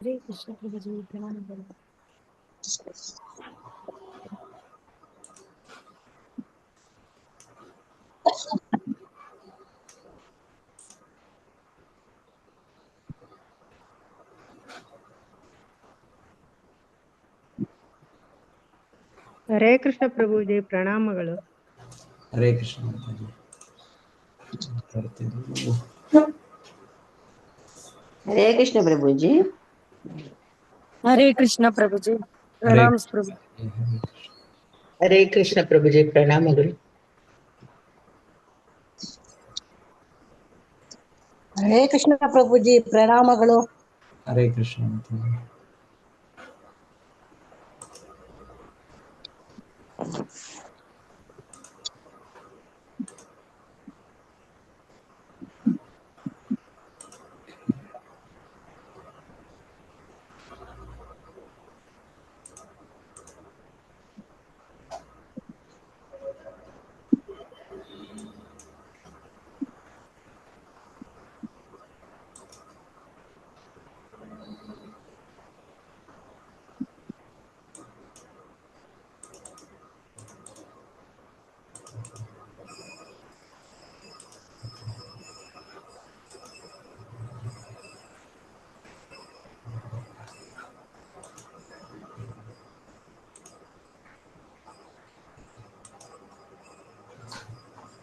हरे कृष्ण प्रभु जी प्रणाम। ಹರೇ ಕೃಷ್ಣ ಪ್ರಭುಜಿ ಪ್ರಣಾಮಗಳು. ಹರೇ ಕೃಷ್ಣ ಮಾತಾಜಿ. ಹರೇ ಕೃಷ್ಣ ಪ್ರಭುಜಿ. हरे कृष्ण प्रभु जी प्रणाम प्रभु। हरे कृष्ण प्रभुजी ಪ್ರಣಾಮಗಳು. ಹರೇ ಕೃಷ್ಣ ಪ್ರಭುಜಿ ಪ್ರಣಾಮಗಳು. ಹರೇ ಕೃಷ್ಣ ಮಾತಾಜಿ.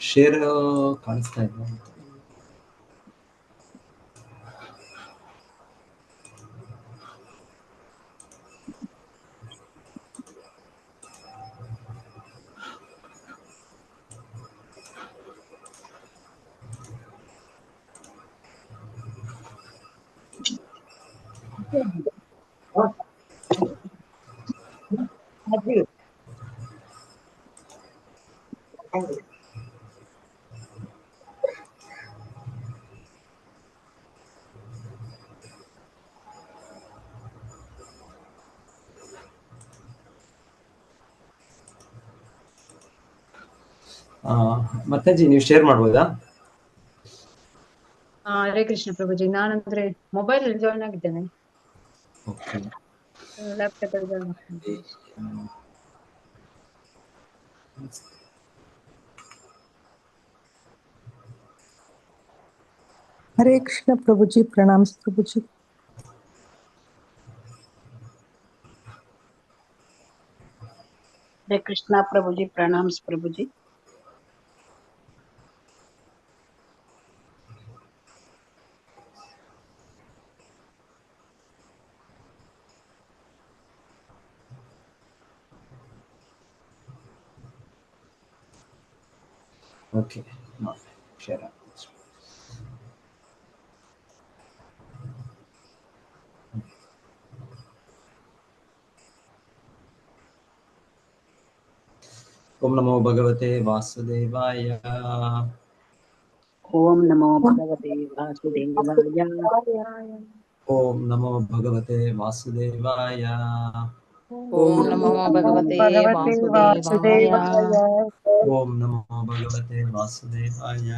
ಶೇರ್ ಕಾಣಿಸ್ತಾ ಇಲ್ಲ. ಮತ್ತಾಜಿ ನೀವು ಶೇರ್ ಮಾಡ್ಬೋದಾ? ಹರೇ ಕೃಷ್ಣ ಪ್ರಭುಜಿ. ನಾನಂದ್ರೆ ಮೊಬೈಲ್ ಅಲ್ಲಿ ಜಾಯ್ನ್ ಆಗಿದ್ದೇನೆ, ಓಕೆ. ಲ್ಯಾಪ್ಟಾಪ್ ಅಲ್ಲಿ ಜಾಯ್ನ್ ಆಗ್ತೇನೆ. हरे कृष्ण प्रभु जी प्रणाम प्रभु जी। ಹರೇ ಕೃಷ್ಣ ಪ್ರಭುಜಿ ಪ್ರಣಾಮ್ ಪ್ರಭುಜಿ. Okay, share. ಓಂ ನಮೋ ಭಗವತೆ ವಾಸುದೇವಾಯ. ಓಂ ನಮೋ ಭಗವತೆ ವಾಸುದೇವಾಯ. ಓಂ ನಮೋ ಭಗವತೆ ವಾಸುದೇವಾಯ. ಓಂ ನಮೋ ಭಗವತೆ ವಾಸುದೇವಾಯ. ಓಂ ನಮೋ ಭಗವತೆ ವಾಸುದೇವಾಯ.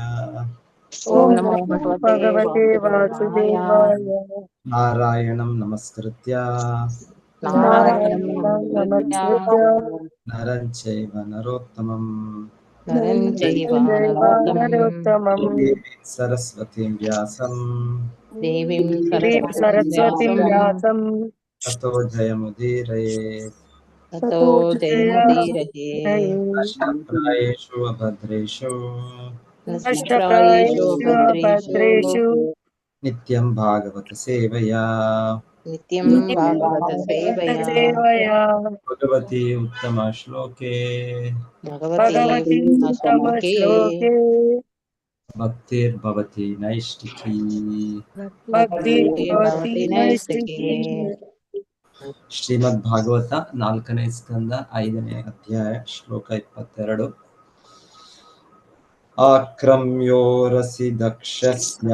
ಓಂ ನಮೋ ಭಗವತೆ ವಾಸುದೇವಾಯ. ನಾರಾಯಣಂ ನಮಸ್ಕೃತ್ಯ ನಾರಾಯಣಂ ನಮಸ್ಕೃತ್ಯ ನರಂ ಚೈವ ನರೋತ್ತಮಂ ನರಂ ಚೈವ ನರೋತ್ತಮಂ ದೇವೀಂ ಸರಸ್ವತೀಂ ವ್ಯಾಸಂ ದೇವೀಂ ಸರಸ್ವತಿಂ ಸರಸ್ವತೀಂ ವ್ಯಾಸಂ ತಥೋ ಜಯಮುದೀರಯೇ. ತಥೋ ಜಯಮುದೀರಯೇ. ನಷ್ಟಪ್ರಾಯೇಷು ಅಭದ್ರೇಷು ನಷ್ಟಪ್ರಾಯೇಷು ಭದ್ರೇಷು ನಿತ್ಯಂ ಭಾಗವತ ಸೇವಯಾ. ನಿತ್ಯಂ ಭಾಗವತ ಸೇವಯಾ. ಭಗವತಿ ಉತ್ತಮ ಶ್ಲೋಕೆ ಭಗವತಿ ಉತ್ತಮ ಶ್ಲೋಕೆ ಭಕ್ತಿರ್ಭವತಿ ನೈಷ್ಠಿಕೀ. ಭಕ್ತಿರ್ಭವತಿ ನೈಷ್ಠಿಕೀ. ಶ್ರೀಮದ್ ಭಾಗವತ 4ನೇ ಸ್ಕಂದ 5ನೇ ಅಧ್ಯಾಯ ಶ್ಲೋಕ 22. ಆಕ್ರಮ್ಯೋರಸಿ ದಕ್ಷಸ್ಯ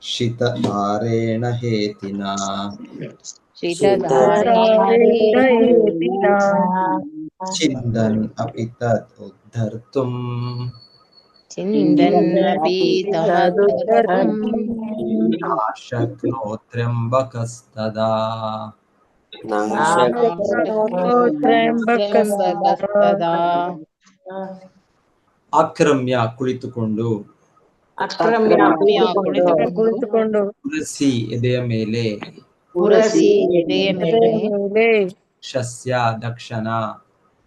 ಶಿತಧಾರೇಣ ಹೇತಿನಾ ಚಿಂದನ್ ಅಪಿ ತದ್ ಉದ್ಧರ್ತುಂ ಚಿಂದನ್ನಪಿ ತಮುತ್ತರಂ ಶಕ್ನೋತ್ರ್ಯಂಬಕಸ್ತದಾ ತ್ರ್ಯಂಬಕಸ್ತದಾ ಆಕ್ರಮ್ಯ ಕುಳಿತುಕೊಂಡು ಅಕ್ರಮ್ಯ ಕುಳಿತುಕೊಂಡು ತುಳಸಿ ಎದೆಯ ಮೇಲೆ ಪುರಸಿ ಎದೆಯ ಮೇಲೆ ಶಸ್ಯ ದಕ್ಷನ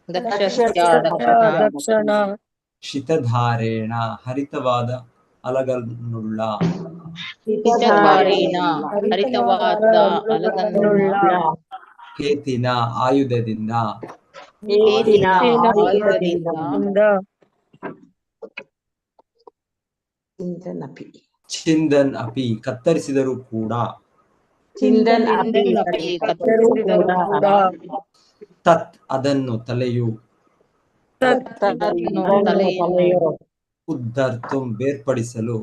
ದಕ್ಷಸ್ಯ ದಕ್ಷನ ಶಿತಧಾರೇಣ ಹರಿತವಾದ ಅಲಗನ್ನುಳ್ಳ ಹಿತಧಾರೇಣ ಹರಿತವಾದ ಅಲಗನ್ನುಳ್ಳ ಕೇತಿನ ಆಯುಧದಿಂದ ಕೇತಿನ ಆಯುಧದಿಂದ ಚಿಂದನ್ ಅಪಿ ಕತ್ತರಿಸಿದರೂ ಕೂಡ ಚಿಂದನ್ನಪಿ ಕತ್ತರಿಸಿದರೂ ಕೂಡ ತತ್ ಅದನ್ನು ತಲೆಯು ತಲೆಯನ್ನು ಉದ್ಧರ್ತುಂ ಬೇರ್ಪಡಿಸಲು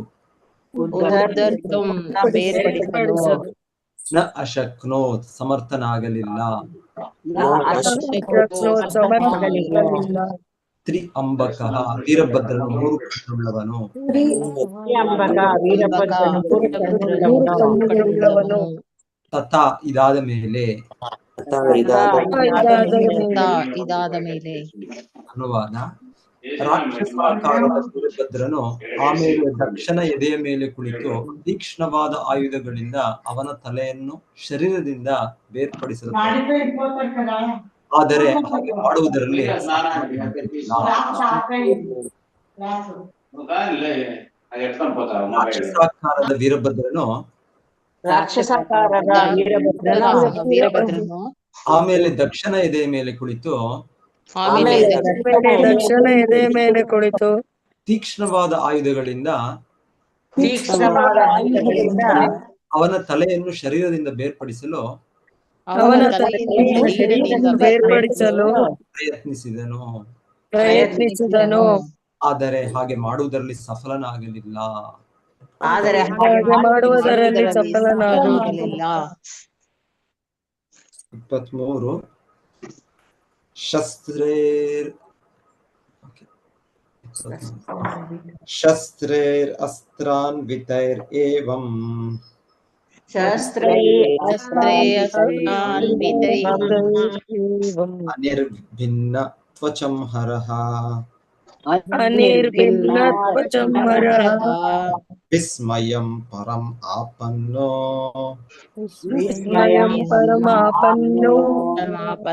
ಉದ್ಧರ್ತುಂ ಬೇರ್ಪಡಿಸಲು ನ ಅಶಕ್ನೋತ್ ಸಮರ್ಥನಾಗಲಿಲ್ಲ ತ್ರಿ ಅಂಬಕಃ ವೀರಭದ್ರನು 3 ಕಣ್ಣುಳ್ಳವನು ತಥಾ ಇದಾದ ಮೇಲೆ ಇದಾದ ಮೇಲೆ ಅನುವಾದ ರಾಕ್ಷಸಾಕಾರದ ವೀರಭದ್ರನು ಆಮೇಲೆ ದಕ್ಷನ ಎದೆಯ ಮೇಲೆ ಕುಳಿತು ತೀಕ್ಷ್ಣವಾದ ಆಯುಧಗಳಿಂದ ಅವನ ತಲೆಯನ್ನು ಶರೀರದಿಂದ ಬೇರ್ಪಡಿಸಲು ಆದರೆ ಹಾಗೆ ಮಾಡುವುದರಲ್ಲಿ ರಾಕ್ಷಸಾಕಾರದ ವೀರಭದ್ರನು ವೀರಭದ್ರನು ಆಮೇಲೆ ದಕ್ಷನ ಎದೆಯ ಮೇಲೆ ಕುಳಿತು ದಕ್ಷಿಣ ಎದೆಯ ಮೇಲೆ ಕುಳಿತು ತೀಕ್ಷ್ಣವಾದ ಆಯುಧಗಳಿಂದ ಅವನ ತಲೆಯನ್ನು ಶರೀರದಿಂದ ಬೇರ್ಪಡಿಸಲು ಅವನ ತಲೆಯನ್ನು ಬೇರ್ಪಡಿಸಲು ಪ್ರಯತ್ನಿಸಿದನು. ಆದರೆ ಹಾಗೆ ಮಾಡುವುದರಲ್ಲಿ ಸಫಲನಾಗಲಿಲ್ಲ. ಮಾಡುವುದರಲ್ಲಿ ಸಫಲನಾಗಲಿಲ್ಲ. 23 ಶಸ್ತ್ರೇರ್ ಅಸ್ತ್ರಾನ್ ವಿತೈರ್ ಏವಂ ಅನಿರ್ಭಿನ್ನ ತ್ವಚಂ ಹರಃ ವಿಸ್ಮಯಂ ಪರಂ ಆಪನ್ನೋ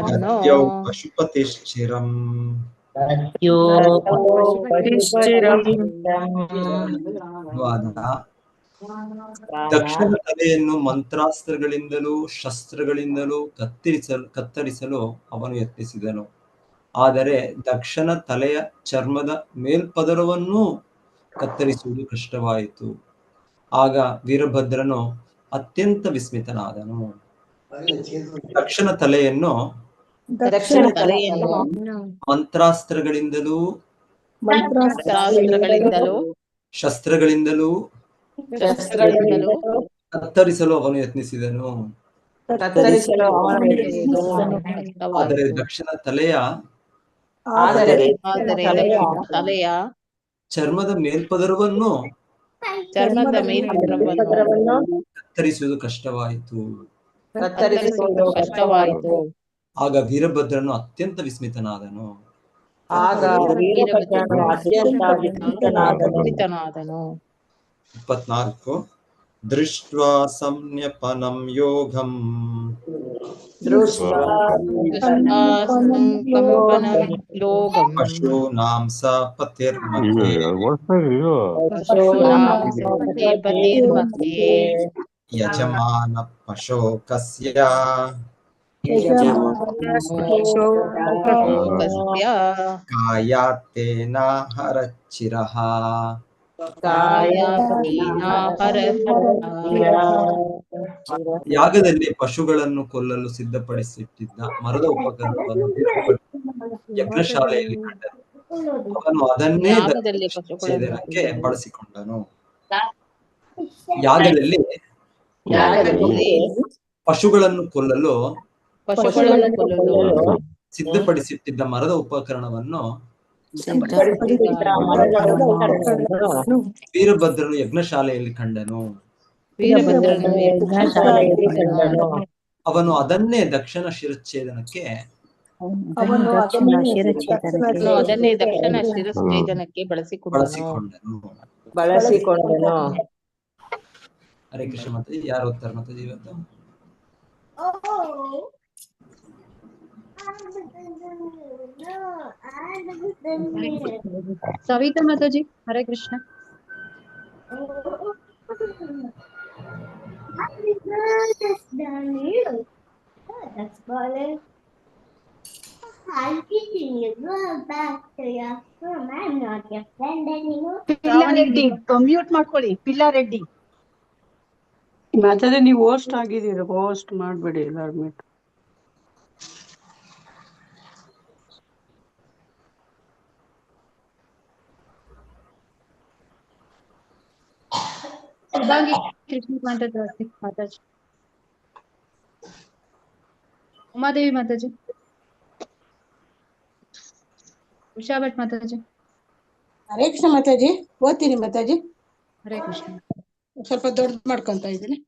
ನದ್ಯೌ ಪಶುಪತಿಶ್ಚಿರಂ. ದಕ್ಷಿಣ ತಲೆಯನ್ನು ಮಂತ್ರಾಸ್ತ್ರಗಳಿಂದಲೂ ಶಸ್ತ್ರಗಳಿಂದಲೂ ಕತ್ತರಿಸಲು ಅವನು ಯತ್ನಿಸಿದನು. ಆದರೆ ದಕ್ಷನ ತಲೆಯ ಚರ್ಮದ ಮೇಲ್ಪದರವನ್ನೂ ಕತ್ತರಿಸುವುದು ಕಷ್ಟವಾಯಿತು. ಆಗ ವೀರಭದ್ರನು ಅತ್ಯಂತ ವಿಸ್ಮಿತನಾದನು. ದಕ್ಷನ ತಲೆಯನ್ನು ಮಂತ್ರಾಸ್ತ್ರಗಳಿಂದಲೂ ಶಸ್ತ್ರಗಳಿಂದಲೂ ಕತ್ತರಿಸಲು ಅವನು ಯತ್ನಿಸಿದನು. ಆದರೆ ದಕ್ಷಿಣ ತಲೆಯ ಚರ್ಮದ ಮೇಲ್ಪದರವನ್ನು ಕತ್ತರಿಸುವುದು ಕಷ್ಟವಾಯಿತು. ಆಗ ವೀರಭದ್ರನು ಅತ್ಯಂತ ವಿಸ್ಮಿತನಾದನು. 24 ದೃಷ್ಟ್ವಾ ಸಂಜ್ಞಪನಂ ಯೋಗಂ ಪಶೂನಾಂ ಸ ಪತಿರ್ಮಧ್ಯೆ ಯಜಮಾನ ಪಶೋಕಸ್ಯ ಕಾಯಾತ್ತೇನ ಹರಚ್ಚಿರಃ. ಯಾಗದಲ್ಲಿ ಪಶುಗಳನ್ನು ಕೊಲ್ಲಲು ಸಿದ್ಧಪಡಿಸಿಟ್ಟಿದ್ದ ಮರದ ಉಪಕರಣವನ್ನು ಯಜ್ಞಶಾಲೆಯಲ್ಲಿ ಕಂಡನು. ಅವನು ಅದನ್ನೇ ಛೇದನಕ್ಕೆ ಬಳಸಿಕೊಂಡನು. ಯಾಗದಲ್ಲಿ ಪಶುಗಳನ್ನು ಕೊಲ್ಲಲು ಸಿದ್ಧಪಡಿಸಿಟ್ಟಿದ್ದ ಮರದ ಉಪಕರಣವನ್ನು ಸಿದ್ಧಪಡಿಸಿದ್ದ ಮರಗಳ ಉಪಕರಣಗಳನ್ನು ವೀರಭದ್ರನು ಯಜ್ಞಶಾಲೆಯಲ್ಲಿ ಕಂಡನು. ವೀರಭದ್ರನು ಯಜ್ಞಶಾಲೆಯಲ್ಲಿ ಕಂಡನು. ಅವನು ಅದನ್ನೇ ದಕ್ಷಿಣ ಶಿರಚ್ಛೇದನಕ್ಕೆ ಅದನ್ನೇ ದಕ್ಷಿಣ ಶಿರಚ್ಛೇದನಕ್ಕೆ ಬಳಸಿಕೊಂಡನು. ಬಳಸಿಕೊಂಡನು. ಹರೇ ಕೃಷ್ಣ ಮಾತಾಜಿ. ಯಾರು ಓದ್ತಾರೆ ಮಾತಾಜಿ ಇವತ್ತು? ಸವಿತಾ ಮಾತಾಜಿ. ಹರೇ ಕೃಷ್ಣ. ಪಿಲ್ಲಾರೆಡ್ಡಿ ಮ್ಯೂಟ್ ಮಾಡ್ಕೊಳ್ಳಿ. ಪಿಲ್ಲಾರೆಡ್ಡಿ ಮಾತಾಡಿ. ನೀವು ಹೋಸ್ಟ್ ಆಗಿದ್ದೀರಾ, ಹೋಸ್ಟ್ ಮಾಡ್ಬೇಡಿ ಎಲ್ಲಾರು ಮ್ಯೂಟ್. ಸುಧಾಂಗಿ ಕೃಷ್ಣ ಮಾತಾಜಿ. ಮಾತಾಜಿ. ಉಮಾದೇವಿ ಮಾತಾಜಿ. ಉಷಾ ಭಟ್ ಮಾತಾಜಿ. ಹರೇ ಕೃಷ್ಣ ಮಾತಾಜಿ. ಓದ್ತೀನಿ ಮಾತಾಜಿ. ಹರೇ ಕೃಷ್ಣ. ಸ್ವಲ್ಪ ದೊಡ್ಡ ಮಾಡ್ಕೊಂತ ಇದ್ದೀನಿ.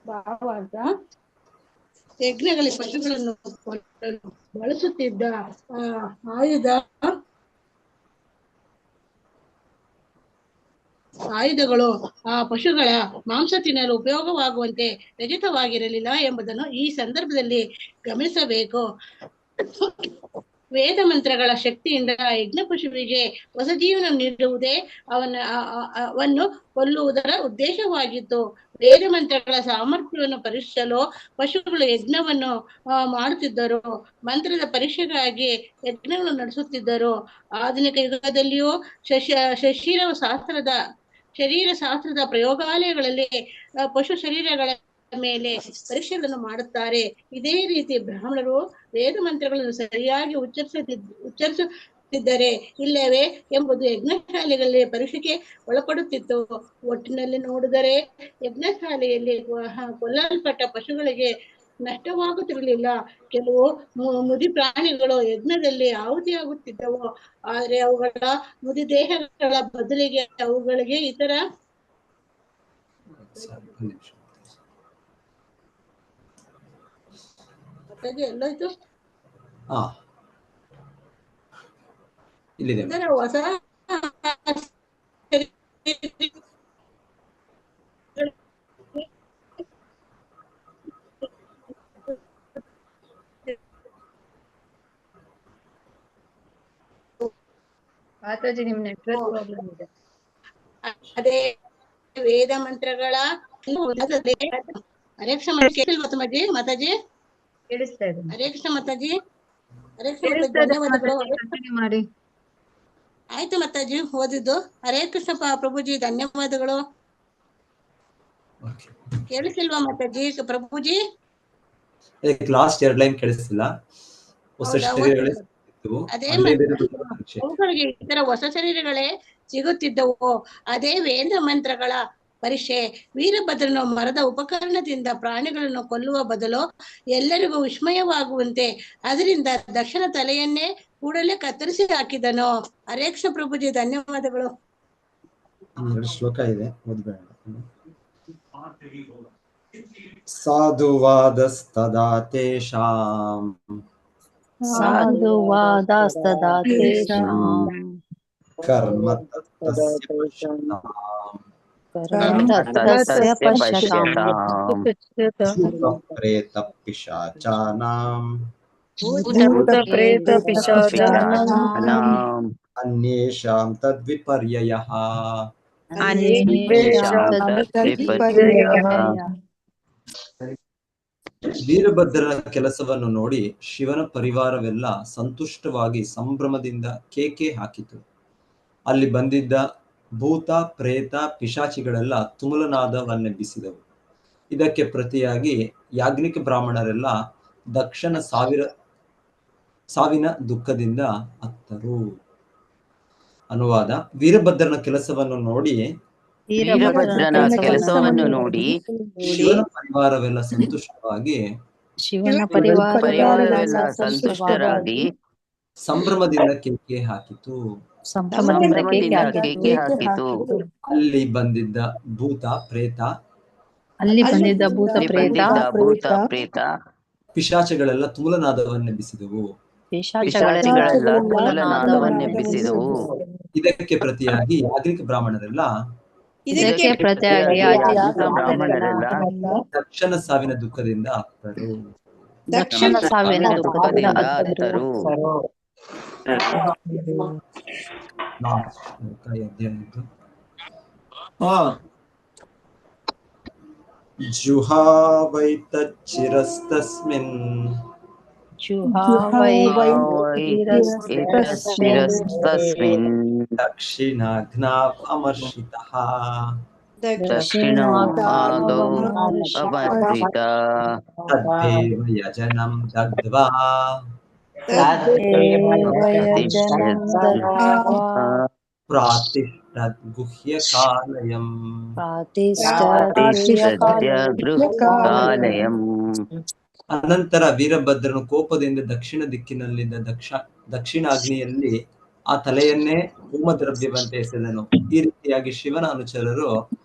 ಭಾವಾರ್ಥ. ಯಜ್ಞಗಳಿಗೆ ಪಶುಗಳನ್ನು ಕೊಲ್ಲಲು ಬಳಸುತ್ತಿದ್ದ ಆಯುಧಗಳು ಆ ಪಶುಗಳ ಮಾಂಸ ತಿನ್ನಲು ಉಪಯೋಗವಾಗುವಂತೆ ರಚಿತವಾಗಿರಲಿಲ್ಲ ಎಂಬುದನ್ನು ಈ ಸಂದರ್ಭದಲ್ಲಿ ಗಮನಿಸಬೇಕು. ವೇದ ಮಂತ್ರಗಳ ಶಕ್ತಿಯಿಂದ ಯಜ್ಞ ಪಶುವಿಗೆ ಹೊಸ ಜೀವನ ನೀಡುವುದೇ ಅವನ್ನು ಕೊಲ್ಲುವುದರ ಉದ್ದೇಶವಾಗಿತ್ತು. ವೇದ ಮಂತ್ರಗಳ ಸಾಮರ್ಥ್ಯವನ್ನು ಪರೀಕ್ಷಿಸಲು ಪಶುಗಳು ಯಜ್ಞವನ್ನು ಮಾಡುತ್ತಿದ್ದರು. ಮಂತ್ರದ ಪರೀಕ್ಷೆಗಾಗಿ ಯಜ್ಞಗಳನ್ನು ನಡೆಸುತ್ತಿದ್ದರು. ಆಧುನಿಕ ಯುಗದಲ್ಲಿಯೂ ಶರೀರ ಶಾಸ್ತ್ರದ ಪ್ರಯೋಗಾಲಯಗಳಲ್ಲಿ ಪಶು ಶರೀರಗಳ ಮೇಲೆ ಪರೀಕ್ಷೆಗಳನ್ನು ಮಾಡುತ್ತಾರೆ. ಇದೇ ರೀತಿ ಬ್ರಾಹ್ಮಣರು ವೇದ ಮಂತ್ರಗಳನ್ನು ಸರಿಯಾಗಿ ಉಚ್ಚರಿಸುತ್ತಿದ್ದರೆ ಇಲ್ಲವೇ ಎಂಬುದು ಯಜ್ಞಶಾಲೆಗಳಲ್ಲಿ ಪರೀಕ್ಷೆಗೆ ಒಳಪಡುತ್ತಿತ್ತು. ಒಟ್ಟಿನಲ್ಲಿ ನೋಡಿದರೆ ಯಜ್ಞಶಾಲೆಯಲ್ಲಿ ಕೊಲ್ಲಲ್ಪಟ್ಟ ಪಶುಗಳಿಗೆ ನಷ್ಟವಾಗುತ್ತಿರಲಿಲ್ಲ. ಕೆಲವು ಮುದಿ ಪ್ರಾಣಿಗಳು ಯಜ್ಞದಲ್ಲಿ ಆಹುತಿಯಾಗುತ್ತಿದ್ದವು. ಆದರೆ ಅವುಗಳ ಮುದಿ ದೇಹಗಳ ಬದಲಿಗೆ ಅವುಗಳಿಗೆ ಇತರ ಎಲ್ಲೋಯ್ತು ಇಲ್ಲಿದೆ ಹೊಸ ಮಾತಾಜಿ ನಿಮ್ ನೆಟ್ವರ್ಕ್ ಪ್ರಾಬ್ಲಮ್ ಇದೆ. ಅದೇ ವೇದ ಮಂತ್ರಗಳ ಹರೇ ಕೃಷ್ಣ ಮಾತಾಜಿ. ಮಾತಾಜಿ ಕೇಳಿಸ್ತಾ ಇದೆ. ಹರೇ ಕೃಷ್ಣ ಮಾತಾಜಿ. ಹರೇ ಕೃಷ್ಣ ಕೇಳಿಸ್ತಾ ಇದೆ ಧನ್ಯವಾದಗಳು. ಮಾತಾಜಿ, ಕಂಟಿನ್ಯೂ ಮಾಡಿ. ಆಯ್ತು ಮಾತಾಜಿ ಓದಿದ್ದು. ಹರೇ ಕೃಷ್ಣ ಪ್ರಭುಜಿ ಧನ್ಯವಾದಗಳು. ಕೇಳಿಸಿಲ್ವಾ ಮಾತಾಜಿ? ಪ್ರಭುಜಿ ಲಾಸ್ಟ್ 2 ಲೈನ್ ಕೇಳಿಸ್ತಿಲ್ಲ. ಹೊಸ ಶರೀರಗಳೇ ಅದೇ ಅವುಗಳಿಗೆ ಇತರ ಹೊಸ ಶರೀರಗಳೇ ಸಿಗುತ್ತಿದ್ದವು. ಅದೇ ವೇದ ಮಂತ್ರಗಳ ಪರೀಕ್ಷೆ. ವೀರಭದ್ರನು ಮರದ ಉಪಕರಣದಿಂದ ಪ್ರಾಣಿಗಳನ್ನು ಕೊಲ್ಲುವ ಬದಲು ಎಲ್ಲರಿಗೂ ವಿಸ್ಮಯವಾಗುವಂತೆ ಅದರಿಂದ ದಕ್ಷಿಣ ತಲೆಯನ್ನೇ ಕೂಡಲೇ ಕತ್ತರಿಸಿ ಹಾಕಿದನು. ಹರೇ ಕೃಷ್ಣ ಪ್ರಭುಜಿ ಧನ್ಯವಾದಗಳು. 2 ಶ್ಲೋಕ ಇದೆ, ಓದ್ಬೇಡ. ಸಾಧುವಾದಸ್ತದಾ ತೇಷಾಂ ಕರ್ಮ ತತ್ತಸ್ಯ ಪಶ್ಯತಾಂ ಪ್ರೇತ ಪಿಶಾಚಾನಾಂ ಅನ್ಯೇಷಾಂ ತದ್ವಿಪರ್ಯಯಃ. ವೀರಭದ್ರನ ಕೆಲಸವನ್ನು ನೋಡಿ ಶಿವನ ಪರಿವಾರವೆಲ್ಲ ಸಂತುಷ್ಟವಾಗಿ ಸಂಭ್ರಮದಿಂದ ಕೇಕೆ ಹಾಕಿತು. ಅಲ್ಲಿ ಬಂದಿದ್ದ ಭೂತ ಪ್ರೇತ ಪಿಶಾಚಿಗಳೆಲ್ಲ ತುಮುಲನಾದವನ್ನೆಬ್ಬಿಸಿದವು. ಇದಕ್ಕೆ ಪ್ರತಿಯಾಗಿ ಯಾಜ್ಞಿಕ ಬ್ರಾಹ್ಮಣರೆಲ್ಲ ದಕ್ಷನ ಸಾವಿನ ದುಃಖದಿಂದ ಅತ್ತರು. ಅನುವಾದ: ವೀರಭದ್ರನ ಕೆಲಸವನ್ನು ನೋಡಿ ವೀರಭದ್ರನ ಕೆಲಸವನ್ನು ನೋಡಿ ಶಿವನ ಪರಿವಾರವೆಲ್ಲ ಸಂತುಷ್ಟವಾಗಿ ಶಿವನ ಪರಿವಾರವೆಲ್ಲ ಸಂತುಷ್ಟರಾಗಿ ಸಂಭ್ರಮದಿಂದ ಕೇಕೆ ಹಾಕಿತು. ಅಲ್ಲಿ ಬಂದಿದ್ದ ಭೂತ ಪ್ರೇತ ಪಿಶಾಚಗಳೆಲ್ಲ ತುಮುಲನಾದವನ್ನೆಬ್ಬಿಸಿದವು. ಇದಕ್ಕೆ ಪ್ರತಿಯಾಗಿ ಯಾಜ್ಞಿಕ ಬ್ರಾಹ್ಮಣರೆಲ್ಲ ದಕ್ಷನ ಸಾವಿನ ದುಃಖದಿಂದ ಅತ್ತರು. ಜುಹಾವೈತಚ್ಚಿರಸ್ತಸ್ಮಿನ್ ದಕ್ಷಿಣಾಘ್ನಾವ್ ಅಮರ್ಷಿತಃ. ತದ್ದೇವ ಯಜನಂ ದಗ್ಧ್ವಾ ಪ್ರಾತಿಷ್ಠದ್ಗುಹ್ಯಕಾಲಯಂ. ಅನಂತರ ವೀರಭದ್ರನು ಕೋಪದಿಂದ ದಕ್ಷಿಣ ದಿಕ್ಕಿನಲ್ಲಿದ್ದ ದಕ್ಷಿಣಾಗ್ನಿಯಲ್ಲಿ ಆ ತಲೆಯನ್ನೇ ಹೋಮದ್ರವ್ಯವಂತೆ ಎಸೆದನು. ಈ ರೀತಿಯಾಗಿ ಶಿವನ ಅನುಚರರು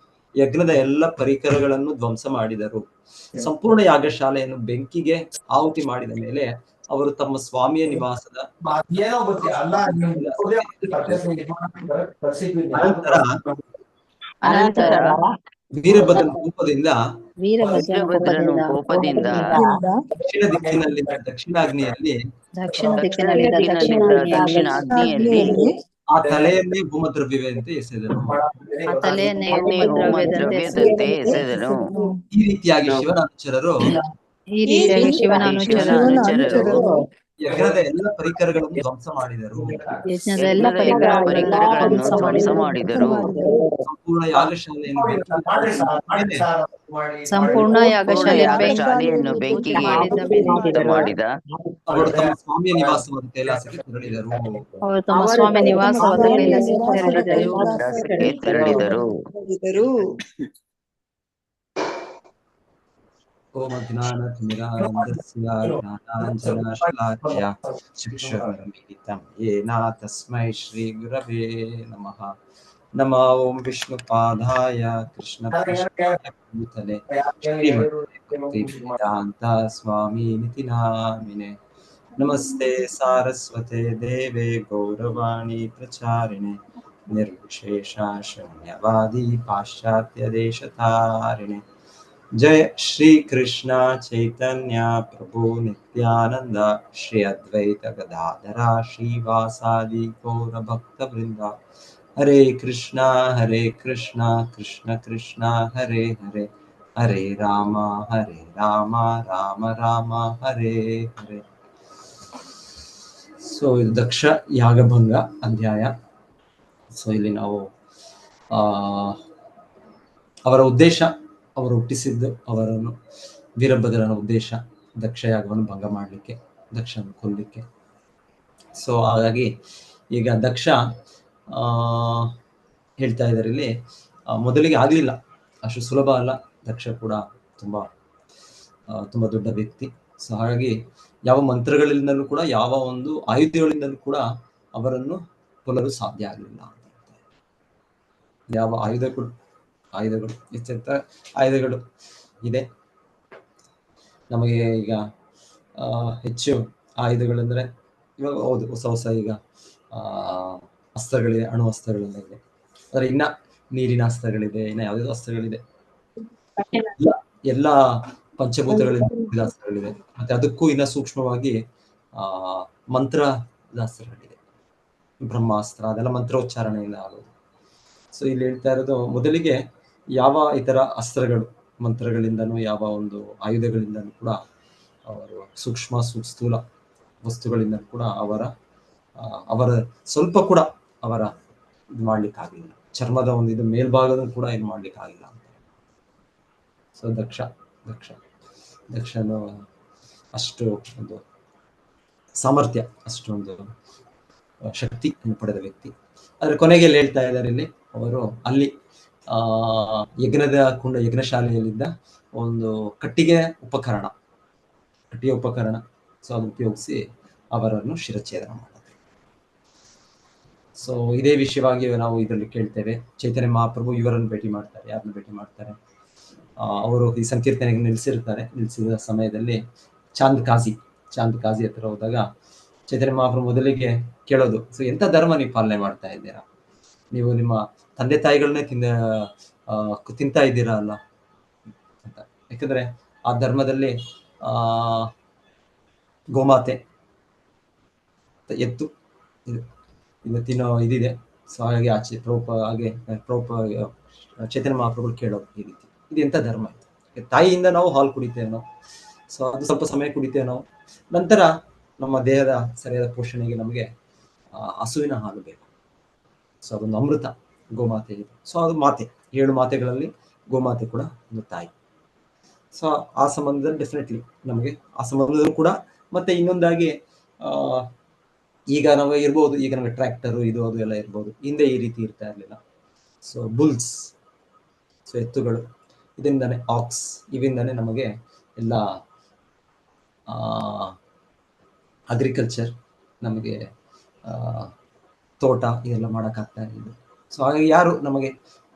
ಯಜ್ಞದ ಎಲ್ಲ ಪರಿಕರಗಳನ್ನು ಧ್ವಂಸ ಮಾಡಿದರು. ಸಂಪೂರ್ಣ ಯಾಗಶಾಲೆಯನ್ನು ಬೆಂಕಿಗೆ ಆಹುತಿ ಮಾಡಿದ ಮೇಲೆ ಅವರು ತಮ್ಮ ಸ್ವಾಮಿಯ ನಿವಾಸದ ಅನಂತರ ವೀರಭದ್ರನ ಕೋಪದಿಂದ ದಕ್ಷಿಣ ದಿಕ್ಕಿನಲ್ಲಿದ್ದ ದಕ್ಷಿಣಾಗ್ನಿಯಲ್ಲಿ ಆ ತಲೆಯನ್ನೇ ಹೋಮದ್ರವ್ಯವಂತೆ ಎಸೆದನು. ಈ ರೀತಿಯಾಗಿ ಶಿವನ ಅನುಚರರು ಯಜ್ಞದ ಎಲ್ಲ ಪರಿಕರಗಳನ್ನು ಧ್ವಂಸ ಮಾಡಿದರು. ಸಂಪೂರ್ಣ ಯಾಗಶಾಲೆಯನ್ನು ಬೆಂಕಿಗೆ ಮಾಡಿದ ಅವರು ತಮ್ಮ ಸ್ವಾಮಿಯ ನಿವಾಸವಾದ ಕೈಲಾಸಕ್ಕೆ ತೆರಳಿದರು. ಓಂ ಅಜ್ಞಾನತಿಮಿರಾಂಧಸ್ಯ ಜ್ಞಾನಾಂಜನಶಲಾಕಯ ಚಕ್ಷುರುನ್ಮಿಲಿತಂ ಯೇನ ತಸ್ಮೈ ಶ್ರೀ ಗುರವೇ ನಮಃ. ನಮೋ ಓಂ ವಿಷ್ಣುಪಾದಾಯ ಕೃಷ್ಣಪೃಷ್ಠಾಯ ಭೂತಲೆ ಶ್ರೀಮತೆ ವೇದಾಂತ ಸ್ವಾಮಿನಿತಿ ನಾಮಿನೆ. ನಮಸ್ತೆ ಸಾರಸ್ವತೆ ದೇವೆ ಗೌರವಾಣಿ ಪ್ರಚಾರಿಣೆ ನಿರ್ವಿಶೇಷ ಶೂನ್ಯವಾದಿ ಪಾಶ್ಚಾತ್ಯ ದೇಶತಾರಿಣೆ. जय श्री कृष्ण चैतन्य प्रभु नित्यानंद श्री अद्वैत गदाधर श्रीवासादि गौर भक्त वृंद. हरे कृष्णा कृष्ण कृष्ण हरे हरे, हरे राम राम राम हरे हरे. ಸೊ ಇದು ದಕ್ಷ ಯಾಗಭಂಗ ಅಧ್ಯಾಯ. ಸೊ ಇಲ್ಲಿ ನಾವು ಅವರ ಉದ್ದೇಶ, ಅವರು ಹುಟ್ಟಿಸಿದ್ದು ಅವರನ್ನು ವೀರಭದ್ರನ ಉದ್ದೇಶ ದಕ್ಷಯಾಗವನ್ನು ಭಂಗ ಮಾಡಲಿಕ್ಕೆ, ದಕ್ಷನ ಕೊಲ್ಲಿಕ್ಕೆ. ಸೊ ಹಾಗಾಗಿ ಈಗ ದಕ್ಷ ಹೇಳ್ತಾ ಇದ್ದಾರೆ ಇಲ್ಲಿ, ಮೊದಲಿಗೆ ಆಗಲಿಲ್ಲ, ಅಷ್ಟು ಸುಲಭ ಅಲ್ಲ. ದಕ್ಷ ಕೂಡ ತುಂಬ ದೊಡ್ಡ ವ್ಯಕ್ತಿ. ಸೊ ಹಾಗಾಗಿ ಯಾವ ಮಂತ್ರಗಳಿಂದಲೂ ಕೂಡ, ಯಾವ ಒಂದು ಆಯುಧಗಳಿಂದಲೂ ಕೂಡ ಅವರನ್ನು ಕೊಲ್ಲಲು ಸಾಧ್ಯ ಆಗಲಿಲ್ಲ. ಯಾವ ಆಯುಧಗಳು ಎಷ್ಟೆಂತ ಆಯುಧಗಳು ಇದೆ ನಮಗೆ. ಈಗ ಹೆಚ್ಚು ಆಯುಧಗಳಂದ್ರೆ ಇವಾಗ ಹೌದು, ಹೊಸ ಈಗ ಅಸ್ತ್ರಗಳಿದೆ, ಅಣು ಅಸ್ತ್ರಗಳೆಲ್ಲ ಇದೆ. ಆದರೆ ಇನ್ನ ನೀರಿನ ಅಸ್ತ್ರಗಳಿದೆ, ಇನ್ನ ಯಾವುದೇ ಅಸ್ತ್ರಗಳಿದೆ, ಎಲ್ಲ ಪಂಚಭೂತಗಳಿಂದ ಅಸ್ತ್ರಗಳಿದೆ. ಮತ್ತೆ ಅದಕ್ಕೂ ಇನ್ನ ಸೂಕ್ಷ್ಮವಾಗಿ ಮಂತ್ರದ ಅಸ್ತ್ರಗಳಿದೆ, ಬ್ರಹ್ಮಾಸ್ತ್ರ, ಅದೆಲ್ಲ ಮಂತ್ರೋಚ್ಚಾರಣೆಯಿಂದ ಆಗೋದು. ಸೊ ಇಲ್ಲಿ ಹೇಳ್ತಾ ಇರೋದು, ಮೊದಲಿಗೆ ಯಾವ ಇತರ ಅಸ್ತ್ರಗಳು, ಮಂತ್ರಗಳಿಂದನೂ ಯಾವ ಒಂದು ಆಯುಧಗಳಿಂದನೂ ಕೂಡ, ಅವರು ಸೂಕ್ಷ್ಮ ಸ್ಥೂಲ ವಸ್ತುಗಳಿಂದ ಕೂಡ ಅವರ ಸ್ವಲ್ಪ ಕೂಡ ಅವರ ಇದು ಮಾಡ್ಲಿಕ್ಕಾಗಲಿಲ್ಲ. ಚರ್ಮದ ಒಂದು ಇದು ಮೇಲ್ಭಾಗದ ಕೂಡ ಏನು ಮಾಡ್ಲಿಕ್ಕಾಗಿಲ್ಲ ಅಂತ. ಸೊ ದಕ್ಷನು ಅಷ್ಟು ಒಂದು ಸಾಮರ್ಥ್ಯ, ಅಷ್ಟೊಂದು ಶಕ್ತಿಯನ್ನು ಪಡೆದ ವ್ಯಕ್ತಿ. ಆದ್ರೆ ಕೊನೆಗೆ ಹೇಳ್ತಾ ಇದ್ದಾರೆ ಇಲ್ಲಿ, ಅವರು ಅಲ್ಲಿ ಯಜ್ಞಶಾಲೆಯಲ್ಲಿದ್ದ ಒಂದು ಕಟ್ಟಿಗೆ ಉಪಕರಣ, ಸೊ ಅದು ಉಪಯೋಗಿಸಿ ಅವರನ್ನು ಶಿರಚ್ಛೇದನ ಮಾಡಿದ್ರು. ಸೊ ಇದೇ ವಿಷಯವಾಗಿ ನಾವು ಇದರಲ್ಲಿ ಕೇಳ್ತೇವೆ. ಚೈತನ್ಯ ಮಹಾಪ್ರಭು ಇವರನ್ನು ಭೇಟಿ ಮಾಡ್ತಾರೆ. ಯಾರನ್ನು ಭೇಟಿ ಮಾಡ್ತಾರೆ? ಅವರು ಈ ಸಂಕೀರ್ತನೆಗೆ ನಿಲ್ಲಿಸಿದ ಸಮಯದಲ್ಲಿ ಚಾಂದ್ ಕಾಜಿ ಹತ್ರ ಹೋದಾಗ ಚೈತನ್ಯ ಮಹಾಪ್ರಭು ಮೊದಲಿಗೆ ಕೇಳೋದು, ಸೊ ಎಂಥ ಧರ್ಮ ನೀವು ಪಾಲನೆ ಮಾಡ್ತಾ ಇದ್ದೀರಾ? ನೀವು ನಿಮ್ಮ ತಂದೆ ತಾಯಿಗಳನ್ನೇ ತಿಂತಾ ಇದ್ದೀರಾ ಅಲ್ಲ ಅಂತ. ಯಾಕಂದ್ರೆ ಆ ಧರ್ಮದಲ್ಲಿ ಗೋಮಾತೆ, ಎತ್ತು ಇವತ್ತಿನ ಇದಿದೆ. ಸೊ ಹಾಗೆ ಚೈತನ್ಯ ಮಹಾಪ್ರಭು ಕೇಳೋದು ಈ ರೀತಿ, ಇದು ಎಂಥ ಧರ್ಮ ಇದು? ತಾಯಿಯಿಂದ ನಾವು ಹಾಲು ಕುಡಿತೇವೆ ನಾವು, ಸೊ ಅದು ಸ್ವಲ್ಪ ಸಮಯ ಕುಡಿತೇವೆ ನಾವು. ನಂತರ ನಮ್ಮ ದೇಹದ ಸರಿಯಾದ ಪೋಷಣೆಗೆ ನಮಗೆ ಹಸುವಿನ ಹಾಲು ಬೇಕು. ಸೊ ಅದೊಂದು ಅಮೃತ ಗೋಮಾತೆ ಇದೆ. ಸೊ ಅದು ಮಾತೆ, 7 ಮಾತೆಗಳಲ್ಲಿ ಗೋಮಾತೆ ಕೂಡ ಒಂದು ತಾಯಿ. ಸೊ ಆ ಸಂಬಂಧದಲ್ಲಿ ಡೆಫಿನೆಟ್ಲಿ ನಮಗೆ ಆ ಸಂಬಂಧದಲ್ಲೂ ಕೂಡ. ಮತ್ತೆ ಇನ್ನೊಂದಾಗಿ ಈಗ ನಾವು ಇರ್ಬೋದು, ಈಗ ನಮಗೆ ಟ್ರ್ಯಾಕ್ಟರು ಇದು ಅದು ಎಲ್ಲ ಇರ್ಬೋದು. ಹಿಂದೆ ಈ ರೀತಿ ಇರ್ತಾ ಇರಲಿಲ್ಲ. ಸೊ ಬುಲ್ಸ್, ಸೊ ಎತ್ತುಗಳು, ಇದರಿಂದಾನೆ ಆಕ್ಸ್, ಇವಿಂದಾನೆ ನಮಗೆ ಎಲ್ಲ ಅಗ್ರಿಕಲ್ಚರ್, ನಮಗೆ ತೋಟ ಇದೆಲ್ಲ ಮಾಡೋಕ್ಕಾಗ್ತಾ ಇದ್ದು. ಸೊ ಹಾಗಾಗಿ ಯಾರು ನಮಗೆ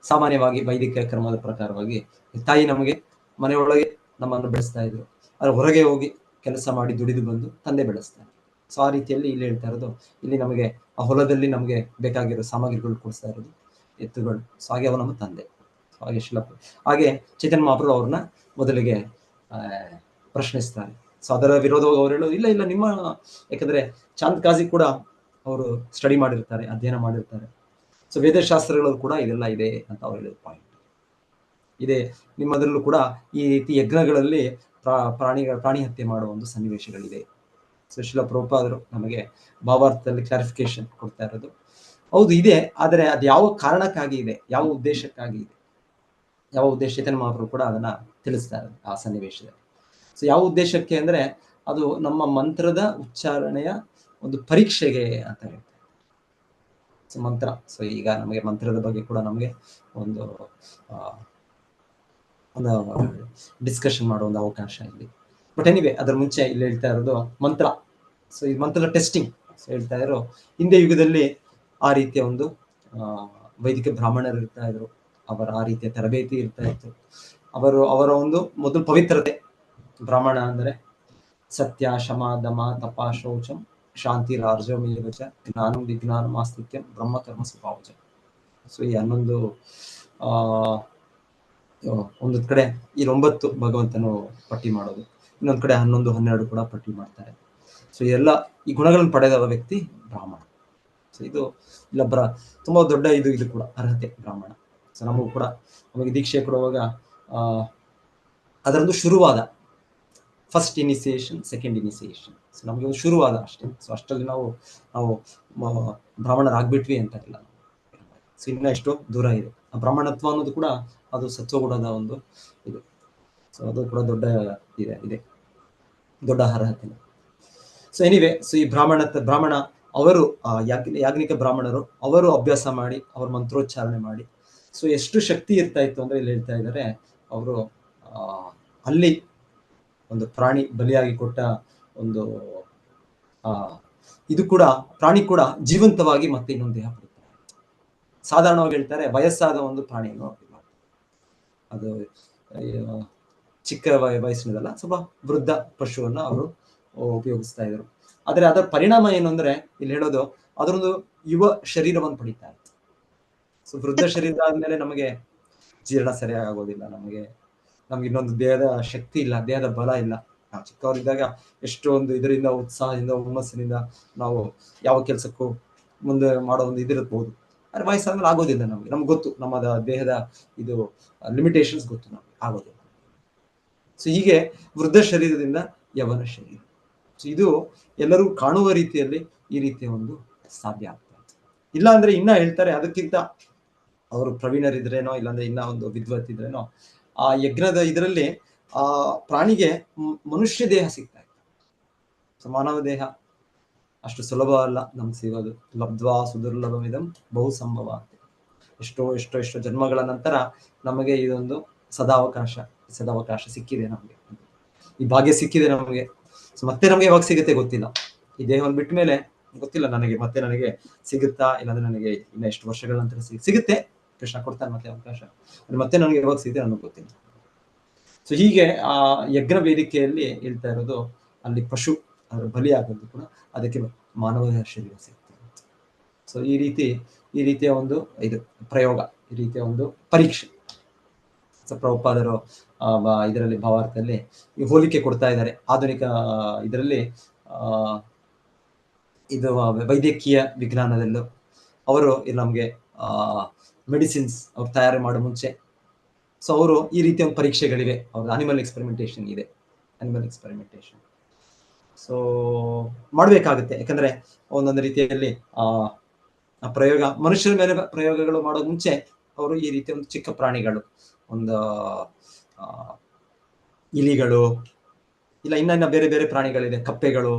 ಸಾಮಾನ್ಯವಾಗಿ ವೈದಿಕ ಕ್ರಮದ ಪ್ರಕಾರವಾಗಿ ತಾಯಿ ನಮಗೆ ಮನೆಯೊಳಗೆ ನಮ್ಮನ್ನು ಬೆಳೆಸ್ತಾ ಇದ್ರು. ಆದರೆ ಹೊರಗೆ ಹೋಗಿ ಕೆಲಸ ಮಾಡಿ ದುಡಿದು ಬಂದು ತಂದೆ ಬೆಳೆಸ್ತಾರೆ. ಸೊ ಆ ರೀತಿಯಲ್ಲಿ ಇಲ್ಲಿ ಹೇಳ್ತಾ ಇರೋದು, ಇಲ್ಲಿ ನಮಗೆ ಆ ಹೊಲದಲ್ಲಿ ನಮಗೆ ಬೇಕಾಗಿರೋ ಸಾಮಗ್ರಿಗಳು ಕೊಡಿಸ್ತಾ ಇರೋದು ಎತ್ತುಗಳು. ಸೊ ಹಾಗೆ ಅವ ನಮ್ಮ ತಂದೆ. ಸೊ ಹಾಗೆ ಚೈತನ್ಯ ಮಹಾಪ್ರಭು ಅವ್ರನ್ನ ಮೊದಲಿಗೆ ಪ್ರಶ್ನಿಸ್ತಾರೆ. ಸೊ ಅದರ ವಿರೋಧವಾಗಿ ಅವ್ರು ಹೇಳೋದು, ಇಲ್ಲ ನಿಮ್ಮ, ಯಾಕಂದ್ರೆ ಚಾಂದ್ ಕಾಜಿ ಕೂಡ ಅವರು ಸ್ಟಡಿ ಮಾಡಿರ್ತಾರೆ, ಅಧ್ಯಯನ ಮಾಡಿರ್ತಾರೆ. ಸೊ ವೇದಶಾಸ್ತ್ರಗಳು ಕೂಡ ಇದೆಲ್ಲ ಇದೆ ಅಂತ ಅವ್ರು ಹೇಳಿದ ಪಾಯಿಂಟ್ ಇದೆ. ನಿಮ್ಮದ್ರಲ್ಲೂ ಕೂಡ ಈ ರೀತಿ ಯಜ್ಞಗಳಲ್ಲಿ ಪ್ರಾಣಿ ಹತ್ಯೆ ಮಾಡುವ ಒಂದು ಸನ್ನಿವೇಶಗಳಿದೆ. ಸೊ ಶ್ರೀಲ ಪ್ರಭುಪಾದರು ನಮಗೆ ಭಾವಾರ್ಥದಲ್ಲಿ ಕ್ಲಾರಿಫಿಕೇಶನ್ ಕೊಡ್ತಾ ಇರೋದು, ಹೌದು ಇದೆ, ಆದರೆ ಅದು ಯಾವ ಕಾರಣಕ್ಕಾಗಿ ಇದೆ, ಯಾವ ಉದ್ದೇಶಕ್ಕಾಗಿ ಇದೆ, ಯಾವ ಉದ್ದೇಶ ಚೈತನ್ಯ ಮಹಾಪ್ರಭು ಕೂಡ ಅದನ್ನ ತಿಳಿಸ್ತಾ ಇರೋದು ಆ ಸನ್ನಿವೇಶದಲ್ಲಿ. ಸೊ ಯಾವ ಉದ್ದೇಶಕ್ಕೆ ಅಂದ್ರೆ ಅದು ನಮ್ಮ ಮಂತ್ರದ ಉಚ್ಚಾರಣೆಯ ಒಂದು ಪರೀಕ್ಷೆಗೆ ಅಂತ ಹೇಳ್ತಾರೆ. ಸೊ ಮಂತ್ರ, ಸೊ ಈಗ ನಮಗೆ ಮಂತ್ರದ ಬಗ್ಗೆ ಕೂಡ ನಮಗೆ ಒಂದು ಡಿಸ್ಕಷನ್ ಮಾಡೋ ಒಂದು ಅವಕಾಶ ಇಲ್ಲಿ. ಬಟ್ ಎನಿವೆ ಅದರ ಮುಂಚೆ ಇಲ್ಲಿ ಹೇಳ್ತಾ ಇರೋದು ಮಂತ್ರ. ಸೊ ಈ ಮಂತ್ರದ ಟೆಸ್ಟಿಂಗ್. ಸೊ ಹೇಳ್ತಾ ಇರೋ, ಹಿಂದೆ ಯುಗದಲ್ಲಿ ಆ ರೀತಿಯ ಒಂದು ವೈದಿಕ ಬ್ರಾಹ್ಮಣರು ಇರ್ತಾ ಇದ್ರು, ಅವರ ಆ ರೀತಿಯ ತರಬೇತಿ ಇರ್ತಾ ಇತ್ತು. ಅವರ ಒಂದು ಮೊದಲು ಪವಿತ್ರತೆ, ಬ್ರಾಹ್ಮಣ ಅಂದರೆ ಸತ್ಯ, ಶಮ, ದಮ, ತಪ, ಶೌಚಂ, ಶಾಂತಿ, ರಾರ್ಜಮೇವಚ, ಜ್ಞಾನಂ, ವಿಜ್ಞಾನಂ, ಆಸ್ತಿಕ್ಯಂ, ಬ್ರಹ್ಮಕರ್ಮ ಸ್ವಭಾವಚ. ಸೊ ಈ 11 ಒಂದೊಂದು ಕಡೆ ಈ 9 ಭಗವಂತನು ಪಟ್ಟಿ ಮಾಡೋದು, ಇನ್ನೊಂದು ಕಡೆ 11, 12 ಕೂಡ ಪಟ್ಟಿ ಮಾಡ್ತಾರೆ. ಸೊ ಎಲ್ಲ ಈ ಗುಣಗಳನ್ನು ಪಡೆದ ವ್ಯಕ್ತಿ ಬ್ರಾಹ್ಮಣ. ಸೊ ಇದು ಇಲ್ಲ ತುಂಬಾ ದೊಡ್ಡ ಇದು ಕೂಡ ಅರ್ಹತೆ ಬ್ರಾಹ್ಮಣ. ಸೊ ನಮಗೂ ಕೂಡ ನಮಗೆ ದೀಕ್ಷೆ ಕೊಡುವಾಗ ಅದರೊಂದು ಶುರುವಾದ first initiation, second initiation. So ನಮಗೆ ಒಂದು ಶುರುವಾದ ಅಷ್ಟೇ. ಸೊ ಅಷ್ಟರಲ್ಲಿ ನಾವು ಬ್ರಾಹ್ಮಣರಾಗ್ಬಿಟ್ವಿ ಅಂತ ಇಲ್ಲ. ಸೊ ಇನ್ನ ಎಷ್ಟೋ ದೂರ ಇದೆ. ಆ ಬ್ರಾಹ್ಮಣತ್ವ ಅನ್ನೋದು ಕೂಡ ಅದು ಸತ್ವಗುಣದ ಒಂದು ಇದು. ಸೊ ಅದು ಕೂಡ ದೊಡ್ಡ ಇದೆ ದೊಡ್ಡ ಅರ್ಹತೆ. ಸೊ ಎನಿವೆ, ಸೊ ಈ ಬ್ರಾಹ್ಮಣ ಅವರು ಯಾಜ್ಞಿಕ ಬ್ರಾಹ್ಮಣರು, ಅವರು ಅಭ್ಯಾಸ ಮಾಡಿ, ಅವ್ರ ಮಂತ್ರೋಚ್ಚಾರಣೆ ಮಾಡಿ, ಸೊ ಎಷ್ಟು ಶಕ್ತಿ ಇರ್ತಾ ಇತ್ತು ಅಂದ್ರೆ ಇಲ್ಲಿ ಹೇಳ್ತಾ ಇದ್ದಾರೆ, ಅವರು ಅಲ್ಲಿ ಒಂದು ಪ್ರಾಣಿ ಬಲಿಯಾಗಿ ಕೊಟ್ಟ ಒಂದು ಇದು ಕೂಡ, ಪ್ರಾಣಿ ಕೂಡ ಜೀವಂತವಾಗಿ ಮತ್ತೆ ಇನ್ನೊಂದು ದೇಹ ಪಡ್ತಾರೆ. ಸಾಧಾರಣವಾಗಿ ಹೇಳ್ತಾರೆ, ವಯಸ್ಸಾದ ಒಂದು ಪ್ರಾಣಿಯನ್ನು ಅದು ಚಿಕ್ಕ ವಯಸ್ಸಿನದಲ್ಲ, ಸ್ವಲ್ಪ ವೃದ್ಧ ಪಶುವನ್ನ ಅವರು ಉಪಯೋಗಿಸ್ತಾ ಇದ್ರು. ಆದ್ರೆ ಅದರ ಪರಿಣಾಮ ಏನು ಅಂದ್ರೆ ಇಲ್ಲಿ ಹೇಳೋದು, ಅದರೊಂದು ಯುವ ಶರೀರವನ್ನು ಪಡಿತಾ ಇತ್ತು. ಸೊ ವೃದ್ಧ ಶರೀರ ಆದ್ಮೇಲೆ ನಮಗೆ ಜೀರ್ಣ ಸರಿಯಾಗಿ ಆಗೋದಿಲ್ಲ, ನಮ್ಗೆ ಇನ್ನೊಂದು ದೇಹದ ಶಕ್ತಿ ಇಲ್ಲ, ದೇಹದ ಬಲ ಇಲ್ಲ. ನಾವು ಚಿಕ್ಕವರಿದ್ದಾಗ ಎಷ್ಟೊಂದು ಇದರಿಂದ, ಉತ್ಸಾಹದಿಂದ, ಹುಮ್ಮಸ್ಸಿನಿಂದ ನಾವು ಯಾವ ಕೆಲಸಕ್ಕೂ ಮುಂದೆ ಮಾಡೋ ಒಂದು ಇದಿರಬಹುದು. ಆದ್ರೆ ವಯಸ್ಸಾದ್ಮೇಲೆ ಆಗೋದಿಲ್ಲ. ನಮ್ಗೆ ಗೊತ್ತು, ನಮ್ಮ ದೇಹದ ಇದು ಲಿಮಿಟೇಷನ್ಸ್ ಗೊತ್ತು, ನಮ್ಗೆ ಆಗೋದಿಲ್ಲ. ಸೊ ಹೀಗೆ ವೃದ್ಧ ಶರೀರದಿಂದ ಯವನ ಶರೀರ. ಸೊ ಇದು ಎಲ್ಲರೂ ಕಾಣುವ ರೀತಿಯಲ್ಲಿ ಈ ರೀತಿಯ ಒಂದು ಸಾಧ್ಯ ಆಗ್ತದೆ. ಇಲ್ಲ ಅಂದ್ರೆ ಇನ್ನ ಹೇಳ್ತಾರೆ, ಅದಕ್ಕಿಂತ ಅವರು ಪ್ರವೀಣರಿದ್ರೇನೋ, ಇಲ್ಲಾಂದ್ರೆ ಇನ್ನ ಒಂದು ವಿದ್ವತ್ ಇದ್ರೇನೋ, ಆ ಯಜ್ಞದ ಇದರಲ್ಲಿ ಆ ಪ್ರಾಣಿಗೆ ಮನುಷ್ಯ ದೇಹ ಸಿಗ್ತಾ ಇತ್ತು. ಸೊ ಮಾನವ ದೇಹ ಅಷ್ಟು ಸುಲಭ ಅಲ್ಲ ನಮ್ಗೆ ಸಿಗೋದು. ಲಬ್ಧ್ವಾ ಸುದುರ್ಲಭವಿದಂ ಬಹು ಸಂಭವ. ಎಷ್ಟೋ ಜನ್ಮಗಳ ನಂತರ ನಮಗೆ ಇದೊಂದು ಸದಾವಕಾಶ ಸಿಕ್ಕಿದೆ ನಮಗೆ, ಈ ಭಾಗ್ಯ ಸಿಕ್ಕಿದೆ ನಮಗೆ. ಸೊ ಮತ್ತೆ ನಮಗೆ ಯಾವಾಗ ಸಿಗುತ್ತೆ ಗೊತ್ತಿಲ್ಲ, ಈ ದೇಹವನ್ನು ಬಿಟ್ಟ ಮೇಲೆ ಗೊತ್ತಿಲ್ಲ ನನಗೆ ಸಿಗುತ್ತಾ, ಇಲ್ಲಾಂದ್ರೆ ನನಗೆ ಇನ್ನ ಎಷ್ಟು ವರ್ಷಗಳ ನಂತರ ಸಿಗುತ್ತೆ, ಕೃಷ್ಣ ಕೊಡ್ತಾನೆ ಮತ್ತೆ ಅವಕಾಶ, ಮತ್ತೆ ನನಗೆ ಯಾವಾಗ ಸಿಗುತ್ತೆ ನನಗೆ ಗೊತ್ತಿಲ್ಲ. ಸೊ ಹೀಗೆ ಆ ಯಜ್ಞ ವೇದಿಕೆಯಲ್ಲಿ ಹೇಳ್ತಾ ಇರೋದು, ಅಲ್ಲಿ ಪಶು ಅದರ ಬಲಿಯಾಗೋದು ಕೂಡ ಅದಕ್ಕೆ ಮಾನವ ಶರೀರ ಸಿಗ್ತದೆ. ಸೊ ಈ ರೀತಿಯ ಒಂದು ಇದು ಪ್ರಯೋಗ, ಈ ರೀತಿಯ ಒಂದು ಪರೀಕ್ಷೆ. ಸೊ ಪ್ರಭುಪಾದರು ಇದರಲ್ಲಿ ಭಾವಾರ್ಥದಲ್ಲಿ ಈ ಹೋಲಿಕೆ ಕೊಡ್ತಾ ಇದ್ದಾರೆ. ಆಧುನಿಕ ಇದರಲ್ಲಿ ಇದು ವೈದ್ಯಕೀಯ ವಿಜ್ಞಾನದಲ್ಲೂ ಅವರು ನಮಗೆ ಮೆಡಿಸಿನ್ಸ್ ಅವ್ರು ತಯಾರು ಮಾಡೋ ಮುಂಚೆ ಸೊ ಅವರು ಈ ರೀತಿಯ ಒಂದು ಪರೀಕ್ಷೆಗಳಿವೆ, ಅವ್ರದ್ದು ಅನಿಮಲ್ ಎಕ್ಸ್ಪೆರಿಮೆಂಟೇಷನ್ ಇದೆ. ಸೊ ಮಾಡಬೇಕಾಗುತ್ತೆ, ಯಾಕಂದ್ರೆ ಒಂದೊಂದು ರೀತಿಯಲ್ಲಿ ಪ್ರಯೋಗ ಮನುಷ್ಯರ ಮೇಲೆ ಪ್ರಯೋಗಗಳು ಮಾಡೋ ಮುಂಚೆ ಅವರು ಈ ರೀತಿಯ ಒಂದು ಚಿಕ್ಕ ಪ್ರಾಣಿಗಳು, ಒಂದು ಇಲಿಗಳು, ಇಲ್ಲ ಇನ್ನ ಬೇರೆ ಬೇರೆ ಪ್ರಾಣಿಗಳಿದೆ, ಕಪ್ಪೆಗಳು,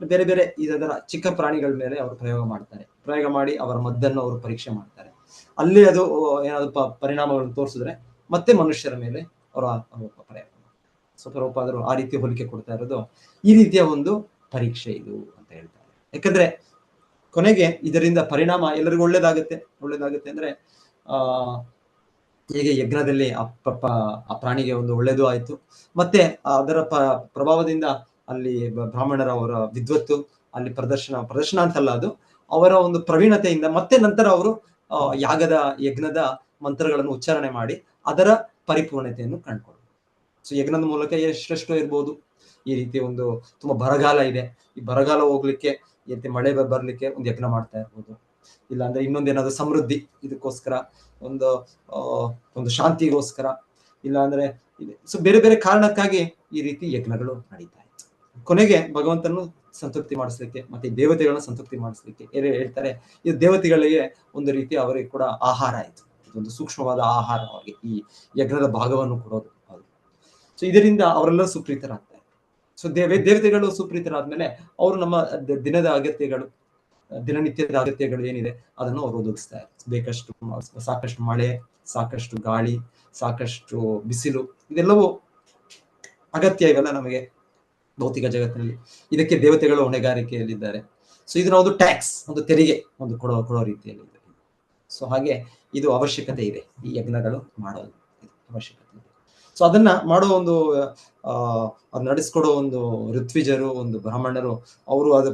ಬೇರೆ ಬೇರೆ ಇದರ ಚಿಕ್ಕ ಪ್ರಾಣಿಗಳ ಮೇಲೆ ಅವರು ಪ್ರಯೋಗ ಮಾಡಿ ಅವರ ಮದ್ದನ್ನು ಅವರು ಪರೀಕ್ಷೆ ಮಾಡ್ತಾರೆ. ಅಲ್ಲಿ ಅದು ಏನಾದ್ರು ಪರಿಣಾಮಗಳನ್ನು ತೋರಿಸಿದ್ರೆ ಮತ್ತೆ ಮನುಷ್ಯರ ಮೇಲೆ ಅವರ ಪ್ರಯೋಗ. ಸೊ ಪ್ರಭುಪಾದರು ಆ ರೀತಿ ಹೋಲಿಕೆ ಕೊಡ್ತಾ ಇರೋದು ಈ ರೀತಿಯ ಒಂದು ಪರೀಕ್ಷೆ ಇದು ಅಂತ ಹೇಳ್ತಾರೆ. ಯಾಕಂದ್ರೆ ಕೊನೆಗೆ ಇದರಿಂದ ಪರಿಣಾಮ ಎಲ್ಲರಿಗೂ ಒಳ್ಳೇದಾಗುತ್ತೆ ಅಂದ್ರೆ ಹೇಗೆ ಯಜ್ಞದಲ್ಲಿ ಆ ಪ್ರಾಣಿಗೆ ಒಂದು ಒಳ್ಳೇದು ಆಯ್ತು, ಮತ್ತೆ ಅದರ ಪ್ರಭಾವದಿಂದ ಅಲ್ಲಿ ಬ್ರಾಹ್ಮಣರ ಅವರ ವಿದ್ವತ್ತು ಅಲ್ಲಿ ಪ್ರದರ್ಶನ ಅಂತಲ್ಲ, ಅದು ಅವರ ಒಂದು ಪ್ರವೀಣತೆಯಿಂದ ಮತ್ತೆ ನಂತರ ಅವರು ಯಜ್ಞದ ಮಂತ್ರಗಳನ್ನು ಉಚ್ಚಾರಣೆ ಮಾಡಿ ಅದರ ಪರಿಪೂರ್ಣತೆಯನ್ನು ಕಂಡುಕೊಳ್ಳುವುದು. ಸೊ ಯಜ್ಞದ ಮೂಲಕ ಎಷ್ಟೆಷ್ಟೋ ಇರ್ಬೋದು. ಈ ರೀತಿ ಒಂದು ತುಂಬಾ ಬರಗಾಲ ಇದೆ, ಈ ಬರಗಾಲ ಹೋಗ್ಲಿಕ್ಕೆ ಮಳೆ ಬರ್ಲಿಕ್ಕೆ ಒಂದು ಯಜ್ಞ ಮಾಡ್ತಾ ಇರ್ಬೋದು, ಇಲ್ಲಾಂದ್ರೆ ಇನ್ನೊಂದೇನಾದ್ರು ಸಮೃದ್ಧಿ ಇದಕ್ಕೋಸ್ಕರ ಒಂದು ಶಾಂತಿಗೋಸ್ಕರ, ಇಲ್ಲಾಂದ್ರೆ ಸೊ ಬೇರೆ ಬೇರೆ ಕಾರಣಕ್ಕಾಗಿ ಈ ರೀತಿ ಯಜ್ಞಗಳು ನಡೀತಾ ಇತ್ತು. ಕೊನೆಗೆ ಭಗವಂತನು ಸಂತೃಪ್ತಿ ಮಾಡಿಸ್ಲಿಕ್ಕೆ ಮತ್ತೆ ದೇವತೆಗಳನ್ನ ಸಂತೃಪ್ತಿ ಮಾಡಿಸ್ಲಿಕ್ಕೆ ಹೇಳ್ತಾರೆ, ಈ ದೇವತೆಗಳಿಗೆ ಒಂದು ರೀತಿ ಅವರಿಗೆ ಕೂಡ ಆಹಾರ ಆಯ್ತು, ಇದೊಂದು ಸೂಕ್ಷ್ಮವಾದ ಆಹಾರ ಅವರಿಗೆ ಈ ಯಜ್ಞದ ಭಾಗವನ್ನು ಕೊಡೋದು. ಸೊ ಇದರಿಂದ ಅವರೆಲ್ಲರೂ ಸುಪ್ರೀತರಾಗ್ತಾರೆ. ಸೊ ದೇವತೆಗಳು ಸುಪ್ರೀತರಾದ್ಮೇಲೆ ಅವರು ನಮ್ಮ ದಿನನಿತ್ಯದ ಅಗತ್ಯಗಳು ಏನಿದೆ ಅದನ್ನು ಅವರು ಒದಗಿಸ್ತಾರೆ. ಸಾಕಷ್ಟು ಮಳೆ, ಸಾಕಷ್ಟು ಗಾಳಿ, ಸಾಕಷ್ಟು ಬಿಸಿಲು, ಇದೆಲ್ಲವೂ ಅಗತ್ಯ ಇವೆಲ್ಲ ನಮಗೆ ಭೌತಿಕ ಜಗತ್ತಿನಲ್ಲಿ. ಇದಕ್ಕೆ ದೇವತೆಗಳು ಹೊಣೆಗಾರಿಕೆಯಲ್ಲಿದ್ದಾರೆ. ಸೊ ಇದನ್ನ ಒಂದು ಟ್ಯಾಕ್ಸ್, ಒಂದು ತೆರಿಗೆ ಒಂದು ಕೊಡೋ ರೀತಿಯಲ್ಲಿ ಇದೆ. ಸೊ ಹಾಗೆ ಇದು ಅವಶ್ಯಕತೆ ಇದೆ, ಈ ಯಜ್ಞಗಳು ಮಾಡೋದು ಅವಶ್ಯಕತೆ ಇದೆ. ಸೊ ಅದನ್ನ ಮಾಡೋ ಒಂದು ಅದ್ ನಡೆಸ್ಕೊಡೋ ಒಂದು ಋತ್ವಿಜರು, ಒಂದು ಬ್ರಾಹ್ಮಣರು, ಅವರು ಅದು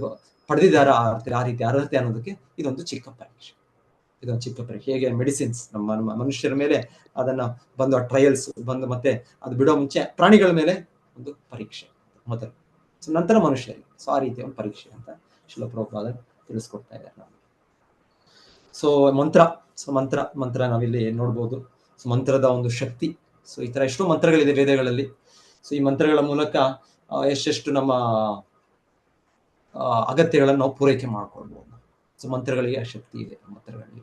ಪಡೆದಿದ್ದಾರೆ ಆ ರೀತಿ ಅರ್ಹತೆ ಅನ್ನೋದಕ್ಕೆ ಇದೊಂದು ಚಿಕ್ಕ ಪರೀಕ್ಷೆ. ಹೇಗೆ ಮೆಡಿಸಿನ್ಸ್ ನಮ್ಮ ಮನುಷ್ಯರ ಮೇಲೆ ಅದನ್ನ ಬಂದು ಟ್ರಯಲ್ಸ್ ಬಂದು ಮತ್ತೆ ಅದು ಬಿಡೋ ಮುಂಚೆ ಪ್ರಾಣಿಗಳ ಮೇಲೆ ಒಂದು ಪರೀಕ್ಷೆ ಮೊದಲು, ಸೊ ನಂತರ ಮನುಷ್ಯರಿಗೆ. ಸೊ ಆ ರೀತಿಯ ಒಂದು ಪರೀಕ್ಷೆ ಅಂತ ಶ್ರೀಲ ಪ್ರಭುಪಾದ ತಿಳಿಸ್ಕೊಡ್ತಾ ಇದ್ದಾರೆ ನಮಗೆ. ಸೊ ಮಂತ್ರ ನಾವಿಲ್ಲಿ ನೋಡ್ಬೋದು. ಸೊ ಮಂತ್ರದ ಒಂದು ಶಕ್ತಿ. ಸೊ ಈ ತರ ಎಷ್ಟೋ ಮಂತ್ರಗಳಿದೆ ವೇದಗಳಲ್ಲಿ. ಸೊ ಈ ಮಂತ್ರಗಳ ಮೂಲಕ ಎಷ್ಟೆಷ್ಟು ನಮ್ಮ ಅಗತ್ಯಗಳನ್ನು ನಾವು ಪೂರೈಕೆ ಮಾಡ್ಕೊಳ್ಬಹುದು. ಸೊ ಮಂತ್ರಗಳಿಗೆ ಶಕ್ತಿ ಇದೆ ಮಂತ್ರಗಳಲ್ಲಿ.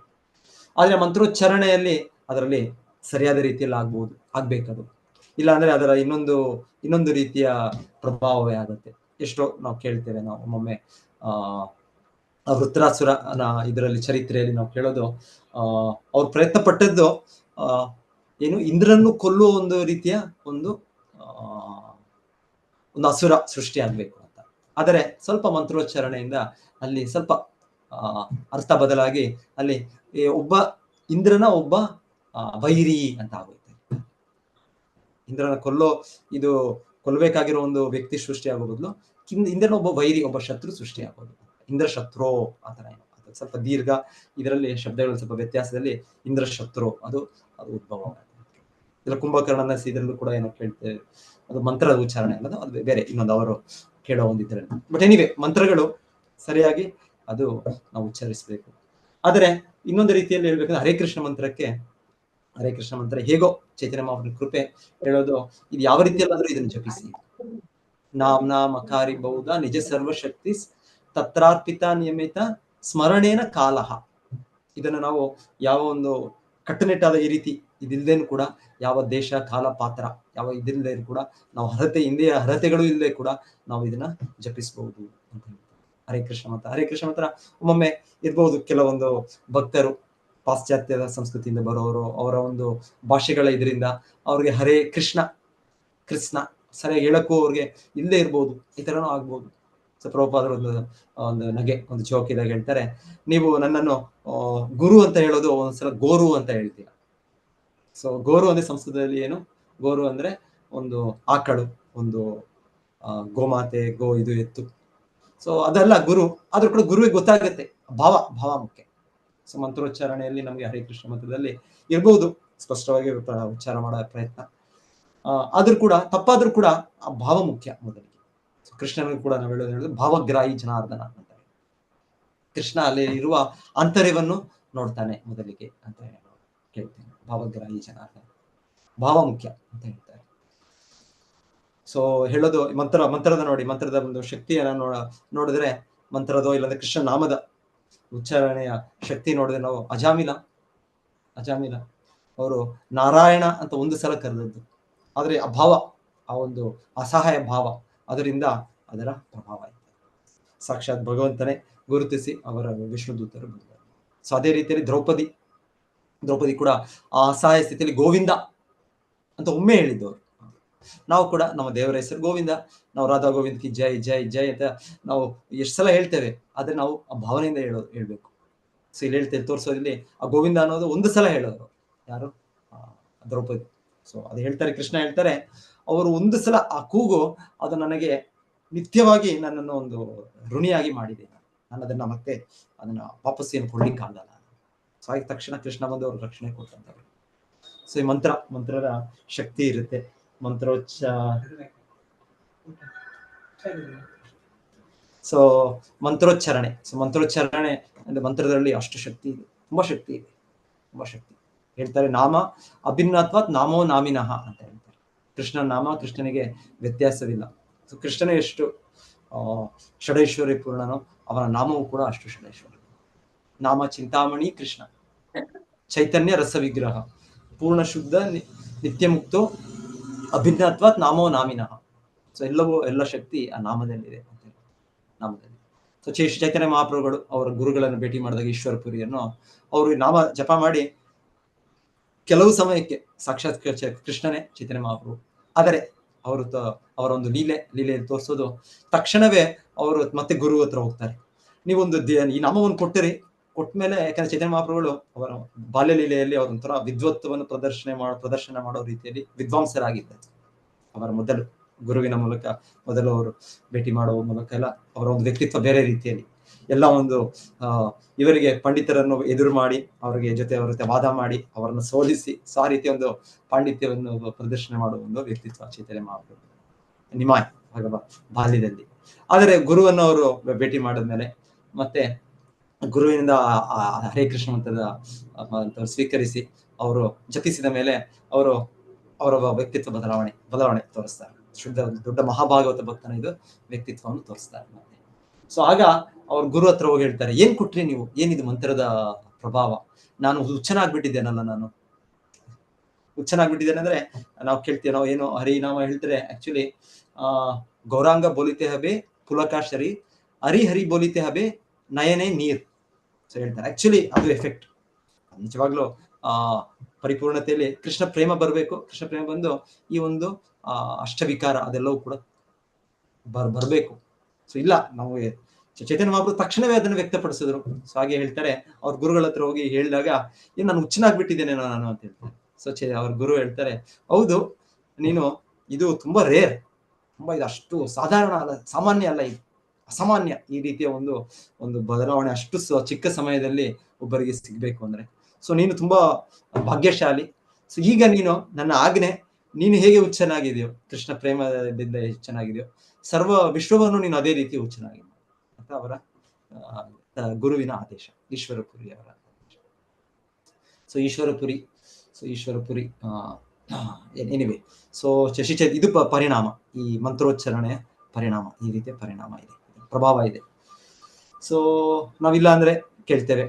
ಆದ್ರೆ ಮಂತ್ರೋಚ್ಚಾರಣೆಯಲ್ಲಿ ಅದರಲ್ಲಿ ಸರಿಯಾದ ರೀತಿಯಲ್ಲಿ ಆಗ್ಬೇಕದು, ಇಲ್ಲ ಅಂದ್ರೆ ಅದರ ಇನ್ನೊಂದು ರೀತಿಯ ಪ್ರಭಾವವೇ ಆಗುತ್ತೆ. ಎಷ್ಟೋ ನಾವು ಕೇಳ್ತೇವೆ, ನಾವು ಒಮ್ಮೊಮ್ಮೆ ವೃತ್ರಾಸುರನ ಇದರಲ್ಲಿ ಚರಿತ್ರೆಯಲ್ಲಿ ನಾವು ಕೇಳೋದು, ಅವ್ರು ಪ್ರಯತ್ನ ಪಟ್ಟದ್ದು ಏನು ಇಂದ್ರನ್ನು ಕೊಲ್ಲುವ ಒಂದು ರೀತಿಯ ಒಂದು ಅಸುರ ಸೃಷ್ಟಿ ಆಗ್ಬೇಕು ಅಂತ. ಆದರೆ ಸ್ವಲ್ಪ ಮಂತ್ರೋಚ್ಚಾರಣೆಯಿಂದ ಅಲ್ಲಿ ಸ್ವಲ್ಪ ಅರ್ಥ ಬದಲಾಗಿ ಅಲ್ಲಿ ಇಂದ್ರನ ಒಬ್ಬ ವೈರಿ ಅಂತ ಆಗುತ್ತೆ. ಇಂದ್ರನ ಕೊಲ್ಲಬೇಕಾಗಿರೋ ಒಂದು ವ್ಯಕ್ತಿ ಸೃಷ್ಟಿ ಆಗೋ ಬದಲು ಇಂದ್ರನ ಒಬ್ಬ ವೈರಿ, ಒಬ್ಬ ಶತ್ರು ಸೃಷ್ಟಿ ಆಗೋದು. ಇಂದ್ರ ಶತ್ರು ಆತರ ಏನು, ಅದು ಸ್ವಲ್ಪ ದೀರ್ಘ, ಇದರಲ್ಲಿ ಶಬ್ದಗಳು ಸ್ವಲ್ಪ ವ್ಯತ್ಯಾಸದಲ್ಲಿ ಇಂದ್ರ ಶತ್ರು ಅದು ಉದ್ಭವ ಆಗುತ್ತೆ. ಇಲ್ಲ ಕುಂಭಕರ್ಣನ ಇದರಲ್ಲೂ ಕೂಡ ಏನೋ ಕೇಳ್ತೇವೆ, ಅದು ಮಂತ್ರದ ಉಚ್ಚಾರಣೆ ಅನ್ನೋದು ಅದು ಬೇರೆ, ಇನ್ನೊಂದು ಅವರು ಕೇಳೋ ಒಂದು ಇದರಲ್ಲಿ. ಬಟ್ ಎನಿವೆ ಮಂತ್ರಗಳು ಸರಿಯಾಗಿ ಅದು ನಾವು ಉಚ್ಚರಿಸಬೇಕು. ಆದರೆ ಇನ್ನೊಂದು ರೀತಿಯಲ್ಲಿ ಹೇಳ್ಬೇಕಂದ್ರೆ ಹರೇ ಕೃಷ್ಣ ಮಂತ್ರ ಹೇಗೋ ಚೈತನ್ಯ ಮಹಾಪ್ರಭುಗಳ ಕೃಪೆ ಹೇಳೋದು, ಇದು ಯಾವ ರೀತಿಯಲ್ಲಾದ್ರೂ ಇದನ್ನು ಜಪಿಸಿ. ನಾಮ ಅಕಾರಿ ಬಹುಧ ನಿಜ ಸರ್ವಶಕ್ತಿ ತತ್ರಾರ್ಪಿತ ನಿಯಮಿತ ಸ್ಮರಣೇನ ಕಾಲಹ. ಇದನ್ನು ನಾವು ಯಾವ ಒಂದು ಕಟ್ಟುನಿಟ್ಟಾದ ಈ ರೀತಿ ಇದಿಲ್ದೇನು ಕೂಡ, ಯಾವ ದೇಶ ಕಾಲ ಪಾತ್ರ ಯಾವ ಇದಿಲ್ಲದೆ ಕೂಡ, ನಾವು ಇಂದಿಯ ಅರ್ಹತೆಗಳು ಇಲ್ಲದೆ ಕೂಡ ನಾವು ಇದನ್ನ ಜಪಿಸಬಹುದು ಅಂತ ಹೇಳ್ತಾರೆ. ಹರೇ ಕೃಷ್ಣ ಮಂತ್ರ ಒಮ್ಮೊಮ್ಮೆ ಇರ್ಬಹುದು, ಕೆಲವೊಂದು ಭಕ್ತರು ಪಾಶ್ಚಾತ್ಯದ ಸಂಸ್ಕೃತಿಯಿಂದ ಬರೋರು, ಅವರ ಒಂದು ಭಾಷೆಗಳ ಇದರಿಂದ ಅವ್ರಿಗೆ ಹರೇ ಕೃಷ್ಣ ಕೃಷ್ಣ ಸರಿಯಾಗಿ ಹೇಳಕ್ಕೂ ಅವ್ರಿಗೆ ಇಲ್ಲೇ ಇರ್ಬೋದು, ಈ ಥರನೂ ಆಗ್ಬೋದು. ಸೊ ಪ್ರಭುಪಾದರು ಒಂದು ನಗೆ, ಒಂದು ಜೋಕ್ ಇದಾಗ ಹೇಳ್ತಾರೆ, ನೀವು ನನ್ನನ್ನು ಗುರು ಅಂತ ಹೇಳೋದು ಒಂದ್ಸಲ ಗೋರು ಅಂತ ಹೇಳ್ತೀರ. ಸೊ ಗೋರು ಅಂದ್ರೆ ಸಂಸ್ಕೃತದಲ್ಲಿ ಏನು? ಗೋರು ಅಂದ್ರೆ ಒಂದು ಆಕಳು, ಒಂದು ಗೋಮಾತೆ, ಗೋ ಇದು ಎತ್ತು. ಸೊ ಅದೆಲ್ಲ ಗುರು, ಆದ್ರೂ ಕೂಡ ಗುರುವಿಗೆ ಗೊತ್ತಾಗುತ್ತೆ ಭಾವ ಮುಖ್ಯ. ಸೊ ಮಂತ್ರೋಚ್ಚಾರಣೆಯಲ್ಲಿ ನಮಗೆ ಹರೇ ಕೃಷ್ಣ ಮಂತ್ರದಲ್ಲಿ ಇರ್ಬೋದು ಸ್ಪಷ್ಟವಾಗಿ ಉಚ್ಚಾರ ಮಾಡೋ ಪ್ರಯತ್ನ, ಆದ್ರೂ ಕೂಡ ತಪ್ಪಾದ್ರೂ ಕೂಡ ಆ ಭಾವ ಮುಖ್ಯ ಮೊದಲಿಗೆ. ಸೊ ಕೃಷ್ಣನಿಗೆ ಕೂಡ ನಾವು ಹೇಳಿದ್ರೆ ಭಾವಗ್ರಾಹಿ ಜನಾರ್ದನ ಅಂತ ಹೇಳಿ, ಕೃಷ್ಣ ಅಲ್ಲಿ ಇರುವ ಆಂತರ್ಯವನ್ನು ನೋಡ್ತಾನೆ ಮೊದಲಿಗೆ ಅಂತ ಹೇಳಿ ಕೇಳ್ತೇನೆ. ಭಾವಗ್ರಾಹಿ ಜನಾರ್ದನ, ಭಾವ ಮುಖ್ಯ ಅಂತ ಹೇಳ್ತಾರೆ. ಸೊ ಹೇಳೋದು ಮಂತ್ರದ ನೋಡಿ, ಮಂತ್ರದ ಒಂದು ಶಕ್ತಿಯನ್ನ ನೋಡಿದ್ರೆ, ಮಂತ್ರದ ಇಲ್ಲಾಂದ್ರೆ ಕೃಷ್ಣ ನಾಮದ ಉಚ್ಚಾರಣೆಯ ಶಕ್ತಿ ನೋಡಿದ್ರೆ ನಾವು ಅಜಾಮಿಲ ಅವರು ನಾರಾಯಣ ಅಂತ ಒಂದು ಸಲ ಕರೆದದ್ದು, ಆದ್ರೆ ಆ ಭಾವ, ಆ ಒಂದು ಅಸಹಾಯ ಭಾವ, ಅದರಿಂದ ಅದರ ಪ್ರಭಾವ ಇದೆ. ಸಾಕ್ಷಾತ್ ಭಗವಂತನೇ ಗುರುತಿಸಿ ಅವರ ವಿಷ್ಣು ದೂತರು ಬಂದರು. ಸೊ ಅದೇ ರೀತಿಯಲ್ಲಿ ದ್ರೌಪದಿ ಕೂಡ ಆ ಅಸಹಾಯ ಸ್ಥಿತಿಯಲ್ಲಿ ಗೋವಿಂದ ಅಂತ ಒಮ್ಮೆ ಹೇಳಿದ್ದವರು. ನಾವು ಕೂಡ ನಮ್ಮ ದೇವರ ಹೆಸರು ಗೋವಿಂದ, ನಾವು ರಾಧಾ ಗೋವಿಂದ್ ಕಿ ಜೈ ಜೈ ಜೈ ಅಂತ ನಾವು ಎಷ್ಟು ಸಲ ಹೇಳ್ತೇವೆ, ಆದ್ರೆ ನಾವು ಆ ಭಾವನೆಯಿಂದ ಹೇಳ್ಬೇಕು. ಸೊ ಇಲ್ಲಿ ಹೇಳ್ತೇವೆ, ತೋರಿಸೋದ್ರಲ್ಲಿ ಆ ಗೋವಿಂದ ಅನ್ನೋದು ಒಂದು ಸಲ ಹೇಳೋರು ಯಾರು? ದ್ರೌಪದಿ. ಸೊ ಅದು ಹೇಳ್ತಾರೆ, ಕೃಷ್ಣ ಹೇಳ್ತಾರೆ, ಅವರು ಒಂದು ಸಲ ಆ ಕೂಗು ಅದು ನನಗೆ ನಿತ್ಯವಾಗಿ ನನ್ನನ್ನು ಒಂದು ಋಣಿಯಾಗಿ ಮಾಡಿದೆ, ನಾನು ಅದನ್ನ ಮತ್ತೆ ಅದನ್ನ ವಾಪಸ್ ಏನು ಕೊಡ್ಲಿಕ್ಕಾಗಲ್ಲ. ಸೊ ಆದ ತಕ್ಷಣ ಕೃಷ್ಣ ಬಂದು ಅವ್ರ ರಕ್ಷಣೆ ಕೊಟ್ಟಂತಾರೆ. ಸೊ ಈ ಮಂತ್ರದ ಶಕ್ತಿ ಇರುತ್ತೆ. ಮಂತ್ರೋಚ್ಚಾರಣೆ ಅಂದ್ರೆ ಮಂತ್ರದಲ್ಲಿ ಅಷ್ಟು ಶಕ್ತಿ ಇದೆ, ತುಂಬಾ ಶಕ್ತಿ ಹೇಳ್ತಾರೆ. ನಾಮ ಅಭಿನ್ನತ್ವಾತ್ ನಾಮೋ ನಾಮಿನಃ ಅಂತ ಹೇಳ್ತಾರೆ. ಕೃಷ್ಣನ ನಾಮ, ಕೃಷ್ಣನಿಗೆ ವ್ಯತ್ಯಾಸವಿಲ್ಲ. ಸೊ ಕೃಷ್ಣನೇ ಎಷ್ಟು ಷಡೈಶ್ವರ್ಯ ಪೂರ್ಣನೋ ಅವನ ನಾಮವೂ ಕೂಡ ಅಷ್ಟು ಷಡೈಶ್ವರ್ಯ. ನಾಮ ಚಿಂತಾಮಣಿ ಕೃಷ್ಣ, ಚೈತನ್ಯ ರಸ ವಿಗ್ರಹ, ಪೂರ್ಣ ಶುದ್ಧ ನಿತ್ಯ ಮುಕ್ತೋ ಅಭಿನ್ನತ್ವಾತ್ ನಾಮೋ ನಾಮಿನಃ. ಸೊ ಎಲ್ಲ ಶಕ್ತಿ ಆ ನಾಮದಲ್ಲಿದೆ ಅಂತ ನಾಮದಲ್ಲಿ. ಸೊ ಚೈತನ್ಯ ಮಹಾಪ್ರಭುಗಳು ಅವರ ಗುರುಗಳನ್ನು ಭೇಟಿ ಮಾಡಿದಾಗ ಈಶ್ವರಪುರಿಯನ್ನು ಅವರು ನಾಮ ಜಪ ಮಾಡಿ ಕೆಲವು ಸಮಯಕ್ಕೆ ಸಾಕ್ಷಾತ್ ಕೃಷ್ಣನೇ ಚೈತನ್ಯ ಮಹಾಪ್ರಭು. ಆದರೆ ಅವರ ಒಂದು ಲೀಲೆಯಲ್ಲಿ ತೋರಿಸೋದು, ತಕ್ಷಣವೇ ಅವರು ಮತ್ತೆ ಗುರು ಹತ್ರ ಹೋಗ್ತಾರೆ. ನೀವೊಂದು ಈ ನಾಮವನ್ನು ಕೊಟ್ಮೇಲೆ, ಯಾಕಂದ್ರೆ ಚೈತನ್ಯ ಮಹಾಪ್ರಭುಗಳು ಅವರ ಬಾಲ್ಯ ಲೀಲೆಯಲ್ಲಿ ಅವರೊಂಥರ ವಿದ್ವತ್ವವನ್ನು ಪ್ರದರ್ಶನ ಮಾಡೋ ರೀತಿಯಲ್ಲಿ ವಿದ್ವಾಂಸರಾಗಿದ್ದಾರೆ. ಅವರ ಮೊದಲು ಗುರುವಿನ ಮೂಲಕ ಅವರು ಭೇಟಿ ಮಾಡುವ ಮೂಲಕ ಎಲ್ಲ ಅವರ ಒಂದು ವ್ಯಕ್ತಿತ್ವ ಬೇರೆ ರೀತಿಯಲ್ಲಿ ಎಲ್ಲ ಒಂದು ಇವರಿಗೆ ಪಂಡಿತರನ್ನು ಎದುರು ಮಾಡಿ ಅವರ ಜೊತೆ ವಾದ ಮಾಡಿ ಅವರನ್ನು ಸೋಲಿಸಿ ಆ ರೀತಿಯ ಒಂದು ಪಾಂಡಿತ್ಯವನ್ನು ಪ್ರದರ್ಶನ ಮಾಡುವ ಒಂದು ವ್ಯಕ್ತಿತ್ವ ಚೈತನ್ಯ ಮಹಾಪ್ರಭು ನಿಮಾಯ್ ಬಾಲ್ಯದಲ್ಲಿ. ಆದರೆ ಗುರುವನ್ನು ಅವರು ಭೇಟಿ ಮಾಡಿದ್ಮೇಲೆ ಮತ್ತೆ ಗುರುವಿನಿಂದ ಹರೇ ಕೃಷ್ಣ ಮಂತ್ರದ ಸ್ವೀಕರಿಸಿ ಅವರು ಜಪಿಸಿದ ಮೇಲೆ ಅವರ ವ್ಯಕ್ತಿತ್ವ ಬದಲಾವಣೆ ತೋರಿಸ್ತಾರೆ. ದೊಡ್ಡ ಮಹಾಭಾಗವತ ಭಕ್ತನ ಇದು ವ್ಯಕ್ತಿತ್ವವನ್ನು ತೋರಿಸ್ತಾರೆ. ಮತ್ತೆ ಸೊ ಆಗ ಅವ್ರ ಗುರು ಹತ್ರ ಹೋಗಿ ಹೇಳ್ತಾರೆ, ಏನ್ ಕೊಟ್ರಿ ನೀವು, ಏನಿದು ಮಂತ್ರದ ಪ್ರಭಾವ? ನಾನು ಹುಚ್ಚನಾಗ್ಬಿಟ್ಟಿದ್ದೇನಲ್ಲ, ನಾನು ಹುಚ್ಚನಾಗ್ಬಿಟ್ಟಿದ್ದೇನೆ ಅಂದ್ರೆ ನಾವು ಕೇಳ್ತೀವಿ, ನಾವು ಏನು ಹರಿನಾಮ ಹೇಳ್ತಾರೆ, ಆಕ್ಚುಲಿ ಗೌರಾಂಗ ಬೋಲಿತೆ ಹಬೆ ಪುಲಕಾಶರಿ ಹರಿ ಬೋಲಿತೆ ಹಬೆ ನಯನೇ ನೀರ್. ಸೊ ಹೇಳ್ತಾರೆ, ಆಕ್ಚುಲಿ ಅದು ಎಫೆಕ್ಟ್. ನಿಜವಾಗ್ಲೂ ಪರಿಪೂರ್ಣತೆಯಲ್ಲಿ ಕೃಷ್ಣ ಪ್ರೇಮ ಬರಬೇಕು. ಕೃಷ್ಣ ಪ್ರೇಮ ಬಂದು ಈ ಒಂದು ಅಷ್ಟವಿಕಾರ ಅದೆಲ್ಲವೂ ಕೂಡ ಬರ್ಬೇಕು. ಸೊ ಇಲ್ಲ, ನಾವು ಚೈತನ್ಯ ಮಹಾಪ್ರಭು ತಕ್ಷಣವೇ ಅದನ್ನು ವ್ಯಕ್ತಪಡಿಸಿದ್ರು. ಸೊ ಹಾಗೆ ಹೇಳ್ತಾರೆ, ಅವ್ರ ಗುರುಗಳ ಹತ್ರ ಹೋಗಿ ಹೇಳಿದಾಗ, ಏನು ನಾನು ಹುಚ್ಚನಾಗ್ಬಿಟ್ಟಿದ್ದೇನೆ ನಾನು ಅಂತ ಹೇಳ್ತಾರೆ. ಸೊ ಅವ್ರ ಗುರು ಹೇಳ್ತಾರೆ, ಹೌದು, ನೀನು ಇದು ತುಂಬಾ ರೇರ್, ತುಂಬಾ ಇದು ಅಷ್ಟು ಸಾಧಾರಣ ಅಲ್ಲ, ಸಾಮಾನ್ಯ ಅಲ್ಲ, ಇದು ಅಸಾಮಾನ್ಯ. ಈ ರೀತಿಯ ಒಂದು ಬದಲಾವಣೆ ಅಷ್ಟು ಚಿಕ್ಕ ಸಮಯದಲ್ಲಿ ಒಬ್ಬರಿಗೆ ಸಿಗ್ಬೇಕು ಅಂದ್ರೆ ಸೊ ನೀನು ತುಂಬಾ ಭಾಗ್ಯಶಾಲಿ. ಸೊ ಈಗ ನೀನು ನನ್ನ ಆಜ್ಞೆ, ನೀನು ಹೇಗೆ ಹುಚ್ಚನಾಗಿದೆಯೋ, ಕೃಷ್ಣ ಪ್ರೇಮದಿಂದ ಚೆನ್ನಾಗಿದೆಯೋ, ಸರ್ವ ವಿಶ್ವವನ್ನು ನೀನು ಅದೇ ರೀತಿ ಹುಚ್ಚನಾಗಿ ಅಂತ ಅವರ ಗುರುವಿನ ಆದೇಶ, ಈಶ್ವರಪುರಿ ಅವರ ಆದೇಶ. So ಈಶ್ವರಪುರಿ anyway. ಸೊ ಇದು ಪರಿಣಾಮ, ಈ ಮಂತ್ರೋಚ್ಚಾರಣೆಯ ಪರಿಣಾಮ, ಈ ರೀತಿಯ ಪರಿಣಾಮ ಇದೆ, ಪ್ರಭಾವ ಇದೆ. ಸೊ ನಾವಿಲ್ಲ ಅಂದ್ರೆ ಕೇಳ್ತೇವೆ,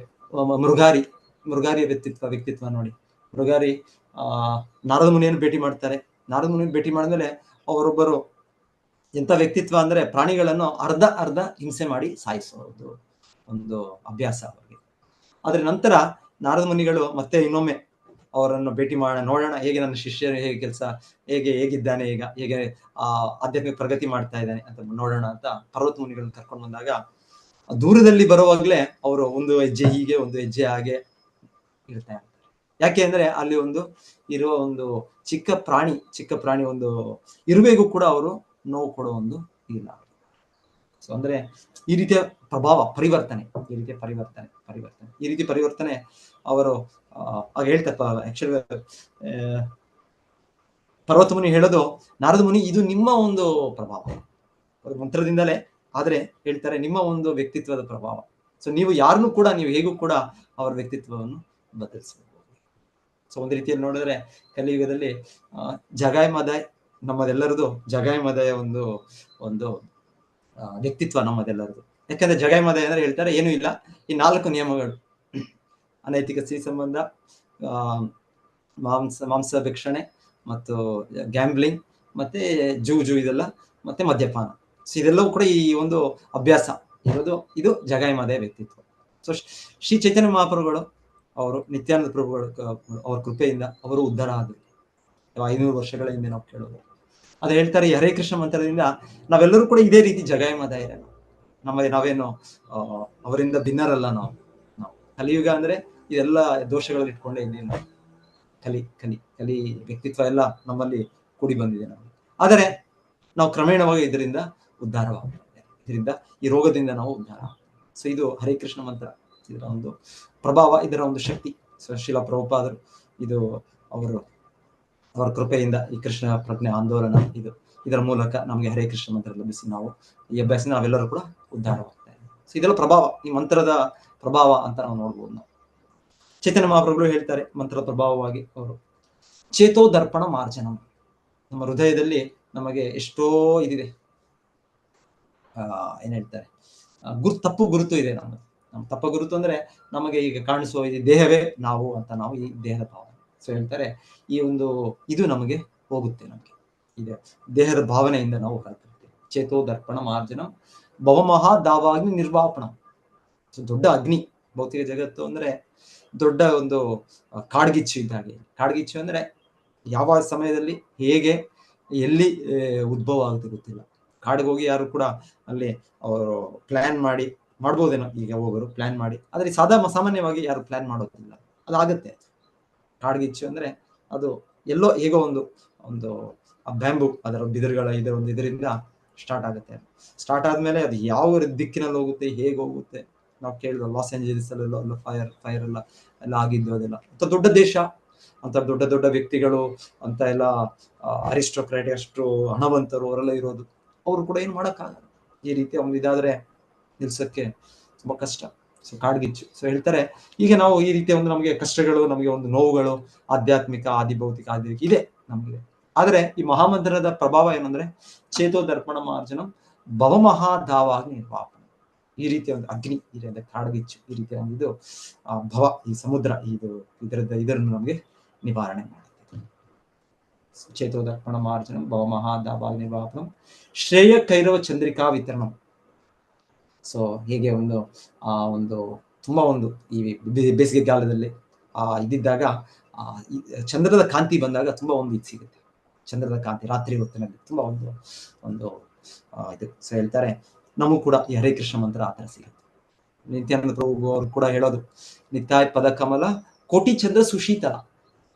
ಮೃಗಾರಿಯ ವ್ಯಕ್ತಿತ್ವ ನೋಡಿ. ಮೃಗಾರಿ ನಾರದ ಮುನಿಯನ್ನು ಭೇಟಿ ಮಾಡ್ತಾರೆ. ನಾರದ ಮುನಿಯನ್ನು ಭೇಟಿ ಮಾಡಿದ್ಮೇಲೆ ಅವರೊಬ್ಬರು ಎಂತ ವ್ಯಕ್ತಿತ್ವ ಅಂದ್ರೆ ಪ್ರಾಣಿಗಳನ್ನು ಅರ್ಧ ಹಿಂಸೆ ಮಾಡಿ ಸಾಯಿಸೋದು ಒಂದು ಅಭ್ಯಾಸ ಅವರಿಗೆ. ಆದ್ರೆ ನಂತರ ನಾರದ ಮುನಿಗಳು ಮತ್ತೆ ಇನ್ನೊಮ್ಮೆ ಅವರನ್ನು ಭೇಟಿ ಮಾಡೋಣ, ನೋಡೋಣ ಹೇಗೆ ನನ್ನ ಶಿಷ್ಯರು ಹೇಗೆ ಕೆಲಸ ಹೇಗಿದ್ದಾನೆ, ಈಗ ಹೇಗೆ ಆಧ್ಯಾತ್ಮಿಕ ಪ್ರಗತಿ ಮಾಡ್ತಾ ಇದ್ದಾನೆ ಅಂತ ನೋಡೋಣ ಅಂತ ಪರ್ವತ ಮುನಿಗಳನ್ನ ಕರ್ಕೊಂಡು ಬಂದಾಗ ದೂರದಲ್ಲಿ ಬರುವಾಗ್ಲೇ ಅವರು ಒಂದು ಹೆಜ್ಜೆ ಹೀಗೆ ಒಂದು ಹೆಜ್ಜೆ ಹಾಗೆ ಇರ್ತಾ ಇರ್ತಾರೆ. ಯಾಕೆ ಅಂದ್ರೆ ಅಲ್ಲಿ ಇರುವ ಒಂದು ಚಿಕ್ಕ ಪ್ರಾಣಿ ಒಂದು ಇರುವೆಗೂ ಕೂಡ ಅವರು ನೋವು ಕೊಡೋ ಒಂದು ಇಲ್ಲ. ಸೊ ಅಂದ್ರೆ ಈ ರೀತಿಯ ಪ್ರಭಾವ ಪರಿವರ್ತನೆ ಅವರು ಆಗ ಹೇಳ್ತಾರೆ. ಆಕ್ಚುಲಿ ಪರ್ವತ ಮುನಿ ಹೇಳೋದು, ನಾರದ ಮುನಿ ಇದು ನಿಮ್ಮ ಒಂದು ಪ್ರಭಾವ ಮಂತ್ರದಿಂದಲೇ, ಆದ್ರೆ ಹೇಳ್ತಾರೆ ನಿಮ್ಮ ಒಂದು ವ್ಯಕ್ತಿತ್ವದ ಪ್ರಭಾವ. ಸೊ ನೀವು ಯಾರನ್ನು ಕೂಡ ನೀವು ಹೇಗೂ ಕೂಡ ಅವರ ವ್ಯಕ್ತಿತ್ವವನ್ನು ಬದಲಿಸಬಹುದು. ಸೊ ಒಂದು ರೀತಿಯಲ್ಲಿ ನೋಡಿದ್ರೆ ಕಲಿಯುಗದಲ್ಲಿ ಜಗಾಯ್ ಮದಾಯ್ ನಮ್ಮದೆಲ್ಲರದು, ಜಗಾಯ್ ಮದಾಯ ಒಂದು ವ್ಯಕ್ತಿತ್ವ ನಮ್ಮದೆಲ್ಲರದು. ಯಾಕಂದ್ರೆ ಜಗಾಯ್ ಮದಾಯ ಅಂದ್ರೆ ಹೇಳ್ತಾರೆ ಏನೂ ಇಲ್ಲ, ಈ 4 ನಿಯಮಗಳು: ಅನೈತಿಕ ಸ್ತ್ರೀ ಸಂಬಂಧ, ಮಾಂಸ ಭಿಕ್ಷಣೆ, ಮತ್ತು ಗ್ಯಾಂಬ್ಲಿಂಗ್, ಮತ್ತೆ ಜೂಜು ಇದೆಲ್ಲ, ಮತ್ತೆ ಮದ್ಯಪಾನ. ಸೊ ಇದೆಲ್ಲವೂ ಕೂಡ ಈ ಒಂದು ಅಭ್ಯಾಸ ಇರೋದು, ಇದು ಜಗಾಯ್ ಮದಾಯ ವ್ಯಕ್ತಿತ್ವ. ಸೊ ಶ್ರೀ ಚೈತನ್ಯ ಮಹಾಪ್ರಭುಗಳು ಅವರು ನಿತ್ಯಾನಂದ ಪ್ರಭುಗಳು ಅವ್ರ ಕೃಪೆಯಿಂದ ಅವರು ಉದ್ಧಾರ ಆದರು. 500 ವರ್ಷಗಳ ಹಿಂದೆ ನಾವು ಕೇಳೋದು ಅದು ಹೇಳ್ತಾರೆ. ಈ ಹರೇ ಕೃಷ್ಣ ಮಂತ್ರದಿಂದ ನಾವೆಲ್ಲರೂ ಕೂಡ ಇದೇ ರೀತಿ ಜಗಾಯ್ ಮದಾಯ ನಾವೇನು ಅವರಿಂದ ಭಿನ್ನರಲ್ಲ. ನಾವು ಕಲಿಯುಗ ಅಂದ್ರೆ ಇದೆಲ್ಲ ದೋಷಗಳಲ್ಲಿ ಇಟ್ಕೊಂಡೇ ಇದ್ದೀವಿ ನಾವು. ಕಲಿ ವ್ಯಕ್ತಿತ್ವ ಎಲ್ಲ ನಮ್ಮಲ್ಲಿ ಕೂಡಿ ಬಂದಿದೆ ನಮಗೆ. ಆದರೆ ನಾವು ಕ್ರಮೇಣವಾಗಿ ಇದರಿಂದ ಉದ್ಧಾರವಾಗ್ತದೆ, ಇದರಿಂದ ಈ ರೋಗದಿಂದ ನಾವು ಉದ್ಧಾರ. ಸೊ ಇದು ಹರೇ ಕೃಷ್ಣ ಮಂತ್ರ, ಇದರ ಒಂದು ಪ್ರಭಾವ, ಇದರ ಒಂದು ಶಕ್ತಿ. ಸೊ ಶ್ರೀಲ ಪ್ರಭುಪಾದರು ಇದು ಅವರ ಕೃಪೆಯಿಂದ ಈ ಕೃಷ್ಣ ಪ್ರಜ್ಞೆ ಆಂದೋಲನ ಇದರ ಮೂಲಕ ನಮಗೆ ಹರೇ ಕೃಷ್ಣ ಮಂತ್ರ ಲಭಿಸಿ ನಾವು ಈ ಅಭ್ಯಾಸ ನಾವೆಲ್ಲರೂ ಕೂಡ ಉದ್ಧಾರವಾಗ್ತಾ ಇದೆ. ಸೊ ಇದೆಲ್ಲ ಪ್ರಭಾವ, ಈ ಮಂತ್ರದ ಪ್ರಭಾವ ಅಂತ ನಾವು ನೋಡ್ಬೋದು. ನಾವು ಚೈತನ್ಯ ಮಹಾಪ್ರಭುಗಳು ಹೇಳ್ತಾರೆ ಮಂತ್ರದ ಪ್ರಭಾವವಾಗಿ ಅವರು ಚೇತೋ ದರ್ಪಣ ಮಾರ್ಜನಂ, ನಮ್ಮ ಹೃದಯದಲ್ಲಿ ನಮಗೆ ಎಷ್ಟೋ ಇದಿದೆ, ಏನ್ ಹೇಳ್ತಾರೆ, ತಪ್ಪು ಗುರುತು ಇದೆ. ನಮ್ಮ ತಪ್ಪ ಗುರುತು ಅಂದ್ರೆ ನಮಗೆ ಈಗ ಕಾಣಿಸುವ ಈ ದೇಹವೇ ನಾವು ಅಂತ, ನಾವು ಈ ದೇಹದ ಭಾವನೆ. ಸೊ ಹೇಳ್ತಾರೆ ಇದು ನಮಗೆ ಹೋಗುತ್ತೆ, ನಮಗೆ ಇದೆ ದೇಹದ ಭಾವನೆಯಿಂದ ನಾವು ಹೊರತಿರ್ತೇವೆ. ಚೇತೋ ದರ್ಪಣ ಮಾರ್ಜನಂ ಭವಮಹಾ ದಾವಾಗ್ನಿ ನಿರ್ವಾಪಣ. ಸೊ ದೊಡ್ಡ ಅಗ್ನಿ, ಭೌತಿಕ ಜಗತ್ತು ಅಂದ್ರೆ ದೊಡ್ಡ ಒಂದು ಕಾಡ್ಗಿಚ್ಚು ಇದ್ದಾಗೆ. ಕಾಡ್ಗಿಚ್ಚು ಅಂದ್ರೆ ಯಾವ ಸಮಯದಲ್ಲಿ ಹೇಗೆ ಎಲ್ಲಿ ಉದ್ಭವ ಆಗುತ್ತೆ ಗೊತ್ತಿಲ್ಲ. ಕಾಡಿಗೆ ಹೋಗಿ ಯಾರು ಕೂಡ ಅಲ್ಲಿ ಅವರು ಪ್ಲಾನ್ ಮಾಡ್ಬೋದೇನೋ, ಈಗ ಹೋಗೋರು ಪ್ಲಾನ್ ಮಾಡಿ, ಆದ್ರೆ ಸಾಮಾನ್ಯವಾಗಿ ಯಾರು ಪ್ಲಾನ್ ಮಾಡೋದಿಲ್ಲ, ಅದಾಗತ್ತೆ. ಕಾಡ್ಗಿಚ್ಚು ಅಂದ್ರೆ ಅದು ಎಲ್ಲೋ ಹೇಗೋ ಒಂದು ಬ್ಯಾಂಬು ಅದರ ಬಿದಿರುಗಳ ಇದರಿಂದ ಸ್ಟಾರ್ಟ್ ಆಗುತ್ತೆ. ಸ್ಟಾರ್ಟ್ ಆದ್ಮೇಲೆ ಅದು ಯಾವ ದಿಕ್ಕಿನಲ್ಲಿ ಹೋಗುತ್ತೆ, ಹೇಗೆ ಹೋಗುತ್ತೆ, ನಾವು ಕೇಳಿದ್ವಿ ಲಾಸ್ ಏಂಜಲೀಸ್ ಅಲ್ಲೆಲ್ಲ ಫೈರ್ ಎಲ್ಲ ಆಗಿದ್ದು. ಅದೆಲ್ಲ ಅಂತ ದೊಡ್ಡ ದೇಶ, ಅಂತ ದೊಡ್ಡ ವ್ಯಕ್ತಿಗಳು ಅಂತ ಎಲ್ಲ ಅರಿಸ್ಟೋಕ್ರಾಟ್, ಅಷ್ಟು ಹಣವಂತರು ಅವರೆಲ್ಲ ಇರೋದು, ಅವರು ಕೂಡ ಏನು ಮಾಡೋಕ್ಕಾಗಲ್ಲ. ಈ ರೀತಿ ಇದಾದ್ರೆ ನಿಲ್ಸಕ್ಕೆ ತುಂಬಾ ಕಷ್ಟ. ಸೊ ಕಾಡ್ಗಿಚ್ಚು. ಸೊ ಹೇಳ್ತಾರೆ ಈಗ ನಾವು ಈ ರೀತಿಯ ನಮಗೆ ಕಷ್ಟಗಳು, ನಮಗೆ ನೋವುಗಳು, ಆಧ್ಯಾತ್ಮಿಕ, ಆದಿಭೌತಿಕ, ಇದೆ ನಮಗೆ. ಆದ್ರೆ ಈ ಮಹಾಮಂತ್ರದ ಪ್ರಭಾವ ಏನಂದ್ರೆ ಚೇತೋ ದರ್ಪಣ ಮಾರ್ಜನಂ ಭವಮಹಾಧಾವಾಗಿ ನಿರ್ವಾಪನ. ಈ ರೀತಿಯ ಒಂದು ಅಗ್ನಿ ಇದೆ, ಕಾಡ್ಗಿಚ್ಚು, ಈ ರೀತಿಯ ಇದು ಭವ, ಈ ಸಮುದ್ರ, ಇದನ್ನು ನಮಗೆ ನಿವಾರಣೆ ಮಾಡುತ್ತೆ. ಚೇತೋ ದರ್ಪಣ ಮಾರ್ಜನಂ ಭವಮಹಾಧಾವಾಗಿ ನಿರ್ವಾಪನಂ ಶ್ರೇಯ ಕೈರವ ಚಂದ್ರಿಕಾ ವಿತರಣಂ. ಸೊ ಹೀಗೆ ತುಂಬಾ ಈ ಬೇಸಿಗೆ ಕಾಲದಲ್ಲಿ ಇದ್ದಿದ್ದಾಗ ಚಂದ್ರದ ಕಾಂತಿ ಬಂದಾಗ ತುಂಬಾ ಇದು ಸಿಗುತ್ತೆ. ಚಂದ್ರದ ಕಾಂತಿ ರಾತ್ರಿ ಹೊತ್ತಿನಲ್ಲಿ ತುಂಬಾ ಇದು. ಸೊ ಹೇಳ್ತಾರೆ ನಮಗೂ ಕೂಡ ಈ ಹರೇ ಕೃಷ್ಣ ಮಂತ್ರ ಆತರ ಸಿಗುತ್ತೆ. ನಿತ್ಯಾನಂದ ಪ್ರಭು ಅವರು ಕೂಡ ಹೇಳೋದು, ನಿತ್ಯಾಯ ಪದ ಕಮಲ ಕೋಟಿ ಚಂದ್ರ ಸುಶೀತಲ.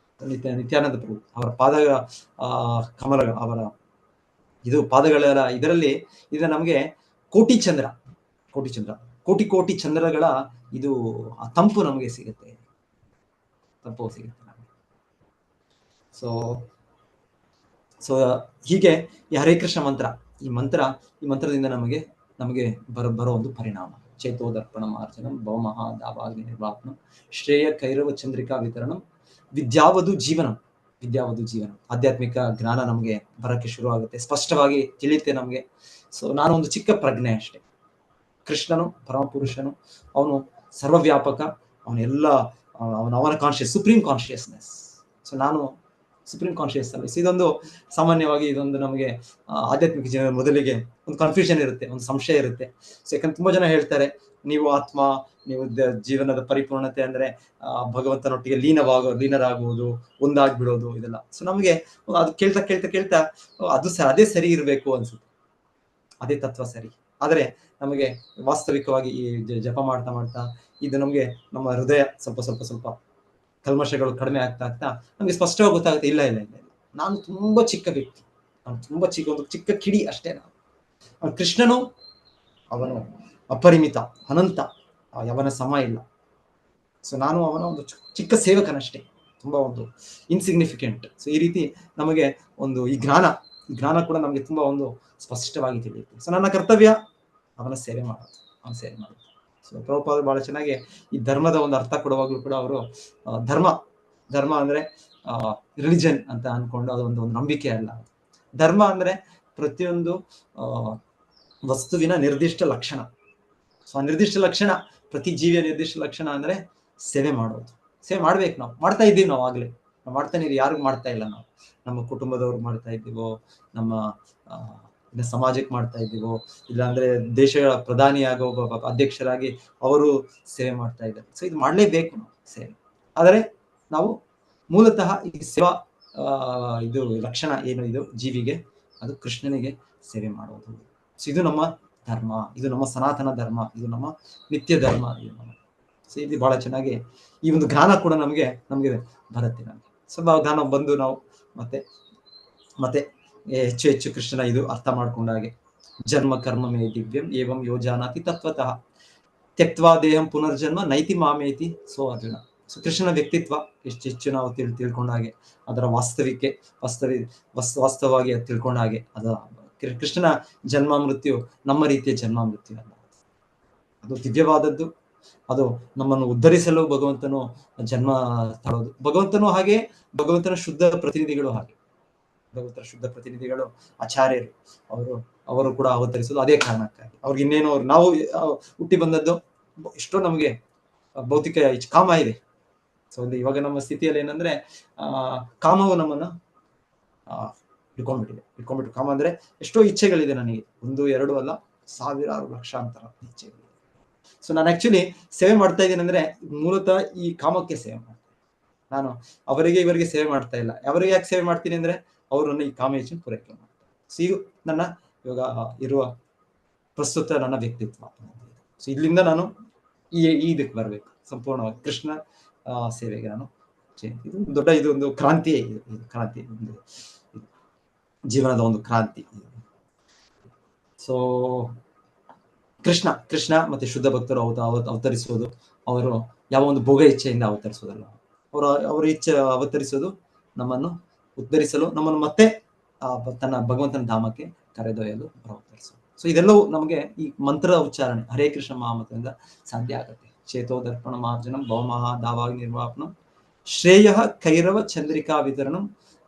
ನಿತ್ಯಾನಂದ ಪ್ರಭು ಅವರ ಕಮಲ, ಅವರ ಪಾದಗಳ ಇದರಲ್ಲಿ ನಮಗೆ ಕೋಟಿ ಚಂದ್ರಗಳ ತಂಪು ನಮಗೆ ಸಿಗುತ್ತೆ, ನಮಗೆ. ಸೊ ಹೀಗೆ ಈ ಹರೇ ಕೃಷ್ಣ ಮಂತ್ರ, ಈ ಮಂತ್ರದಿಂದ ನಮಗೆ ಬರೋ ಒಂದು ಪರಿಣಾಮ. ಚೇತೋ ದರ್ಪಣ ಮಾರ್ಜನಂ ಭವಮಹಾಧಾವಾಗಿ ನಿರ್ವಾಪನಂ ಶ್ರೇಯ ಕೈರವ ಚಂದ್ರಿಕಾ ವಿತರಣಂ ವಿದ್ಯಾವಧು ಜೀವನಂ. ಆಧ್ಯಾತ್ಮಿಕ ಜ್ಞಾನ ನಮಗೆ ಬರಕ್ಕೆ ಶುರು ಆಗುತ್ತೆ, ಸ್ಪಷ್ಟವಾಗಿ ತಿಳಿಯುತ್ತೆ ನಮಗೆ. ಸೊ ನಾನು ಒಂದು ಚಿಕ್ಕ ಪ್ರಜ್ಞೆ ಅಷ್ಟೇ. ಕೃಷ್ಣನು ಪರಮಪುರುಷನು, ಅವನು ಸರ್ವವ್ಯಾಪಕ, ಅವನ ಕಾನ್ಶಿಯಸ್, ಸುಪ್ರೀಂ ಕಾನ್ಶಿಯಸ್ನೆಸ್. ಸೊ ನಾನು ಸುಪ್ರೀಂ ಕಾನ್ಶಿಯಸ್ ಸರ್ವಿಸ್. ಇದೊಂದು ಸಾಮಾನ್ಯವಾಗಿ ಇದೊಂದು ನಮಗೆ ಆಧ್ಯಾತ್ಮಿಕ ಜೀವನ ಮೊದಲಿಗೆ ಒಂದು ಕನ್ಫ್ಯೂಷನ್ ಇರುತ್ತೆ, ಒಂದು ಸಂಶಯ ಇರುತ್ತೆ. ಸೊ ಯಾಕಂದ್ರೆ ತುಂಬಾ ಜನ ಹೇಳ್ತಾರೆ ನೀವು ಆತ್ಮ, ನೀವು ಜೀವನದ ಪರಿಪೂರ್ಣತೆ ಅಂದ್ರೆ ಭಗವಂತನೊಟ್ಟಿಗೆ ಲೀನರಾಗುವುದು, ಒಂದಾಗ್ಬಿಡೋದು, ಇದೆಲ್ಲ. ಸೊ ನಮಗೆ ಅದು ಕೇಳ್ತಾ ಕೇಳ್ತಾ ಕೇಳ್ತಾ ಅದೇ ಸರಿ ಇರಬೇಕು ಅನ್ಸುತ್ತೆ, ಅದೇ ತತ್ವ ಸರಿ. ಆದರೆ ನಮಗೆ ವಾಸ್ತವಿಕವಾಗಿ ಈ ಜಪ ಮಾಡ್ತಾ ಮಾಡ್ತಾ ಇದು ನಮಗೆ ನಮ್ಮ ಹೃದಯ ಸ್ವಲ್ಪ ಕಲ್ಮಶಗಳು ಕಡಿಮೆ ಆಗ್ತಾ ನಮಗೆ ಸ್ಪಷ್ಟವಾಗಿ ಗೊತ್ತಾಗುತ್ತೆ, ಇಲ್ಲ ಇಲ್ಲ ಇಲ್ಲ ಇಲ್ಲ, ನಾನು ತುಂಬಾ ಚಿಕ್ಕ ವ್ಯಕ್ತಿ, ನಾನು ತುಂಬಾ ಒಂದು ಚಿಕ್ಕ ಕಿಡಿ ಅಷ್ಟೇ. ನಾನು ಕೃಷ್ಣನು ಅವನು ಅಪರಿಮಿತ, ಅನಂತ, ಅವನ ಸಮ ಇಲ್ಲ. ಸೊ ನಾನು ಅವನ ಒಂದು ಚಿಕ್ಕ ಸೇವಕನಷ್ಟೇ, ತುಂಬಾ ಒಂದು ಇನ್ಸಿಗ್ನಿಫಿಕೆಂಟ್. ಸೊ ಈ ರೀತಿ ನಮಗೆ ಒಂದು ಈ ಜ್ಞಾನ ಕೂಡ ನಮಗೆ ತುಂಬಾ ಒಂದು ಸ್ಪಷ್ಟವಾಗಿ ತಿಳಿಯುತ್ತೆ. ಸೊ ನನ್ನ ಕರ್ತವ್ಯ ಅವನ ಸೇವೆ ಮಾಡೋದು. ಸೊ ಪ್ರಭುಪಾದರು ಬಹಳ ಚೆನ್ನಾಗಿ ಈ ಧರ್ಮದ ಒಂದು ಅರ್ಥ ಕೊಡುವಾಗಲೂ ಕೂಡ ಅವರು ಧರ್ಮ ಅಂದ್ರೆ ರಿಲಿಜನ್ ಅಂತ ಅನ್ಕೊಂಡು ಅದೊಂದು ನಂಬಿಕೆ ಅಲ್ಲ. ಧರ್ಮ ಅಂದ್ರೆ ಪ್ರತಿಯೊಂದು ವಸ್ತುವಿನ ನಿರ್ದಿಷ್ಟ ಲಕ್ಷಣ. ಸೊ ಆ ನಿರ್ದಿಷ್ಟ ಲಕ್ಷಣ, ಪ್ರತಿ ಜೀವಿಯ ನಿರ್ದಿಷ್ಟ ಲಕ್ಷಣ ಅಂದ್ರೆ ಸೇವೆ ಮಾಡೋದು. ಸೇವೆ ಮಾಡ್ಬೇಕು, ನಾವು ಮಾಡ್ತಾ ಇದ್ದೀವಿ, ನಾವು ಆಗ್ಲೇ ನಾವು ಮಾಡ್ತಾನೆ ಇದೀವಿ. ಯಾರಿಗೂ ಮಾಡ್ತಾ ಇಲ್ಲ, ನಾವು ನಮ್ಮ ಕುಟುಂಬದವ್ರಿಗೆ ಮಾಡ್ತಾ ಇದ್ದೀವೋ, ನಮ್ಮ ಸಮಾಜಕ್ಕೆ ಮಾಡ್ತಾ ಇದ್ದೀವೋ, ಇಲ್ಲಾಂದ್ರೆ ದೇಶಗಳ ಪ್ರಧಾನಿಯಾಗಿ ಒಬ್ಬ ಅಧ್ಯಕ್ಷರಾಗಿ ಅವರು ಸೇವೆ ಮಾಡ್ತಾ ಇದ್ದಾರೆ. ಸೊ ಇದು ಮಾಡ್ಲೇಬೇಕು ನಾವು ಸೇವೆ. ಆದರೆ ನಾವು ಮೂಲತಃ ಈ ಸೇವಾ ಇದು ಲಕ್ಷಣ ಏನು, ಇದು ಜೀವಿಗೆ, ಅದು ಕೃಷ್ಣನಿಗೆ ಸೇವೆ ಮಾಡೋದು. ಸೊ ಇದು ನಮ್ಮ ಧರ್ಮ, ಇದು ನಮ್ಮ ಸನಾತನ ಧರ್ಮ, ಇದು ನಮ್ಮ ನಿತ್ಯ ಧರ್ಮ. ಸೊ ಇದು ಬಹಳ ಚೆನ್ನಾಗಿ ಈ ಒಂದು ಜ್ಞಾನ ಕೂಡ ನಮಗೆ ಬರುತ್ತೆ. ನಮಗೆ ಸ್ವಲ್ಪ ಜ್ಞಾನ ಬಂದು ನಾವು ಮತ್ತೆ ಹೆಚ್ಚು ಕೃಷ್ಣನ ಇದು ಅರ್ಥ ಮಾಡ್ಕೊಂಡಾಗೆ, ಜನ್ಮ ಕರ್ಮ ಮೇ ದಿವ್ಯಂ ಏವಂ ಯೋಜಾನಾತಿ ತತ್ವತಃ ತ್ಯಕ್ತ್ವಾ ದೇಹಂ ಪುನರ್ಜನ್ಮ ನೈತಿ ಮಾಮೇತಿ. ಸೊ ಅರ್ಜುನ, ಸೊ ಕೃಷ್ಣನ ವ್ಯಕ್ತಿತ್ವ ಹೆಚ್ಚು ನಾವು ತಿಳ್ಕೊಂಡಾಗೆ, ಅದರ ವಾಸ್ತವವಾಗಿ ತಿಳ್ಕೊಂಡಾಗೆ, ಕೃಷ್ಣನ ಜನ್ಮ ಮೃತ್ಯು ನಮ್ಮ ರೀತಿಯ ಜನ್ಮ ಮೃತ್ಯು ಅಲ್ಲ, ಅದು ದಿವ್ಯವಾದದ್ದು. ಅದು ನಮ್ಮನ್ನು ಉದ್ಧರಿಸಲು ಭಗವಂತನು ಜನ್ಮ ತಾಳೋದು. ಭಗವಂತನು ಹಾಗೆ, ಭಗವಂತನ ಶುದ್ಧ ಪ್ರತಿನಿಧಿಗಳು ಹಾಗೆ, ಭಗವಂತನ ಶುದ್ಧ ಪ್ರತಿನಿಧಿಗಳು ಆಚಾರ್ಯರು ಅವರು ಕೂಡ ಅವತರಿಸೋದು ಅದೇ ಕಾರಣಕ್ಕಾಗಿ. ಅವ್ರಿಗೆ ಇನ್ನೇನು, ನಾವು ಹುಟ್ಟಿ ಬಂದದ್ದು ಎಷ್ಟೋ ನಮಗೆ ಭೌತಿಕ ಕಾಮ ಇದೆ. ಸೊ ಇವಾಗ ನಮ್ಮ ಸ್ಥಿತಿಯಲ್ಲಿ ಏನಂದ್ರೆ ಕಾಮವು ನಮ್ಮನ್ನ ಇಟ್ಕೊಂಡ್ಬಿಟ್ಟು ಕಾಮ ಅಂದ್ರೆ ಎಷ್ಟೋ ಇಚ್ಛೆಗಳಿದೆ ನನಗೆ, 1, 2 ಅಲ್ಲ, ಸಾವಿರಾರು ಲಕ್ಷಾಂತರ ಇಚ್ಛೆಗಳಿದೆ. ಸೊ ನಾನು ಆಕ್ಚುಲಿ ಸೇವೆ ಮಾಡ್ತಾ ಇದ್ದೀನಿ ಅಂದ್ರೆ ಮೂಲತಃ ಈ ಕಾಮಕ್ಕೆ ಸೇವೆ ಮಾಡ್ತೀನಿ ನಾನು. ಇವರಿಗೆ ಸೇವೆ ಮಾಡ್ತಾ ಇಲ್ಲ. ಅವರಿಗೆ ಯಾಕೆ ಸೇವೆ ಮಾಡ್ತೀನಿ ಅಂದ್ರೆ ಅವರು ನನ್ನ ಈ ಕಾಮ ಇಚ್ಛೆ ಪೂರೈಕೆ ಮಾಡ್ತಾರೆ. ಸೊ ಈಗ ನನ್ನ ಇವಾಗ ಇರುವ ಪ್ರಸ್ತುತ ನನ್ನ ವ್ಯಕ್ತಿತ್ವ. ಸೊ ಇಲ್ಲಿಂದ ನಾನು ಇದಕ್ಕೆ ಬರ್ಬೇಕು, ಸಂಪೂರ್ಣವಾಗಿ ಕೃಷ್ಣ ಸೇವೆಗೆ ನಾನು ಇದೊಂದು ಕ್ರಾಂತಿ, ಒಂದು ಜೀವನದ ಒಂದು ಕ್ರಾಂತಿ. ಸೊ ಕೃಷ್ಣ ಮತ್ತೆ ಶುದ್ಧ ಭಕ್ತರು ಅವತರಿಸೋದು, ಅವರು ಯಾವ ಒಂದು ಭೋಗ ಇಚ್ಛೆಯಿಂದ ಅವತರಿಸೋದಲ್ಲ, ಅವರ ಇಚ್ಛೆ ಅವತರಿಸೋದು ನಮ್ಮನ್ನು ಉದ್ಧರಿಸಲು, ನಮ್ಮನ್ನು ಮತ್ತೆ ತನ್ನ ಭಗವಂತನ ಧಾಮಕ್ಕೆ ಕರೆದೊಯ್ಯಲು ಅವತರಿಸೋದು. ಸೊ ಇದೆಲ್ಲವೂ ನಮಗೆ ಈ ಮಂತ್ರದ ಉಚ್ಚಾರಣೆ, ಹರೇ ಕೃಷ್ಣ ಮಹಾಮಂತ್ರದಿಂದ ಸಾಧ್ಯ ಆಗುತ್ತೆ. ಚೇತೋ ದರ್ಪಣ ಮಾರ್ಜನಂ ಭವಮಹಾ ದಾವಾಗಿ ನಿರ್ವಾಪನಂ ಶ್ರೇಯ ಕೈರವ ಚಂದ್ರಿಕಾ ವಿತರಣಂ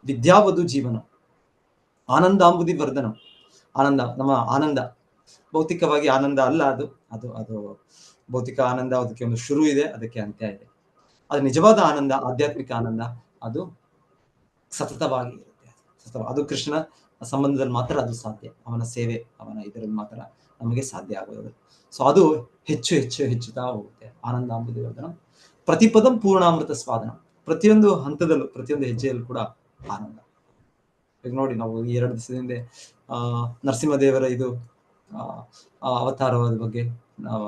ವಿದ್ಯಾವಧು ಜೀವನಂ ಆನಂದಾಂಬುದಿ ವರ್ಧನಂ. ಆನಂದ, ನಮ್ಮ ಆನಂದ ಭೌತಿಕವಾಗಿ ಆನಂದ ಅಲ್ಲ, ಅದು ಭೌತಿಕ ಆನಂದ, ಅದಕ್ಕೆ ಒಂದು ಶುರು ಇದೆ, ಅದಕ್ಕೆ ಅಂತ್ಯ ಇದೆ. ಅದು ನಿಜವಾದ ಆನಂದ, ಆಧ್ಯಾತ್ಮಿಕ ಆನಂದ, ಅದು ಸತತವಾಗಿ ಇರುತ್ತೆ. ಅದು ಕೃಷ್ಣ ಸಂಬಂಧದಲ್ಲಿ ಮಾತ್ರ ಅದು ಸಾಧ್ಯ. ಅವನ ಸೇವೆ, ಅವನ ಇದರಲ್ಲಿ ಮಾತ್ರ ನಮಗೆ ಸಾಧ್ಯ ಆಗೋದು. ಸೊ ಅದು ಹೆಚ್ಚುತ್ತಾ ಹೋಗುತ್ತೆ. ಆನಂದಾಂಬುದಿ ವರ್ಧನ ಪ್ರತಿಪದಂ ಪೂರ್ಣಾಮೃತ ಸ್ವಾದನ. ಪ್ರತಿಯೊಂದು ಹಂತದಲ್ಲೂ, ಪ್ರತಿಯೊಂದು ಹೆಜ್ಜೆಯಲ್ಲೂ ಕೂಡ ಆನಂದ. ಈಗ ನೋಡಿ, ನಾವು ಈ 2 ದಿವಸದಿಂದ ನರಸಿಂಹದೇವರ ಇದು ಅವತಾರವಾದ ಬಗ್ಗೆ ನಾವು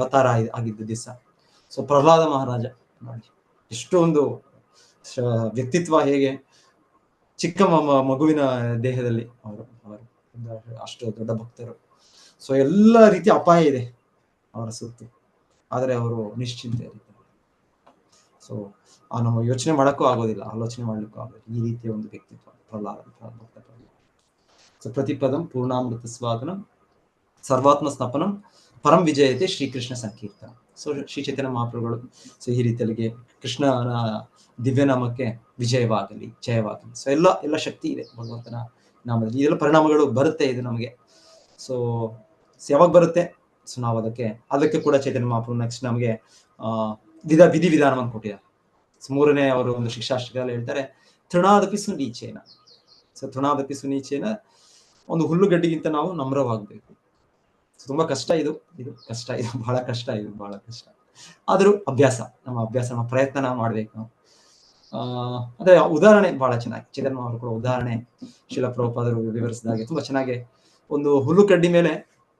ಅವತಾರ ಆಗಿದ್ದ ದಿವಸ. ಸೊ ಪ್ರಹ್ಲಾದ ಮಹಾರಾಜ ನೋಡಿ, ಎಷ್ಟೊಂದು ವ್ಯಕ್ತಿತ್ವ, ಹೇಗೆ ಚಿಕ್ಕ ಮಗುವಿನ ದೇಹದಲ್ಲಿ ಅವರು ಅಷ್ಟು ದೊಡ್ಡ ಭಕ್ತರು. ಸೊ ಎಲ್ಲ ರೀತಿಯ ಅಪಾಯ ಇದೆ ಅವರ ಸುತ್ತು, ಆದರೆ ಅವರು ನಿಶ್ಚಿಂತೆ ಇರ್ತಾರೆ. ಸೊ ನಮ್ಮ ಯೋಚನೆ ಮಾಡಕ್ಕೂ ಆಗೋದಿಲ್ಲ, ಆಲೋಚನೆ ಮಾಡ್ಲಿಕ್ಕೂ ಆಗೋದಿಲ್ಲ, ಈ ರೀತಿಯ ಒಂದು ವ್ಯಕ್ತಿತ್ವ ಪ್ರಹ್ಲಾದ. ಸೊ ಪ್ರತಿಪದಂ ಪೂರ್ಣಾಮೃತ ಸ್ವಾದನಂ ಸರ್ವಾತ್ಮ ಸ್ನಪನಂ ಪರಂ ವಿಜಯತೆ ಶ್ರೀಕೃಷ್ಣ ಸಂಕೀರ್ತನ. ಸೊ ಶ್ರೀ ಚೈತನ್ಯ ಮಹಾಪ್ರಭುಗಳು ಸೊ ಈ ರೀತಿಯಲ್ಲಿ ಕೃಷ್ಣನ ದಿವ್ಯನಾಮಕ್ಕೆ ವಿಜಯವಾಗಲಿ, ಜಯವಾಗಲಿ. ಸೊ ಎಲ್ಲ ಶಕ್ತಿ ಇದೆ ಭಗವಂತನ ನಾಮದಲ್ಲಿ. ಇದೆಲ್ಲ ಪರಿಣಾಮಗಳು ಬರುತ್ತೆ ಇದು ನಮಗೆ. ಸೊ ಯಾವಾಗ ಬರುತ್ತೆ? ಸೊ ನಾವು ಅದಕ್ಕೆ ಕೂಡ ಚೈತನ್ಯ ಮಹಾಪ್ರಭು ನೆಕ್ಸ್ಟ್ ನಮಗೆ ವಿಧಿವಿಧಾನವನ್ನು ಕೊಟ್ಟಿದ್ದಾರೆ. ಸೊ 3ನೇ ಅವರು ಒಂದು ಶಿಕ್ಷಾಷ್ಟಕದಲ್ಲಿ ಹೇಳ್ತಾರೆ, ತೃಣಾದಪಿ ಸುನೀಚೇನ. ಸೊ ತೃಣಾದಪಿ ಸುನೀಚೇನ, ಒಂದು ಹುಲ್ಲುಗಡ್ಡಿಗಿಂತ ನಾವು ನಮ್ರವಾಗಬೇಕು. ತುಂಬಾ ಕಷ್ಟ ಇದು ಕಷ್ಟ, ಇದು ಬಹಳ ಕಷ್ಟ, ಬಹಳ ಕಷ್ಟ. ಆದ್ರೂ ಅಭ್ಯಾಸ, ನಮ್ಮ ಪ್ರಯತ್ನ ನಾವು ಮಾಡ್ಬೇಕು ನಾವು. ಅದೇ ಉದಾಹರಣೆ ಬಹಳ ಚೆನ್ನಾಗಿ ಚೇತನ್ ಅವರು ಕೂಡ ಉದಾಹರಣೆ ಶಿಲಾ ಪ್ರಭುಪಾದರು ವಿವರಿಸಿದಾಗೆ ತುಂಬಾ ಚೆನ್ನಾಗಿ, ಒಂದು ಹುಲ್ಲು ಕಡ್ಡಿ ಮೇಲೆ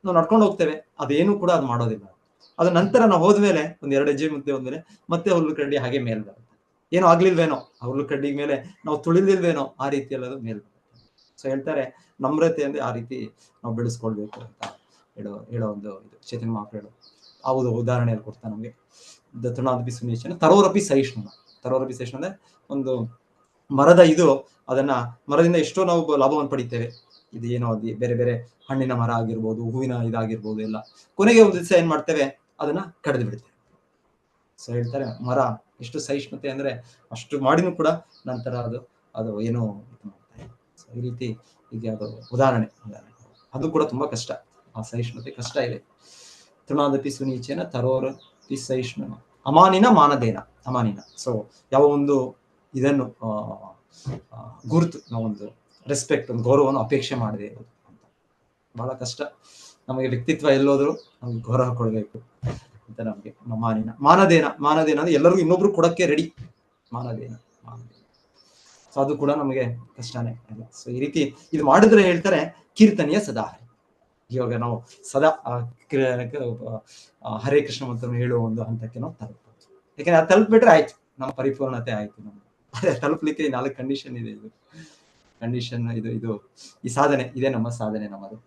ನಾವು ನಡ್ಕೊಂಡು ಹೋಗ್ತೇವೆ, ಅದೇನು ಕೂಡ ಅದು ಮಾಡೋದಿಲ್ಲ. ಅದ ನಂತರ ನಾವು ಹೋದ್ಮೇಲೆ ಒಂದ್ 2 ಹೆಜ್ಜೆ ಮುಂದೆ ಹೋದ್ಮೇಲೆ ಮತ್ತೆ ಹುಲ್ಲು ಕಡ್ಡಿ ಹಾಗೆ ಮೇಲ್ ಬರುತ್ತೆ. ಏನೋ ಆಗ್ಲಿಲ್ವೇನೋ, ಆ ಹುಲ್ಲು ಕಡ್ಡಿ ಮೇಲೆ ನಾವು ತುಳಿಲಿಲ್ವೇನೋ, ಆ ರೀತಿಯಲ್ಲಿ ಅದು ಮೇಲ್ ಬರುತ್ತೆ. ಸೊ ಹೇಳ್ತಾರೆ ನಮ್ರತೆ ಅಂದ್ರೆ ಆ ರೀತಿ ನಾವು ಬೆಳೆಸ್ಕೊಳ್ಬೇಕು ಅಂತ ಹೇಳೋ ಒಂದು ಇದು ಚೇತನ್ ಮಹಾಪ್ರಭು ಹೌದು ಉದಾಹರಣೆಯಲ್ಲಿ ಕೊಡ್ತಾ ನಮ್ಗೆ. ತೃಣಾದಪಿ ಸುನೀಚೇನ ತರೋರಪಿ ಸಹಿಷ್ಣುನ. ತರೋರಪಿ ಸಹಿಷ್ಣು ಅಂದ್ರೆ ಒಂದು ಮರದ ಮರದಿಂದ ಎಷ್ಟೋ ನಾವು ಲಾಭವನ್ನು ಪಡಿತೇವೆ. ಇದು ಏನೋ ಬೇರೆ ಬೇರೆ ಹಣ್ಣಿನ ಮರ ಆಗಿರ್ಬೋದು, ಹೂವಿನ ಇದಾಗಿರ್ಬೋದು ಎಲ್ಲ, ಕೊನೆಗೆ ಒಂದು ದಿವಸ ಏನ್ ಮಾಡ್ತೇವೆ, ಅದನ್ನ ಕಡಿದು ಬಿಡ್ತೇವೆ. ಸೊ ಹೇಳ್ತಾರೆ ಮರ ಎಷ್ಟು ಸಹಿಷ್ಣುತೆ ಅಂದ್ರೆ ಅಷ್ಟು ಮಾಡಿನೂ ಕೂಡ ನಂತರ ಅದು ಏನೋ ಸೊ ಈ ರೀತಿ ಈಗ ಅದು ಉದಾಹರಣೆ ಅದು ಕೂಡ ತುಂಬಾ ಕಷ್ಟ. ಆ ಸಹಿಷ್ಣುತೆ ಕಷ್ಟ ಇದೆ. ತೃಣಾದಪಿ ಸುನೀಚೇನ ತರೋರಪಿ ಸಹಿಷ್ಣುನ ಅಮಾನಿನ ಮಾನದೇನ. ಅಮಾನಿನ, ಸೊ ಯಾವ ಒಂದು ಇದನ್ನು ಗುರುತು, ನಾವೊಂದು ರೆಸ್ಪೆಕ್ಟ್, ಒಂದು ಗೌರವವನ್ನು ಅಪೇಕ್ಷೆ ಮಾಡದೆ ಇರೋದು ಅಂತ. ಬಹಳ ಕಷ್ಟ. ನಮಗೆ ವ್ಯಕ್ತಿತ್ವ ಎಲ್ಲೋದ್ರು ನಮ್ಗೆ ಗೌರವ ಕೊಡಬೇಕು ಅಂತ ನಮ್ಗೆ. ಮಾನದೇನ ಅಂದ್ರೆ ಎಲ್ಲರಿಗೂ ಇನ್ನೊಬ್ರು ಕೊಡಕ್ಕೆ ರೆಡಿ. ಮಾನದೇನ. ಸೊ ಅದು ಕೂಡ ನಮಗೆ ಕಷ್ಟನೇ ಅಲ್ಲ. ಸೊ ಈ ರೀತಿ ಇದು ಮಾಡಿದ್ರೆ ಹೇಳ್ತಾರೆ ಕೀರ್ತನೆಯ ಸದಾಹರಿ. ಇವಾಗ ನಾವು ಸದಾ ಹರೇ ಕೃಷ್ಣ ಮಂತ್ರವನ್ನು ಹೇಳುವ ಒಂದು ಹಂತಕ್ಕೆ ನಾವು ತಲುಪಬಹುದು. ಯಾಕಂದ್ರೆ ಅದು ತಲುಪ್ಬಿಟ್ರೆ ಆಯ್ತು, ನಮ್ಮ ಪರಿಪೂರ್ಣತೆ ಆಯ್ತು. ನಮ್ಗೆ ಅದೇ ತಲುಪಲಿಕ್ಕೆ 4 ಕಂಡೀಷನ್ ಇದೆ. ಇದು ಕಂಡೀಷನ್, ಇದು ಈ ಸಾಧನೆ ಇದೆ, ನಮ್ಮ ಸಾಧನೆ, ನಮ್ಮದು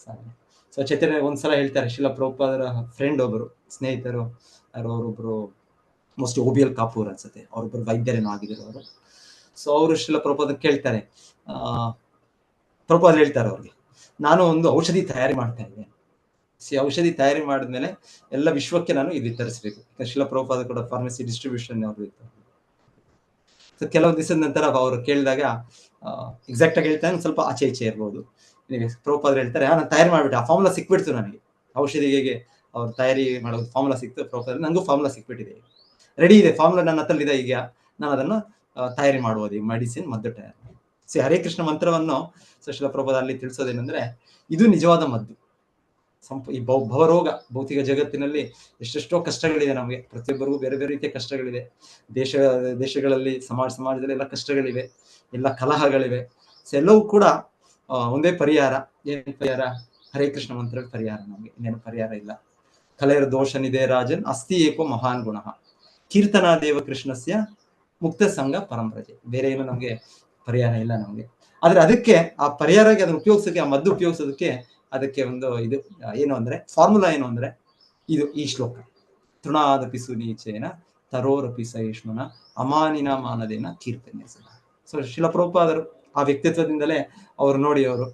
ಸಾಧನೆ. ಸೊ ಚೈತನ್ಯ ಒಂದ್ಸಲ ಹೇಳ್ತಾರೆ, ಶಿಲಾ ಪ್ರಭುಪಾದರ ಫ್ರೆಂಡ್ ಒಬ್ಬರು, ಸ್ನೇಹಿತರು ಅವರೊಬ್ರು ಮೋಸ್ಟ್ OBL ಕಾಪೂರ್ ಅನ್ಸುತ್ತೆ, ಅವರೊಬ್ರು ವೈದ್ಯರೇನೋ ಆಗಿದ್ರು ಅವರು. ಸೊ ಅವರು ಶಿಲಾ ಪ್ರಭುಪಾದ ಕೇಳ್ತಾರೆ, ಪ್ರಭುಪಾದ ಹೇಳ್ತಾರೆ ಅವ್ರಿಗೆ, ನಾನು ಒಂದು ಔಷಧಿ ತಯಾರಿ ಮಾಡ್ತಾ ಇದ್ದೇನೆ. ಔಷಧಿ ತಯಾರಿ ಮಾಡಿದ್ಮೇಲೆ ಎಲ್ಲ ವಿಶ್ವಕ್ಕೆ ನಾನು ಇದು ವಿತರಿಸಬೇಕು. ಶಿಲಾ ಪ್ರಭುಪಾದ ಕೂಡ ಫಾರ್ಮಸಿ ಡಿಸ್ಟ್ರಿಬ್ಯೂಷನ್ ಅವರು ಇತ್ತು. ಸೊ ಕೆಲವು ದಿವಸದ ನಂತರ ಅವರು ಕೇಳಿದಾಗ ಎಕ್ಸಾಕ್ಟ್ ಆಗಿ ಹೇಳ್ತಾರೆ, ಸ್ವಲ್ಪ ಆಚೆ ಈಚೆ ಇರ್ಬೋದು. ಪ್ರಭುಪಾದರು ಹೇಳ್ತಾರೆ, ನಾನು ತಯಾರಿ ಮಾಡ್ಬಿಟ್ಟೆ, ಆ ಫಾರ್ಮುಲಾ ಸಿಕ್ಬಿಡ್ತು ನನಗೆ. ಔಷಧಿಗೆ ಅವ್ರು ತಯಾರಿ ಮಾಡೋದು ಫಾರ್ಮುಲಾ ಸಿಕ್ತು. ಪ್ರಭುಪಾದ ನನಗೂ ಫಾರ್ಮುಲಾ ಸಿಕ್ಬಿಟ್ಟಿದೆ, ರೆಡಿ ಇದೆ, ಫಾರ್ಮುಲಾ ನನ್ನ ಹತ್ರ ಇದೆ, ಈಗ ನಾನು ಅದನ್ನು ತಯಾರಿ ಮಾಡುವುದು, ಈ ಮೆಡಿಸಿನ್ ಮದ್ದು ತಯಾರಿ. ಸೊ ಹರೇ ಕೃಷ್ಣ ಮಂತ್ರವನ್ನು ಶಿಲಾ ಪ್ರಭುಪಾದ ಅಲ್ಲಿ ತಿಳಿಸೋದೇನೆಂದ್ರೆ, ಇದು ನಿಜವಾದ ಮದ್ದು. ಈ ಭವರೋಗ, ಭೌತಿಕ ಜಗತ್ತಿನಲ್ಲಿ ಎಷ್ಟೆಷ್ಟೋ ಕಷ್ಟಗಳಿದೆ ನಮಗೆ, ಪ್ರತಿಯೊಬ್ಬರಿಗೂ ಬೇರೆ ಬೇರೆ ರೀತಿಯ ಕಷ್ಟಗಳಿದೆ. ದೇಶಗಳಲ್ಲಿ ಸಮಾಜದಲ್ಲಿ ಎಲ್ಲ ಕಷ್ಟಗಳಿವೆ, ಎಲ್ಲ ಕಲಹಗಳಿವೆ. ಸೊ ಎಲ್ಲವೂ ಕೂಡ ಒಂದೇ ಪರಿಹಾರ. ಏನ್ ಪರಿಹಾರ? ಹರೇ ಕೃಷ್ಣ ಮಂತ್ರ ಪರಿಹಾರ. ನಮ್ಗೆ ಇನ್ನೇನು ಪರಿಹಾರ ಇಲ್ಲ. ಕಲೆಯರ ದೋಷ ನಿಧೇ ರಾಜನ್ ಅಸ್ತಿ ಏಕೋ ಮಹಾನ್ ಗುಣ ಕೀರ್ತನಾದೇವ ಕೃಷ್ಣಸ್ಯ ಮುಕ್ತ ಸಂಘ ಪರಂಪರೆ. ಬೇರೆ ಏನು ನಮ್ಗೆ ಪರಿಹಾರ ಇಲ್ಲ ನಮ್ಗೆ. ಆದ್ರೆ ಅದಕ್ಕೆ ಆ ಪರಿಹಾರಕ್ಕೆ ಅದನ್ನ ಉಪಯೋಗಿಸೋಕೆ, ಆ ಮದ್ದು ಉಪಯೋಗಿಸೋದಕ್ಕೆ ಅದಕ್ಕೆ ಒಂದು ಇದು ಏನು ಅಂದ್ರೆ, ಫಾರ್ಮುಲಾ ಏನು ಅಂದ್ರೆ ಇದು ಈ ಶ್ಲೋಕ. ತೃಣಾದಪಿ ಸುನೀಚೇನ ತರೋರಪಿ ಸಹಿಷ್ಣುನ ಅಮಾನಿನ ಮಾನದೇನ ಕೀರ್ತನೆ. ಸೊ ಶಿಲಾ ಪ್ರಭುಪಾದರು ಆ ವ್ಯಕ್ತಿತ್ವದಿಂದಲೇ ಅವ್ರು ನೋಡಿ, ಅವರು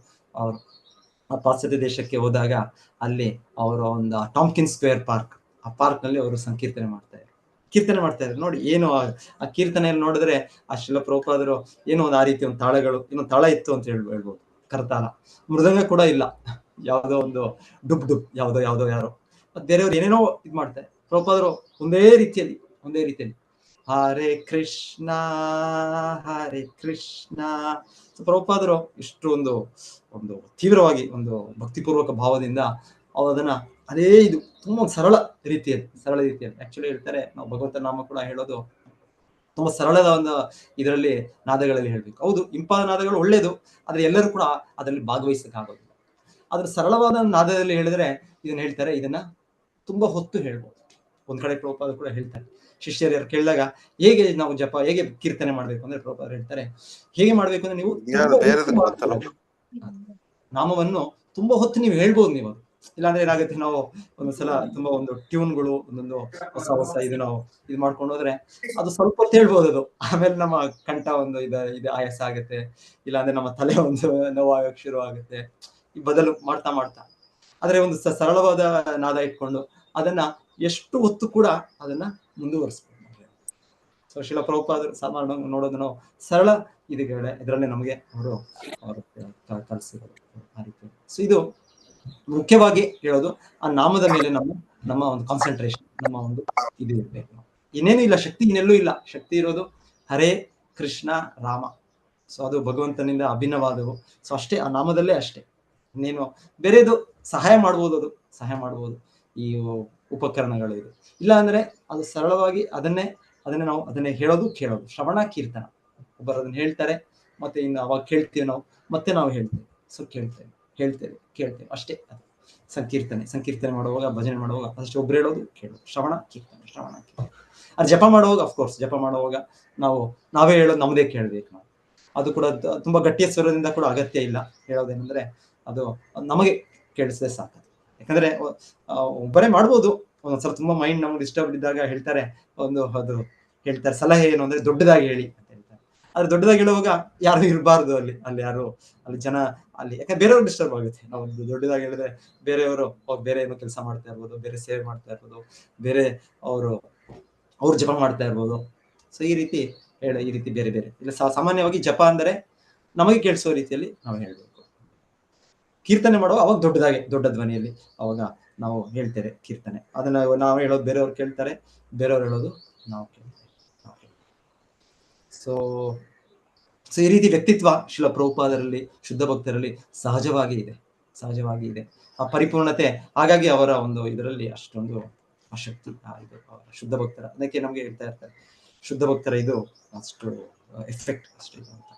ಆ ಪಾಶ್ಚಾತ್ಯ ದೇಶಕ್ಕೆ ಹೋದಾಗ ಅಲ್ಲಿ ಅವರ ಒಂದು ಟಾಂಕಿನ್ ಸ್ಕ್ವೇರ್ ಪಾರ್ಕ್, ಆ ಪಾರ್ಕ್ ನಲ್ಲಿ ಅವರು ಕೀರ್ತನೆ ಮಾಡ್ತಾರೆ. ನೋಡಿ ಏನು ಆ ಕೀರ್ತನೆಯಲ್ಲಿ ನೋಡಿದ್ರೆ ಆ ಶಿಲಾ ಪ್ರಭುಪಾದರು ಏನೋ ಒಂದು ಆ ರೀತಿ ಒಂದು ತಾಳಗಳು, ಇನ್ನೊಂದು ತಾಳ ಇತ್ತು ಅಂತ ಹೇಳ್ಬೋದು, ಕರತಾಳ. ಮೃದಂಗ ಕೂಡ ಇಲ್ಲ, ಯಾವುದೋ ಒಂದು ಡುಬ್ ಯಾವ್ದೋ ಯಾರೋ ಮತ್ತೆ ಬೇರೆಯವ್ರು ಏನೇನೋ ಇದ್ ಮಾಡ್ತಾರೆ. ಪ್ರಭುಪಾದರು ಒಂದೇ ರೀತಿಯಲ್ಲಿ ಹರೇ ಕೃಷ್ಣ ಹರೇ ಕೃಷ್ಣ. ಪ್ರಭುಪಾದರು ಇಷ್ಟು ಒಂದು ತೀವ್ರವಾಗಿ ಒಂದು ಭಕ್ತಿಪೂರ್ವಕ ಭಾವದಿಂದ ಅದನ್ನ ಅದೇ ಇದು ತುಂಬಾ ಒಂದು ಸರಳ ರೀತಿಯಲ್ಲಿ ಆಕ್ಚುಲಿ ಹೇಳ್ತಾರೆ, ನಾವು ಭಗವಂತ ನಾಮ ಕೂಡ ಹೇಳೋದು ತುಂಬಾ ಸರಳದ ಒಂದು ಇದರಲ್ಲಿ ನಾದಗಳಲ್ಲಿ ಹೇಳ್ಬೇಕು. ಹೌದು, ಇಂಪಾದ ನಾದಗಳು ಒಳ್ಳೇದು, ಆದ್ರೆ ಎಲ್ಲರೂ ಕೂಡ ಅದರಲ್ಲಿ ಭಾಗವಹಿಸಕ್ಕಾಗೋದಿಲ್ಲ. ಅದ್ರ ಸರಳವಾದ ನಾದದಲ್ಲಿ ಹೇಳಿದ್ರೆ ಇದನ್ನ ಹೇಳ್ತಾರೆ, ಇದನ್ನ ತುಂಬಾ ಹೊತ್ತು ಹೇಳ್ಬೋದು. ಒಂದ್ ಕಡೆ ಪ್ರಭುಪಾದ ಕೂಡ ಹೇಳ್ತಾರೆ, ಶಿಷ್ಯರು ಕೇಳಿದಾಗ ಹೇಗೆ ನಾವು ಹೇಗೆ ಕೀರ್ತನೆ ಮಾಡ್ಬೇಕು ಅಂದ್ರೆ ಪ್ರಭುಪಾದ ಹೇಳ್ತಾರೆ, ಹೇಗೆ ಮಾಡ್ಬೇಕು ಅಂದ್ರೆ ನೀವು ನಾಮವನ್ನು ತುಂಬಾ ಹೊತ್ತು ನೀವು ಹೇಳ್ಬೋದು. ನೀವು ಅದು ಇಲ್ಲಾಂದ್ರೆ ಏನಾಗುತ್ತೆ, ನಾವು ಒಂದೊಂದ್ಸಲ ತುಂಬಾ ಒಂದು ಟ್ಯೂನ್ಗಳು ಒಂದೊಂದು ಹೊಸ ಇದು ನಾವು ಇದು ಮಾಡ್ಕೊಂಡು ಹೋದ್ರೆ ಅದು ಸ್ವಲ್ಪ ಹೊತ್ತು ಹೇಳ್ಬೋದು. ಅದು ಆಮೇಲೆ ನಮ್ಮ ಕಂಠ ಒಂದು ಇದು ಆಯಾಸ ಆಗುತ್ತೆ, ಇಲ್ಲಾಂದ್ರೆ ನಮ್ಮ ತಲೆ ಒಂದು ನೋವಾಗಕ್ಕೆ ಶುರು ಆಗುತ್ತೆ. ಈ ಬದಲು ಮಾಡ್ತಾ ಆದ್ರೆ ಒಂದು ಸರಳವಾದ ನಾದ ಇಟ್ಕೊಂಡು ಅದನ್ನ ಎಷ್ಟು ಹೊತ್ತು ಕೂಡ ಅದನ್ನ ಮುಂದುವರಿಸ್ಬೋದು. ಸೊ ಶಿಲಾ ಪ್ರಭುಪಾದರು ಸಾಮಾನ್ಯ ನೋಡೋದು ನಾವು ಸರಳ ಇದರಲ್ಲಿ ನಮಗೆ ಅವರು ಕಲಿಸಿರೋದು ಆ ರೀತಿ. ಸೊ ಇದು ಮುಖ್ಯವಾಗಿ ಹೇಳೋದು, ಆ ನಾಮದ ಮೇಲೆ ನಮ್ಮ ಒಂದು ಕಾನ್ಸಂಟ್ರೇಷನ್, ನಮ್ಮ ಒಂದು ಇದು ಇರ್ಬೇಕು. ಇನ್ನೇನು ಇಲ್ಲ, ಶಕ್ತಿ ಇನ್ನೆಲ್ಲೂ ಇಲ್ಲ. ಶಕ್ತಿ ಇರೋದು ಹರೇ ಕೃಷ್ಣ, ರಾಮ. ಸೊ ಅದು ಭಗವಂತನಿಂದ ಅಭಿನ್ನವಾದವು. ಸೊ ಅಷ್ಟೇ, ಆ ನಾಮದಲ್ಲೇ ಅಷ್ಟೇ. ಇನ್ನೇನು ಬೇರೆದು ಸಹಾಯ ಮಾಡ್ಬೋದು, ಅದು ಸಹಾಯ ಮಾಡ್ಬೋದು ಈ ಉಪಕರಣಗಳು. ಇದು ಇಲ್ಲ ಅಂದ್ರೆ ಅದು ಸರಳವಾಗಿ ಅದನ್ನೇ ನಾವು ಅದನ್ನೇ ಹೇಳೋದು ಕೇಳೋದು. ಶ್ರವಣ ಕೀರ್ತನ, ಒಬ್ಬರು ಅದನ್ನ ಹೇಳ್ತಾರೆ, ಮತ್ತೆ ಇನ್ನು ಅವಾಗ ಕೇಳ್ತೀವಿ ನಾವು, ಮತ್ತೆ ನಾವು ಹೇಳ್ತೇವೆ. ಸೊ ಕೇಳ್ತೇವೆ ಅಷ್ಟೇ. ಅದು ಸಂಕೀರ್ತನೆ ಮಾಡುವಾಗ, ಭಜನೆ ಮಾಡುವಾಗ ಅಷ್ಟೇ, ಒಬ್ರು ಹೇಳೋದು ಕೇಳೋದು. ಶ್ರವಣ ಕೀರ್ತನೆ. ಅದು ಜಪ ಮಾಡುವಾಗ, ಅಫ್ಕೋರ್ಸ್ ಜಪ ಮಾಡುವಾಗ ನಾವೇ ಹೇಳೋದು, ನಮ್ಮದೇ ಕೇಳ್ಬೇಕು ನಾವು. ಅದು ಕೂಡ ತುಂಬಾ ಗಟ್ಟಿಯ ಸ್ವರದಿಂದ ಕೂಡ ಅಗತ್ಯ ಇಲ್ಲ. ಹೇಳೋದೇನಂದ್ರೆ ಅದು ನಮಗೆ ಕೇಳಿಸಿದ್ರೆ ಸಾಕು. ಯಾಕಂದ್ರೆ ಒಬ್ಬರೇ ಮಾಡ್ಬೋದು. ಒಂದೊಂದ್ಸಲ ತುಂಬಾ ಮೈಂಡ್ ನಮ್ಗೆ ಡಿಸ್ಟರ್ಬ್ ಇದ್ದಾಗ ಹೇಳ್ತಾರೆ, ಅದು ಹೇಳ್ತಾರೆ ಸಲಹೆ ಏನು ಅಂದ್ರೆ ದೊಡ್ಡದಾಗಿ ಹೇಳಿ ಅಂತ ಹೇಳ್ತಾರೆ. ಆದ್ರೆ ದೊಡ್ಡದಾಗಿ ಹೇಳುವಾಗ ಯಾರು ಇರಬಾರ್ದು ಅಲ್ಲಿ ಯಾರು ಅಲ್ಲಿ ಜನ ಅಲ್ಲಿ, ಯಾಕಂದ್ರೆ ಬೇರೆಯವ್ರು ಡಿಸ್ಟರ್ಬ್ ಆಗುತ್ತೆ. ನಾವು ದೊಡ್ಡದಾಗಿ ಹೇಳಿದ್ರೆ ಬೇರೆಯವರು ಬೇರೆ ಏನೋ ಕೆಲಸ ಮಾಡ್ತಾ ಇರ್ಬೋದು, ಬೇರೆ ಸೇವೆ ಮಾಡ್ತಾ ಇರ್ಬೋದು, ಬೇರೆ ಅವ್ರು ಜಪ ಮಾಡ್ತಾ ಇರ್ಬೋದು. ಸೊ ಈ ರೀತಿ ಬೇರೆ ಇಲ್ಲ. ಸಾಮಾನ್ಯವಾಗಿ ಜಪ ಅಂದರೆ ನಮಗೆ ಕೇಳಿಸೋ ರೀತಿಯಲ್ಲಿ ನಾವು ಹೇಳ್ಬೇಕು. ಕೀರ್ತನೆ ಮಾಡುವ ಅವಾಗ ದೊಡ್ಡ ಧ್ವನಿಯಲ್ಲಿ ಅವಾಗ ನಾವು ಹೇಳ್ತೇವೆ ಕೀರ್ತನೆ. ಅದನ್ನ ನಾವು ಹೇಳೋದು ಬೇರೆಯವ್ರು ಕೇಳ್ತಾರೆ, ಬೇರೆಯವ್ರು ಹೇಳೋದು ನಾವು ಕೇಳ್ತೇವೆ. ಸೊ ಈ ರೀತಿ ವ್ಯಕ್ತಿತ್ವ ಶಿಲ ಪ್ರಭುಪಾದರಲ್ಲಿ, ಶುದ್ಧ ಭಕ್ತರಲ್ಲಿ ಸಹಜವಾಗಿ ಇದೆ ಆ ಪರಿಪೂರ್ಣತೆ. ಹಾಗಾಗಿ ಅವರ ಒಂದು ಇದರಲ್ಲಿ ಅಷ್ಟೊಂದು ಆಸಕ್ತಿ ಇದು ಶುದ್ಧ ಭಕ್ತರ. ಅದಕ್ಕೆ ನಮ್ಗೆ ಹೇಳ್ತಾ ಇರ್ತಾರೆ, ಶುದ್ಧ ಭಕ್ತರ ಇದು ಅಷ್ಟು ಎಫೆಕ್ಟ್ ಅಷ್ಟು ಇದು ಅಂತ.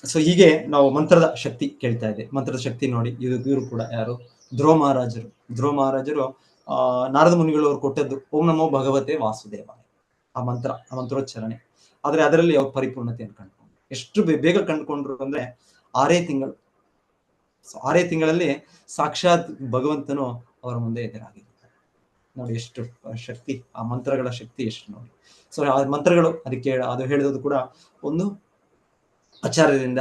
ಸೊ ಹೀಗೆ ನಾವು ಮಂತ್ರದ ಶಕ್ತಿ ಕೇಳ್ತಾ ಇದೆ. ಮಂತ್ರದ ಶಕ್ತಿ ನೋಡಿ, ಇವರು ಕೂಡ ಯಾರು, ಧ್ರುವ ಮಹಾರಾಜರು ನಾರದ ಮುನಿಗಳು ಅವ್ರು ಕೊಟ್ಟದ್ದು ಓಂ ನಮೋ ಭಗವತೆ ವಾಸುದೇವಾಯ ಆ ಮಂತ್ರೋಚ್ಚಾರಣೆ. ಆದ್ರೆ ಅದರಲ್ಲಿ ಅವ್ರ ಪರಿಪೂರ್ಣತೆಯನ್ನು ಕಂಡುಕೊಂಡ್ರು. ಎಷ್ಟು ಬೇಗ ಕಂಡುಕೊಂಡ್ರು ಅಂದ್ರೆ 6 ತಿಂಗಳು. ಸೊ 6 ತಿಂಗಳಲ್ಲಿ ಸಾಕ್ಷಾತ್ ಭಗವಂತನು ಅವರ ಮುಂದೆ ಎದುರಾಗಿರ್ತಾರೆ. ನೋಡಿ ಎಷ್ಟು ಶಕ್ತಿ, ಆ ಮಂತ್ರಗಳ ಶಕ್ತಿ ಎಷ್ಟು ನೋಡಿ. ಸೊ ಆ ಮಂತ್ರಗಳು ಅದಕ್ಕೆ ಅದು ಹೇಳಿರೋದು ಕೂಡ ಒಂದು ಆಚಾರ್ಯರಿಂದ,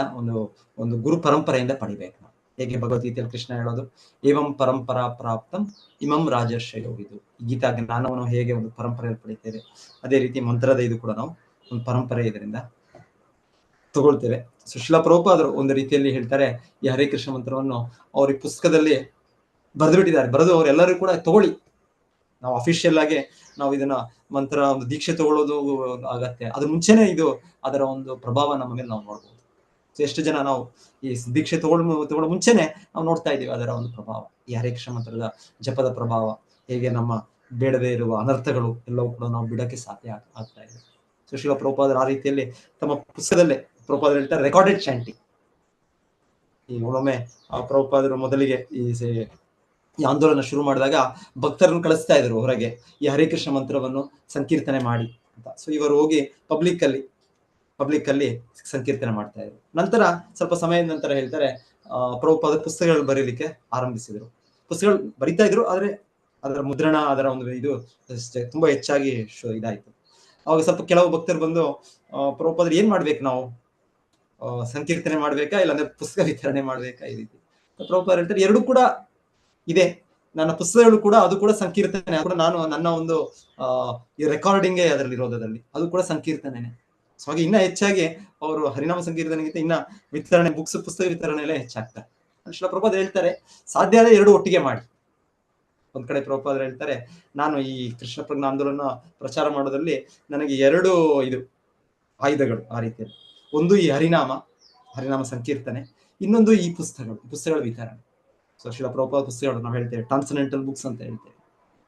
ಒಂದು ಗುರು ಪರಂಪರೆಯಿಂದ ಪಡಿಬೇಕು ನಾವು. ಹೇಗೆ ಭಗವದ್ಗೀತೆಯಲ್ಲಿ ಕೃಷ್ಣ ಹೇಳೋದು, ಏವಂ ಪರಂಪರಾ ಪ್ರಾಪ್ತಂ ಇಮಂ ರಾಜರ್ಷಯೋ. ಇದು ಗೀತಾ ಜ್ಞಾನವನ್ನು ಹೇಗೆ ಒಂದು ಪರಂಪರೆಯಲ್ಲಿ ಪಡಿತೇವೆ, ಅದೇ ರೀತಿ ಮಂತ್ರದ ಇದು ಕೂಡ ನಾವು ಒಂದು ಪರಂಪರೆ ಇದರಿಂದ ತಗೊಳ್ತೇವೆ. ಶಿಲ ಪ್ರಭುಪಾದರು ಒಂದು ರೀತಿಯಲ್ಲಿ ಹೇಳ್ತಾರೆ, ಈ ಹರೇ ಕೃಷ್ಣ ಮಂತ್ರವನ್ನು ಅವ್ರ ಈ ಪುಸ್ತಕದಲ್ಲಿ ಬರೆದು ಅವರೆಲ್ಲರೂ ಕೂಡ ತಗೊಳ್ಳಿ. ನಾವು ಅಫಿಷಿಯಲ್ ಆಗಿ ನಾವು ಇದನ್ನ ಮಂತ್ರ ಒಂದು ದೀಕ್ಷೆ ತಗೊಳ್ಳೋದು ಆಗತ್ತೆ. ಅದ್ರ ಮುಂಚೆನೆ ಅದರ ಒಂದು ಪ್ರಭಾವ ನಮ್ಮ ಮೇಲೆ ನಾವು ನೋಡ್ಬೋದು. ಸೊ ಎಷ್ಟು ಜನ ನಾವು ಈ ದೀಕ್ಷೆ ತಗೊಳ್ಳೋ ಮುಂಚೆನೆ ನಾವು ನೋಡ್ತಾ ಇದೀವಿ ಅದರ ಒಂದು ಪ್ರಭಾವ, ಈ ಹರೇ ಕೃಷ್ಣ ಮಂತ್ರದ ಜಪದ ಪ್ರಭಾವ. ಹೇಗೆ ನಮ್ಮ ಬೇಡದೇ ಇರುವ ಅನರ್ಥಗಳು ಎಲ್ಲವೂ ಕೂಡ ನಾವು ಬಿಡಕ್ಕೆ ಸಾಧ್ಯ ಆಗ್ತಾ ಇದೆ. ಸೊ ಶಿಲ ಪ್ರಭುಪಾದರು ಆ ರೀತಿಯಲ್ಲಿ ತಮ್ಮ ಪುಸ್ತಕದಲ್ಲೇ ಪ್ರಭುಪಾದರು ಹೇಳ್ತಾರೆ, ರೆಕಾರ್ಡೆಡ್ ಚಾಂಟಿಂಗ್. ಈ ಒಮ್ಮೆ ಆ ಪ್ರಭುಪಾದರು ಮೊದಲಿಗೆ ಈ ಆಂದೋಲನ ಶುರು ಮಾಡಿದಾಗ ಭಕ್ತರನ್ನು ಕಳಿಸ್ತಾ ಇದ್ರು ಹೊರಗೆ, ಈ ಹರೇ ಕೃಷ್ಣ ಮಂತ್ರವನ್ನು ಸಂಕೀರ್ತನೆ ಮಾಡಿ ಅಂತ. ಸೊ ಇವರು ಹೋಗಿ ಪಬ್ಲಿಕ್ ಅಲ್ಲಿ ಸಂಕೀರ್ತನೆ ಮಾಡ್ತಾ ಇದ್ರು. ನಂತರ ಸ್ವಲ್ಪ ಸಮಯದ ನಂತರ ಹೇಳ್ತಾರೆ, ಪ್ರಭುಪಾದ ಪುಸ್ತಕಗಳು ಬರೀಲಿಕ್ಕೆ ಆರಂಭಿಸಿದ್ರು. ಪುಸ್ತಕಗಳು ಬರಿತಾ ಇದ್ರು, ಆದ್ರೆ ಅದರ ಮುದ್ರಣ, ಅದರ ಒಂದು ಇದು ತುಂಬಾ ಹೆಚ್ಚಾಗಿ ಇದಾಯ್ತು. ಅವಾಗ ಸ್ವಲ್ಪ ಕೆಲವು ಭಕ್ತರು ಬಂದು, ಪ್ರಭುಪಾದರು ಏನ್ ಮಾಡ್ಬೇಕು ನಾವು, ಸಂಕೀರ್ತನೆ ಮಾಡ್ಬೇಕಾ ಇಲ್ಲಾಂದ್ರೆ ಪುಸ್ತಕ ವಿತರಣೆ ಮಾಡ್ಬೇಕಾ, ಈ ರೀತಿ. ಪ್ರಭುಪಾದರು ಹೇಳ್ತಾರೆ, ಎರಡೂ ಕೂಡ ಇದೆ. ನನ್ನ ಪುಸ್ತಕಗಳು ಕೂಡ ಅದು ಕೂಡ ಸಂಕೀರ್ತನೆ ಕೂಡ. ನಾನು ನನ್ನ ಒಂದು ಈ ರೆಕಾರ್ಡಿಂಗ್ ಅದರಲ್ಲಿ ಇರೋದಲ್ಲಿ ಅದು ಕೂಡ ಸಂಕೀರ್ತನೆನೆ. ಸೊ ಹಾಗೆ ಇನ್ನ ಹೆಚ್ಚಾಗಿ ಅವರು ಹರಿನಾಮ ಸಂಕೀರ್ತನೆಗಿಂತ ಇನ್ನ ವಿತರಣೆ, ಪುಸ್ತಕ ವಿತರಣೆಯಲ್ಲೇ ಹೆಚ್ಚಾಗ್ತಾರೆ. ಶಿಲ ಪ್ರಭುಪಾದರು ಹೇಳ್ತಾರೆ, ಸಾಧ್ಯ ಆದ್ರೆ ಎರಡು ಒಟ್ಟಿಗೆ ಮಾಡಿ. ಒಂದ್ ಕಡೆ ಪ್ರಭುಪಾದರು ಹೇಳ್ತಾರೆ, ನಾನು ಈ ಕೃಷ್ಣ ಪ್ರಜ್ಞಾ ಆಂದೋಲನ ಪ್ರಚಾರ ಮಾಡೋದ್ರಲ್ಲಿ ನನಗೆ 2 ಆಯುಧಗಳು ಆ ರೀತಿಯಲ್ಲಿ. ಒಂದು ಈ ಹರಿನಾಮ ಸಂಕೀರ್ತನೆ, ಇನ್ನೊಂದು ಈ ಪುಸ್ತಕಗಳ ವಿತರಣೆ. ಸೊ ಶಿಲ ಪ್ರಭುಪಾದ ಪುಸ್ತಕಗಳು ನಾವು ಹೇಳ್ತೇವೆ ಟ್ರಾನ್ಸೆಂಡೆಂಟಲ್ ಬುಕ್ಸ್ ಅಂತ ಹೇಳ್ತೇವೆ.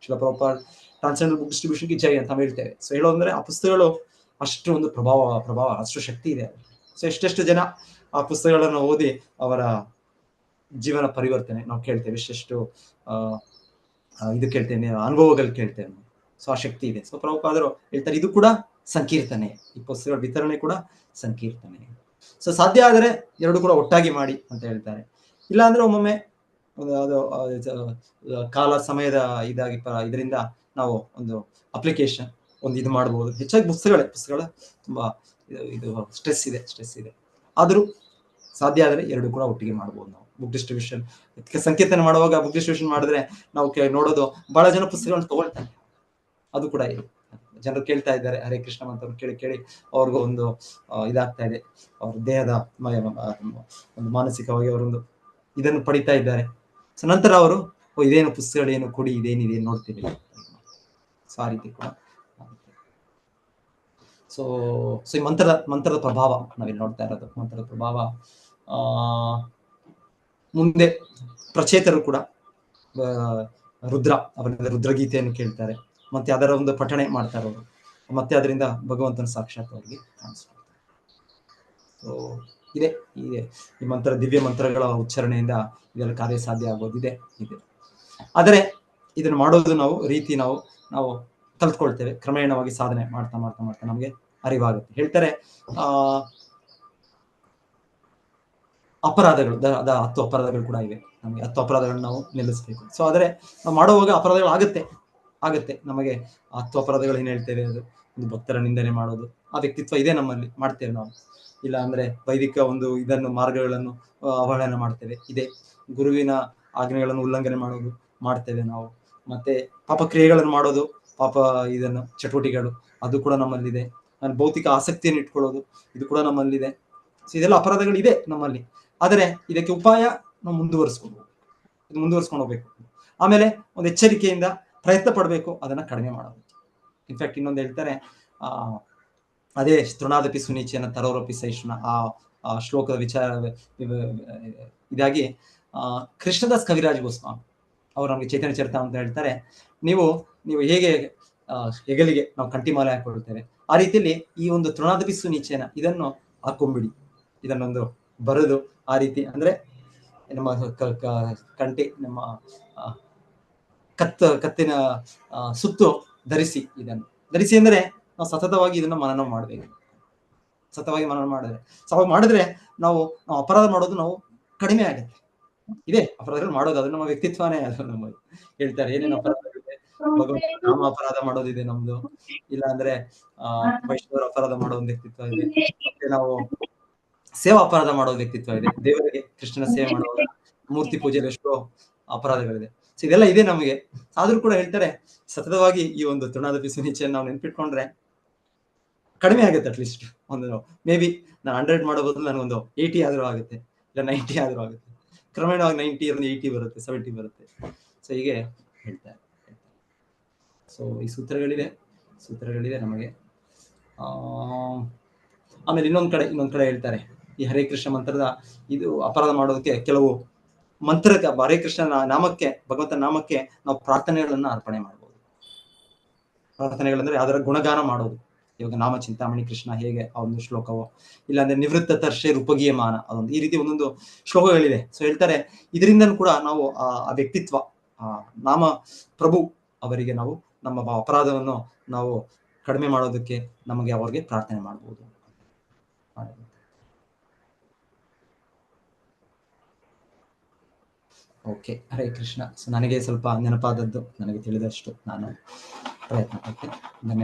ಶಿಲ ಪ್ರಭುಪಾದ ಟ್ರಾನ್ಸೆಂಡೆಂಟಲ್ ಬುಕ್ ಡಿಸ್ಟ್ರಿಬ್ಯೂಷನ್ ಗೆ ಜೈ ಅಂತ ಹೇಳ್ತೇವೆ. ಸೊ ಹೇಳೋದಂದ್ರೆ ಆ ಪುಸ್ತಕಗಳು ಅಷ್ಟು ಒಂದು ಪ್ರಭಾವ ಅಷ್ಟು ಶಕ್ತಿ ಇದೆ. ಸೊ ಎಷ್ಟೆಷ್ಟು ಜನ ಆ ಪುಸ್ತಕಗಳನ್ನು ಓದಿ ಅವರ ಜೀವನ ಪರಿವರ್ತನೆ ನಾವು ಕೇಳ್ತೇವೆ, ಎಷ್ಟೆಷ್ಟು ಇದು ಕೇಳ್ತೇನೆ, ಅನುಭವಗಳು ಕೇಳ್ತೇವೆ. ಸೊ ಆ ಶಕ್ತಿ ಇದೆ. ಸೊ ಪ್ರಭುಪಾದರು ಹೇಳ್ತಾರೆ, ಇದು ಕೂಡ ಸಂಕೀರ್ತನೆ, ಈ ಪುಸ್ತಕಗಳ ವಿತರಣೆ ಕೂಡ ಸಂಕೀರ್ತನೆ. ಸೊ ಸಾಧ್ಯ ಆದರೆ ಎರಡು ಕೂಡ ಒಟ್ಟಾಗಿ ಮಾಡಿ ಅಂತ ಹೇಳ್ತಾರೆ. ಇಲ್ಲ ಅಂದ್ರೆ ಒಮ್ಮೊಮ್ಮೆ ಅದು ಕಾಲ ಸಮಯದ ಇದರಿಂದ ನಾವು ಒಂದು ಅಪ್ಲಿಕೇಶನ್ ಒಂದು ಇದು ಮಾಡ್ಬೋದು. ಹೆಚ್ಚಾಗಿ ಪುಸ್ತಕಗಳ ತುಂಬಾ ಇದು ಸ್ಟ್ರೆಸ್ ಇದೆ. ಆದ್ರೂ ಸಾಧ್ಯ ಆದರೆ ಎರಡು ಕೂಡ ಒಟ್ಟಿಗೆ ಮಾಡ್ಬೋದು ನಾವು. ಬುಕ್ ಡಿಸ್ಟ್ರಿಬ್ಯೂಷನ್ ಸಂಕೀರ್ತನೆ ಮಾಡುವಾಗ ಬುಕ್ ಡಿಸ್ಟ್ರಿಬ್ಯೂಷನ್ ಮಾಡಿದ್ರೆ ನಾವು ನೋಡೋದು ಬಹಳ ಜನ ಪುಸ್ತಕಗಳನ್ನು ತಗೊಳ್ತಾರೆ. ಅದು ಕೂಡ ಇದೆ. ಜನರು ಕೇಳ್ತಾ ಇದ್ದಾರೆ ಹರೇ ಕೃಷ್ಣ ಮಂತ್ರ ಕೇಳಿ ಅವ್ರಿಗೂ ಒಂದು ಇದಾಗ್ತಾ ಇದೆ. ಅವ್ರ ದೇಹದ ಒಂದು ಮಾನಸಿಕವಾಗಿ ಅವರೊಂದು ಇದನ್ನು ಪಡಿತಾ ಇದ್ದಾರೆ. ಸೊ ನಂತರ ಅವರು ಇದೇನು ಪುಸ್ತಕಗಳೇನು ಕೊಡಿ, ಇದೇನಿದೆ ನೋಡ್ತೀವಿ. ಸೊ ಆ ರೀತಿ ಕೂಡ ಆಗುತ್ತೆ. ಸೊ ಈ ಮಂತ್ರದ ಪ್ರಭಾವ ನಾವಿಲ್ಲಿ ನೋಡ್ತಾ ಇರೋದು. ಮಂತ್ರದ ಪ್ರಭಾವ ಮುಂದೆ ಪ್ರಚೇತರು ಕೂಡ ಅವರಿಂದ ರುದ್ರಗೀತೆಯನ್ನು ಕೇಳ್ತಾರೆ, ಮತ್ತೆ ಅದರ ಒಂದು ಪಠಣೆ ಮಾಡ್ತಾರೆ ಅವರು, ಮತ್ತೆ ಅದರಿಂದ ಭಗವಂತನ ಸಾಕ್ಷಾತ್ ಅವರಿಗೆ ಕಾಣಿಸ್ಕೊಳ್ತಾರೆ. ಸೊ ಇದೆ ಈ ದಿವ್ಯ ಮಂತ್ರಗಳ ಉಚ್ಚಾರಣೆಯಿಂದ ಇದೆಲ್ಲ ಕಾರ್ಯ ಸಾಧ್ಯ ಆಗೋದಿದೆ. ಆದರೆ ಇದನ್ನು ಮಾಡೋದು ನಾವು ಕಲ್ತ್ಕೊಳ್ತೇವೆ. ಕ್ರಮೇಣವಾಗಿ ಸಾಧನೆ ಮಾಡ್ತಾ ಮಾಡ್ತಾ ಮಾಡ್ತಾ ನಮಗೆ ಅರಿವಾಗುತ್ತೆ. ಹೇಳ್ತಾರೆ ಅಪರಾಧಗಳು 10 ಅಪರಾಧಗಳು ಕೂಡ ಇವೆ. ನಮಗೆ 10 ಅಪರಾಧಗಳನ್ನ ನಾವು ನಿಲ್ಲಿಸ್ಬೇಕು. ಸೊ ಆದರೆ ನಾವು ಮಾಡುವಾಗ ಅಪರಾಧಗಳು ಆಗತ್ತೆ ನಮಗೆ. 10 ಅಪರಾಧಗಳು ಏನ್ ಹೇಳ್ತೇವೆ, ಅದು ಒಂದು ಭಕ್ತರ ನಿಂದನೆ ಮಾಡೋದು, ಆ ವ್ಯಕ್ತಿತ್ವ ಇದೆ ನಮ್ಮಲ್ಲಿ, ಮಾಡ್ತೇವೆ ನಾವು. ಇಲ್ಲ ಅಂದ್ರೆ ವೈದಿಕ ಒಂದು ಮಾರ್ಗಗಳನ್ನು ಅವಹೇಳನ ಮಾಡ್ತೇವೆ, ಇದೆ. ಗುರುವಿನ ಆಜ್ಞೆಗಳನ್ನು ಉಲ್ಲಂಘನೆ ಮಾಡೋದು ಮಾಡ್ತೇವೆ ನಾವು. ಮತ್ತೆ ಪಾಪ ಕ್ರಿಯೆಗಳನ್ನು ಮಾಡೋದು, ಚಟುವಟಿಕೆಗಳು, ಅದು ಕೂಡ ನಮ್ಮಲ್ಲಿದೆ. ಭೌತಿಕ ಆಸಕ್ತಿಯನ್ನು ಇಟ್ಕೊಳ್ಳೋದು, ಇದು ಕೂಡ ನಮ್ಮಲ್ಲಿದೆ. ಸೊ ಇದೆಲ್ಲ ಅಪರಾಧಗಳು ಇದೆ ನಮ್ಮಲ್ಲಿ. ಆದರೆ ಇದಕ್ಕೆ ಉಪಾಯ ನಾವು ಮುಂದುವರಿಸ್ಕೊಂಡು ಹೋಗ್ಬೇಕು. ಆಮೇಲೆ ಒಂದು ಎಚ್ಚರಿಕೆಯಿಂದ ಪ್ರಯತ್ನ ಪಡಬೇಕು ಅದನ್ನ ಕಡಿಮೆ ಮಾಡೋದು. ಇನ್ಫ್ಯಾಕ್ಟ್ ಇನ್ನೊಂದು ಹೇಳ್ತಾರೆ, ಅದೇ ತೃಣಾದಪಿ ಸುನೀಚೇನ ತರೋರಪಿ ಸಹಿಷ್ಣು ಆ ಶ್ಲೋಕದ ವಿಚಾರ ಇದಾಗಿ ಕೃಷ್ಣದಾಸ್ ಕವಿರಾಜ್ ಗೋಸ್ವಾಮಿ ಅವರು ನಮಗೆ ಚೈತನ್ಯ ಚರಿತ ಅಂತ ಹೇಳ್ತಾರೆ, ನೀವು ಹೇಗೆ ಹೆಗಲಿಗೆ ನಾವು ಕಂಠಿಮಾಲೆ ಹಾಕೊಳ್ತೇವೆ, ಆ ರೀತಿಯಲ್ಲಿ ಈ ಒಂದು ತೃಣಾದಪಿ ಸುನೀಚೇನ ಇದನ್ನು ಹಾಕೊಂಡ್ಬಿಡಿ, ಇದನ್ನೊಂದು ಬರೆದು ಆ ರೀತಿ ಅಂದ್ರೆ ನಮ್ಮ ಕಂಠಿ ನಮ್ಮ ಕತ್ತಿನ ಸುತ್ತು ಧರಿಸಿ ಅಂದ್ರೆ ನಾವು ಸತತವಾಗಿ ಇದನ್ನ ಮನನ ಮಾಡ್ಬೇಕು. ಸತತವಾಗಿ ಮನನ ಮಾಡಿದ್ರೆ ನಾವು ಅಪರಾಧ ಮಾಡೋದು ನಾವು ಕಡಿಮೆ ಆಗುತ್ತೆ. ಇದೆ ಅಪರಾಧಗಳು ಮಾಡೋದು, ಅದು ನಮ್ಮ ವ್ಯಕ್ತಿತ್ವನೇ. ಅದು ನಮ್ಮ ಹೇಳ್ತಾರೆ ಏನೇನು ಅಪರಾಧಗಳಿದೆ, ನಾಮ ಅಪರಾಧ ಮಾಡೋದಿದೆ ನಮ್ದು, ಇಲ್ಲ ಅಂದ್ರೆ ವೈಷ್ಣವರ ಅಪರಾಧ ಮಾಡೋ ಒಂದು ವ್ಯಕ್ತಿತ್ವ ಇದೆ, ಮತ್ತೆ ನಾವು ಸೇವಾ ಅಪರಾಧ ಮಾಡೋ ವ್ಯಕ್ತಿತ್ವ ಇದೆ. ದೇವರಿಗೆ ಕೃಷ್ಣನ ಸೇವೆ ಮಾಡುವಾಗ ಮೂರ್ತಿ ಪೂಜೆಯಲ್ಲಿ ಎಷ್ಟೋ ಅಪರಾಧಗಳಿದೆ. ಸೊ ಇದೆಲ್ಲ ಇದೆ ನಮಗೆ. ಆದ್ರೂ ಕೂಡ ಹೇಳ್ತಾರೆ ಸತತವಾಗಿ ಈ ಒಂದು ತೃಣಾದಪಿ ಸುನೀಚೆಯನ್ನು ನಾವು ನೆನ್ಪಿಟ್ಕೊಂಡ್ರೆ ಕಡಿಮೆ ಆಗುತ್ತೆ. ಅಟ್ಲೀಸ್ಟ್ ಒಂದು ಮೇ ಬಿ ನಾನು 100 ಮಾಡೋ ಬದಲು ನನಗೊಂದು 80 ಆದ್ರೂ ಆಗುತ್ತೆ, ಇಲ್ಲ 90 ಆದ್ರೂ ಆಗುತ್ತೆ. ಕ್ರಮೇಣವಾಗಿ 90 80 ಬರುತ್ತೆ, 70 ಬರುತ್ತೆ. ಸೊ ಹೀಗೆ ಹೇಳ್ತಾರೆ. ಸೊ ಈ ಸೂತ್ರಗಳಿದೆ ನಮಗೆ. ಆಮೇಲೆ ಇನ್ನೊಂದ್ ಕಡೆ ಹೇಳ್ತಾರೆ, ಈ ಹರೇ ಕೃಷ್ಣ ಮಂತ್ರದ ಇದು ಅಪರಾಧ ಮಾಡೋದಕ್ಕೆ ಕೆಲವು ಮಂತ್ರಕ್ಕೆ, ಹರೇ ಕೃಷ್ಣ ನಾಮಕ್ಕೆ, ಭಗವಂತನ ನಾಮಕ್ಕೆ ನಾವು ಪ್ರಾರ್ಥನೆಗಳನ್ನ ಅರ್ಪಣೆ ಮಾಡ್ಬೋದು. ಪ್ರಾರ್ಥನೆಗಳಂದ್ರೆ ಅದರ ಗುಣಗಾನ ಮಾಡೋದು. ಇವಾಗ ನಾಮ ಚಿಂತಾಮಣಿ ಕೃಷ್ಣ ಹೇಗೆ ಆ ಒಂದು ಶ್ಲೋಕವೋ, ಇಲ್ಲಾಂದ್ರೆ ನಿವೃತ್ತ ತರ್ಷೆ ರೂಪಗೀಯಮಾನ, ಅದೊಂದು ಈ ರೀತಿ ಒಂದೊಂದು ಶ್ಲೋಕಗಳಿದೆ. ಸೊ ಹೇಳ್ತಾರೆ ಇದರಿಂದ ಕೂಡ ನಾವು ಆ ವ್ಯಕ್ತಿತ್ವ, ನಾಮ ಪ್ರಭು ಅವರಿಗೆ ನಾವು ನಮ್ಮ ಅಪರಾಧವನ್ನು ನಾವು ಕಡಿಮೆ ಮಾಡೋದಕ್ಕೆ ಅವ್ರಿಗೆ ಪ್ರಾರ್ಥನೆ ಮಾಡ್ಬೋದು. ಓಕೆ, ಹರೇ ಕೃಷ್ಣ. ಸೊ ನನಗೆ ಸ್ವಲ್ಪ ನೆನಪಾದದ್ದು, ನನಗೆ ತಿಳಿದಷ್ಟು ನಾನು ಪ್ರಯತ್ನ ಪಟ್ಟೆ. ಧನ್ಯವಾದ.